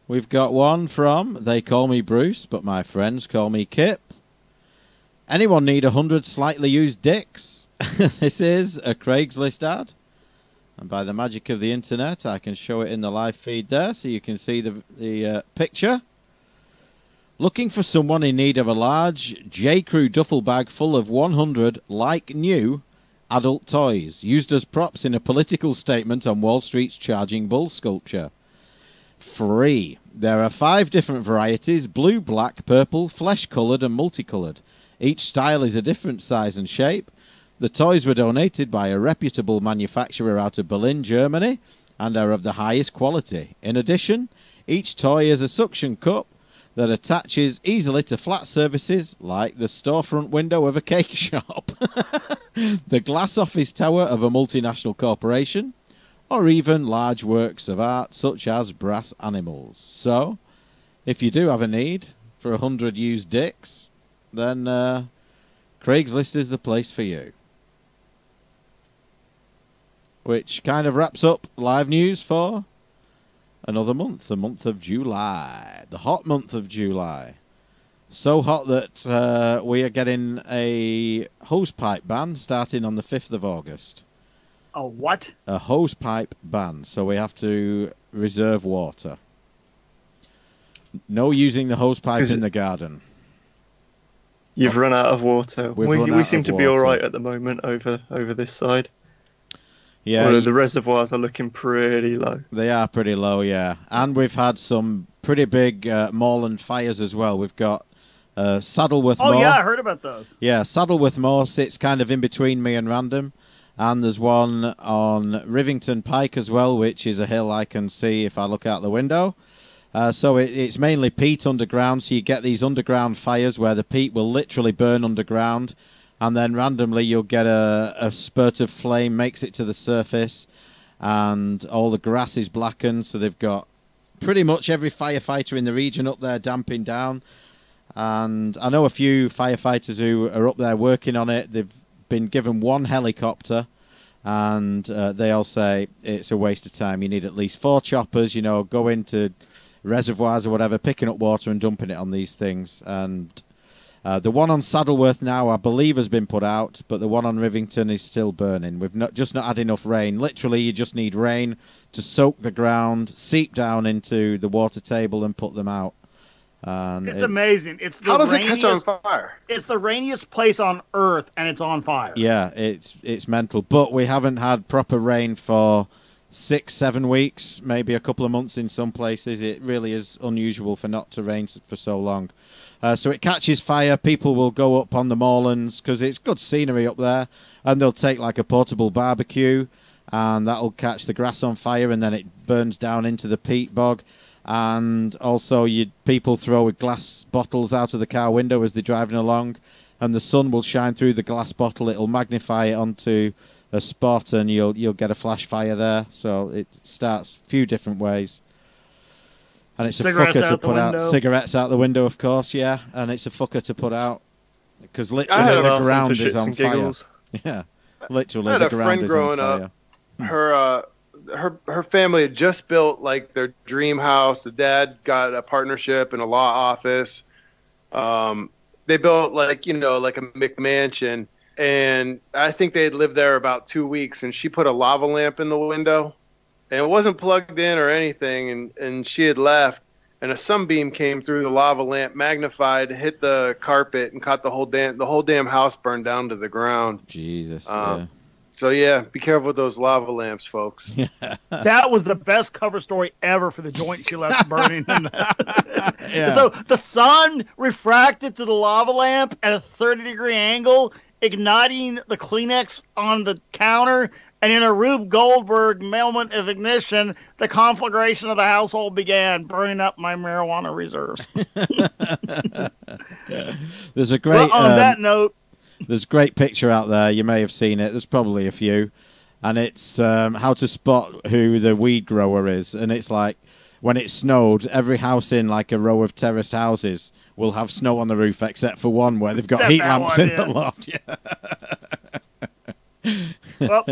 We've got one from They Call Me Bruce, but my friends call me Kip. Anyone need 100 slightly used dicks? This is a Craigslist ad. And by the magic of the internet, I can show it in the live feed there so you can see the picture. Looking for someone in need of a large J.Crew duffel bag full of 100 like-new adult toys used as props in a political statement on Wall Street's Charging Bull sculpture. Free. There are 5 different varieties: blue, black, purple, flesh-coloured and multicoloured. Each style is a different size and shape. The toys were donated by a reputable manufacturer out of Berlin, Germany, and are of the highest quality. In addition, each toy has a suction cup that attaches easily to flat surfaces like the storefront window of a cake shop, the glass office tower of a multinational corporation, or even large works of art such as brass animals. So, if you do have a need for 100 used dicks, then Craigslist is the place for you. Which kind of wraps up live news for another month, the month of July, the hot month of July. So hot that we are getting a hosepipe ban starting on the 5th of August. A what? A hosepipe ban, so we have to reserve water. No using the hosepipe in the garden. You've run out of water. We We seem to be all right at the moment over this side. Yeah, Although the reservoirs are looking pretty low. they are pretty low, yeah. And we've had some pretty big moorland fires as well. We've got Saddleworth Moor. Oh, yeah, I heard about those. Yeah, Saddleworth Moor sits kind of in between me and Random. And there's one on Rivington Pike as well, which is a hill I can see if I look out the window. So it's mainly peat underground, so you get these underground fires where the peat will literally burn underground, and then randomly you'll get a spurt of flame, makes it to the surface, and all the grass is blackened, so they've got pretty much every firefighter in the region up there damping down. And I know a few firefighters who are up there working on it. They've been given one helicopter, and they all say it's a waste of time. You need at least 4 choppers, go into reservoirs or whatever, picking up water and dumping it on these things. And the one on Saddleworth now, I believe, has been put out, but the one on Rivington is still burning. We've just not had enough rain. Literally, you just need rain to soak the ground, seep down into the water table, and put them out. And it's amazing. How does it catch on fire? It's the rainiest place on Earth, and it's on fire. Yeah, it's mental. But we haven't had proper rain for 6-7 weeks, maybe a couple of months in some places. It really is unusual for not to rain for so long. So it catches fire. People will go up on the moorlands because it's good scenery up there, and they'll take like a portable barbecue, and that'll catch the grass on fire, and then it burns down into the peat bog. And also people throw glass bottles out of the car window as they're driving along, and the sun will shine through the glass bottle. It'll magnify it onto a spot, and you'll get a flash fire there. So it starts a few different ways. And it's Cigarettes a fucker to out the put out. window. Cigarettes out the window, of course, yeah. And it's a fucker to put out because I literally had the an ground arson for is shits on and fire. giggles. Yeah, literally I had the a ground friend is growing on fire. up. Her family had just built like their dream house. The dad got a partnership in a law office. They built like a McMansion, and I think they had lived there about 2 weeks. And she put a lava lamp in the window, and it wasn't plugged in or anything. And she had left, and a sunbeam came through the lava lamp, magnified, hit the carpet, and caught the whole damn house burned down to the ground. Jesus. So yeah, be careful with those lava lamps, folks. That was the best cover story ever for the joint she left burning. Yeah. So the sun refracted to the lava lamp at a 30-degree angle, igniting the Kleenex on the counter, and in a Rube Goldberg moment of ignition, the conflagration of the household began, burning up my marijuana reserves. There's a great... on that note... There's a great picture out there. You may have seen it. There's probably a few. And it's how to spot who the weed grower is. And it's like, when it snowed, every house in like a row of terraced houses will have snow on the roof, except for one where they've got heat lamps in the loft. Yeah. Well,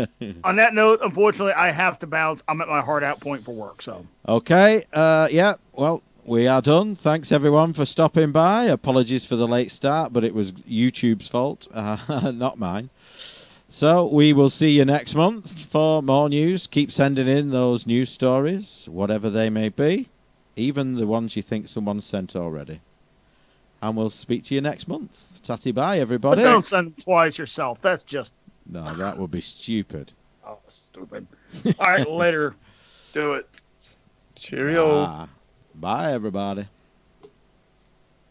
on that note, unfortunately, I have to bounce. I'm at my hard out point for work. So. Okay. Yeah. Well, we are done. Thanks, everyone, for stopping by. Apologies for the late start, but it was YouTube's fault, not mine. So we will see you next month for more news. Keep sending in those news stories, whatever they may be, even the ones you think someone sent already. And we'll speak to you next month. Tatty bye, everybody. But don't send them twice yourself. That's just... No, that would be stupid. Oh, stupid. All right, later. Do it. Cheerio. Bye, everybody.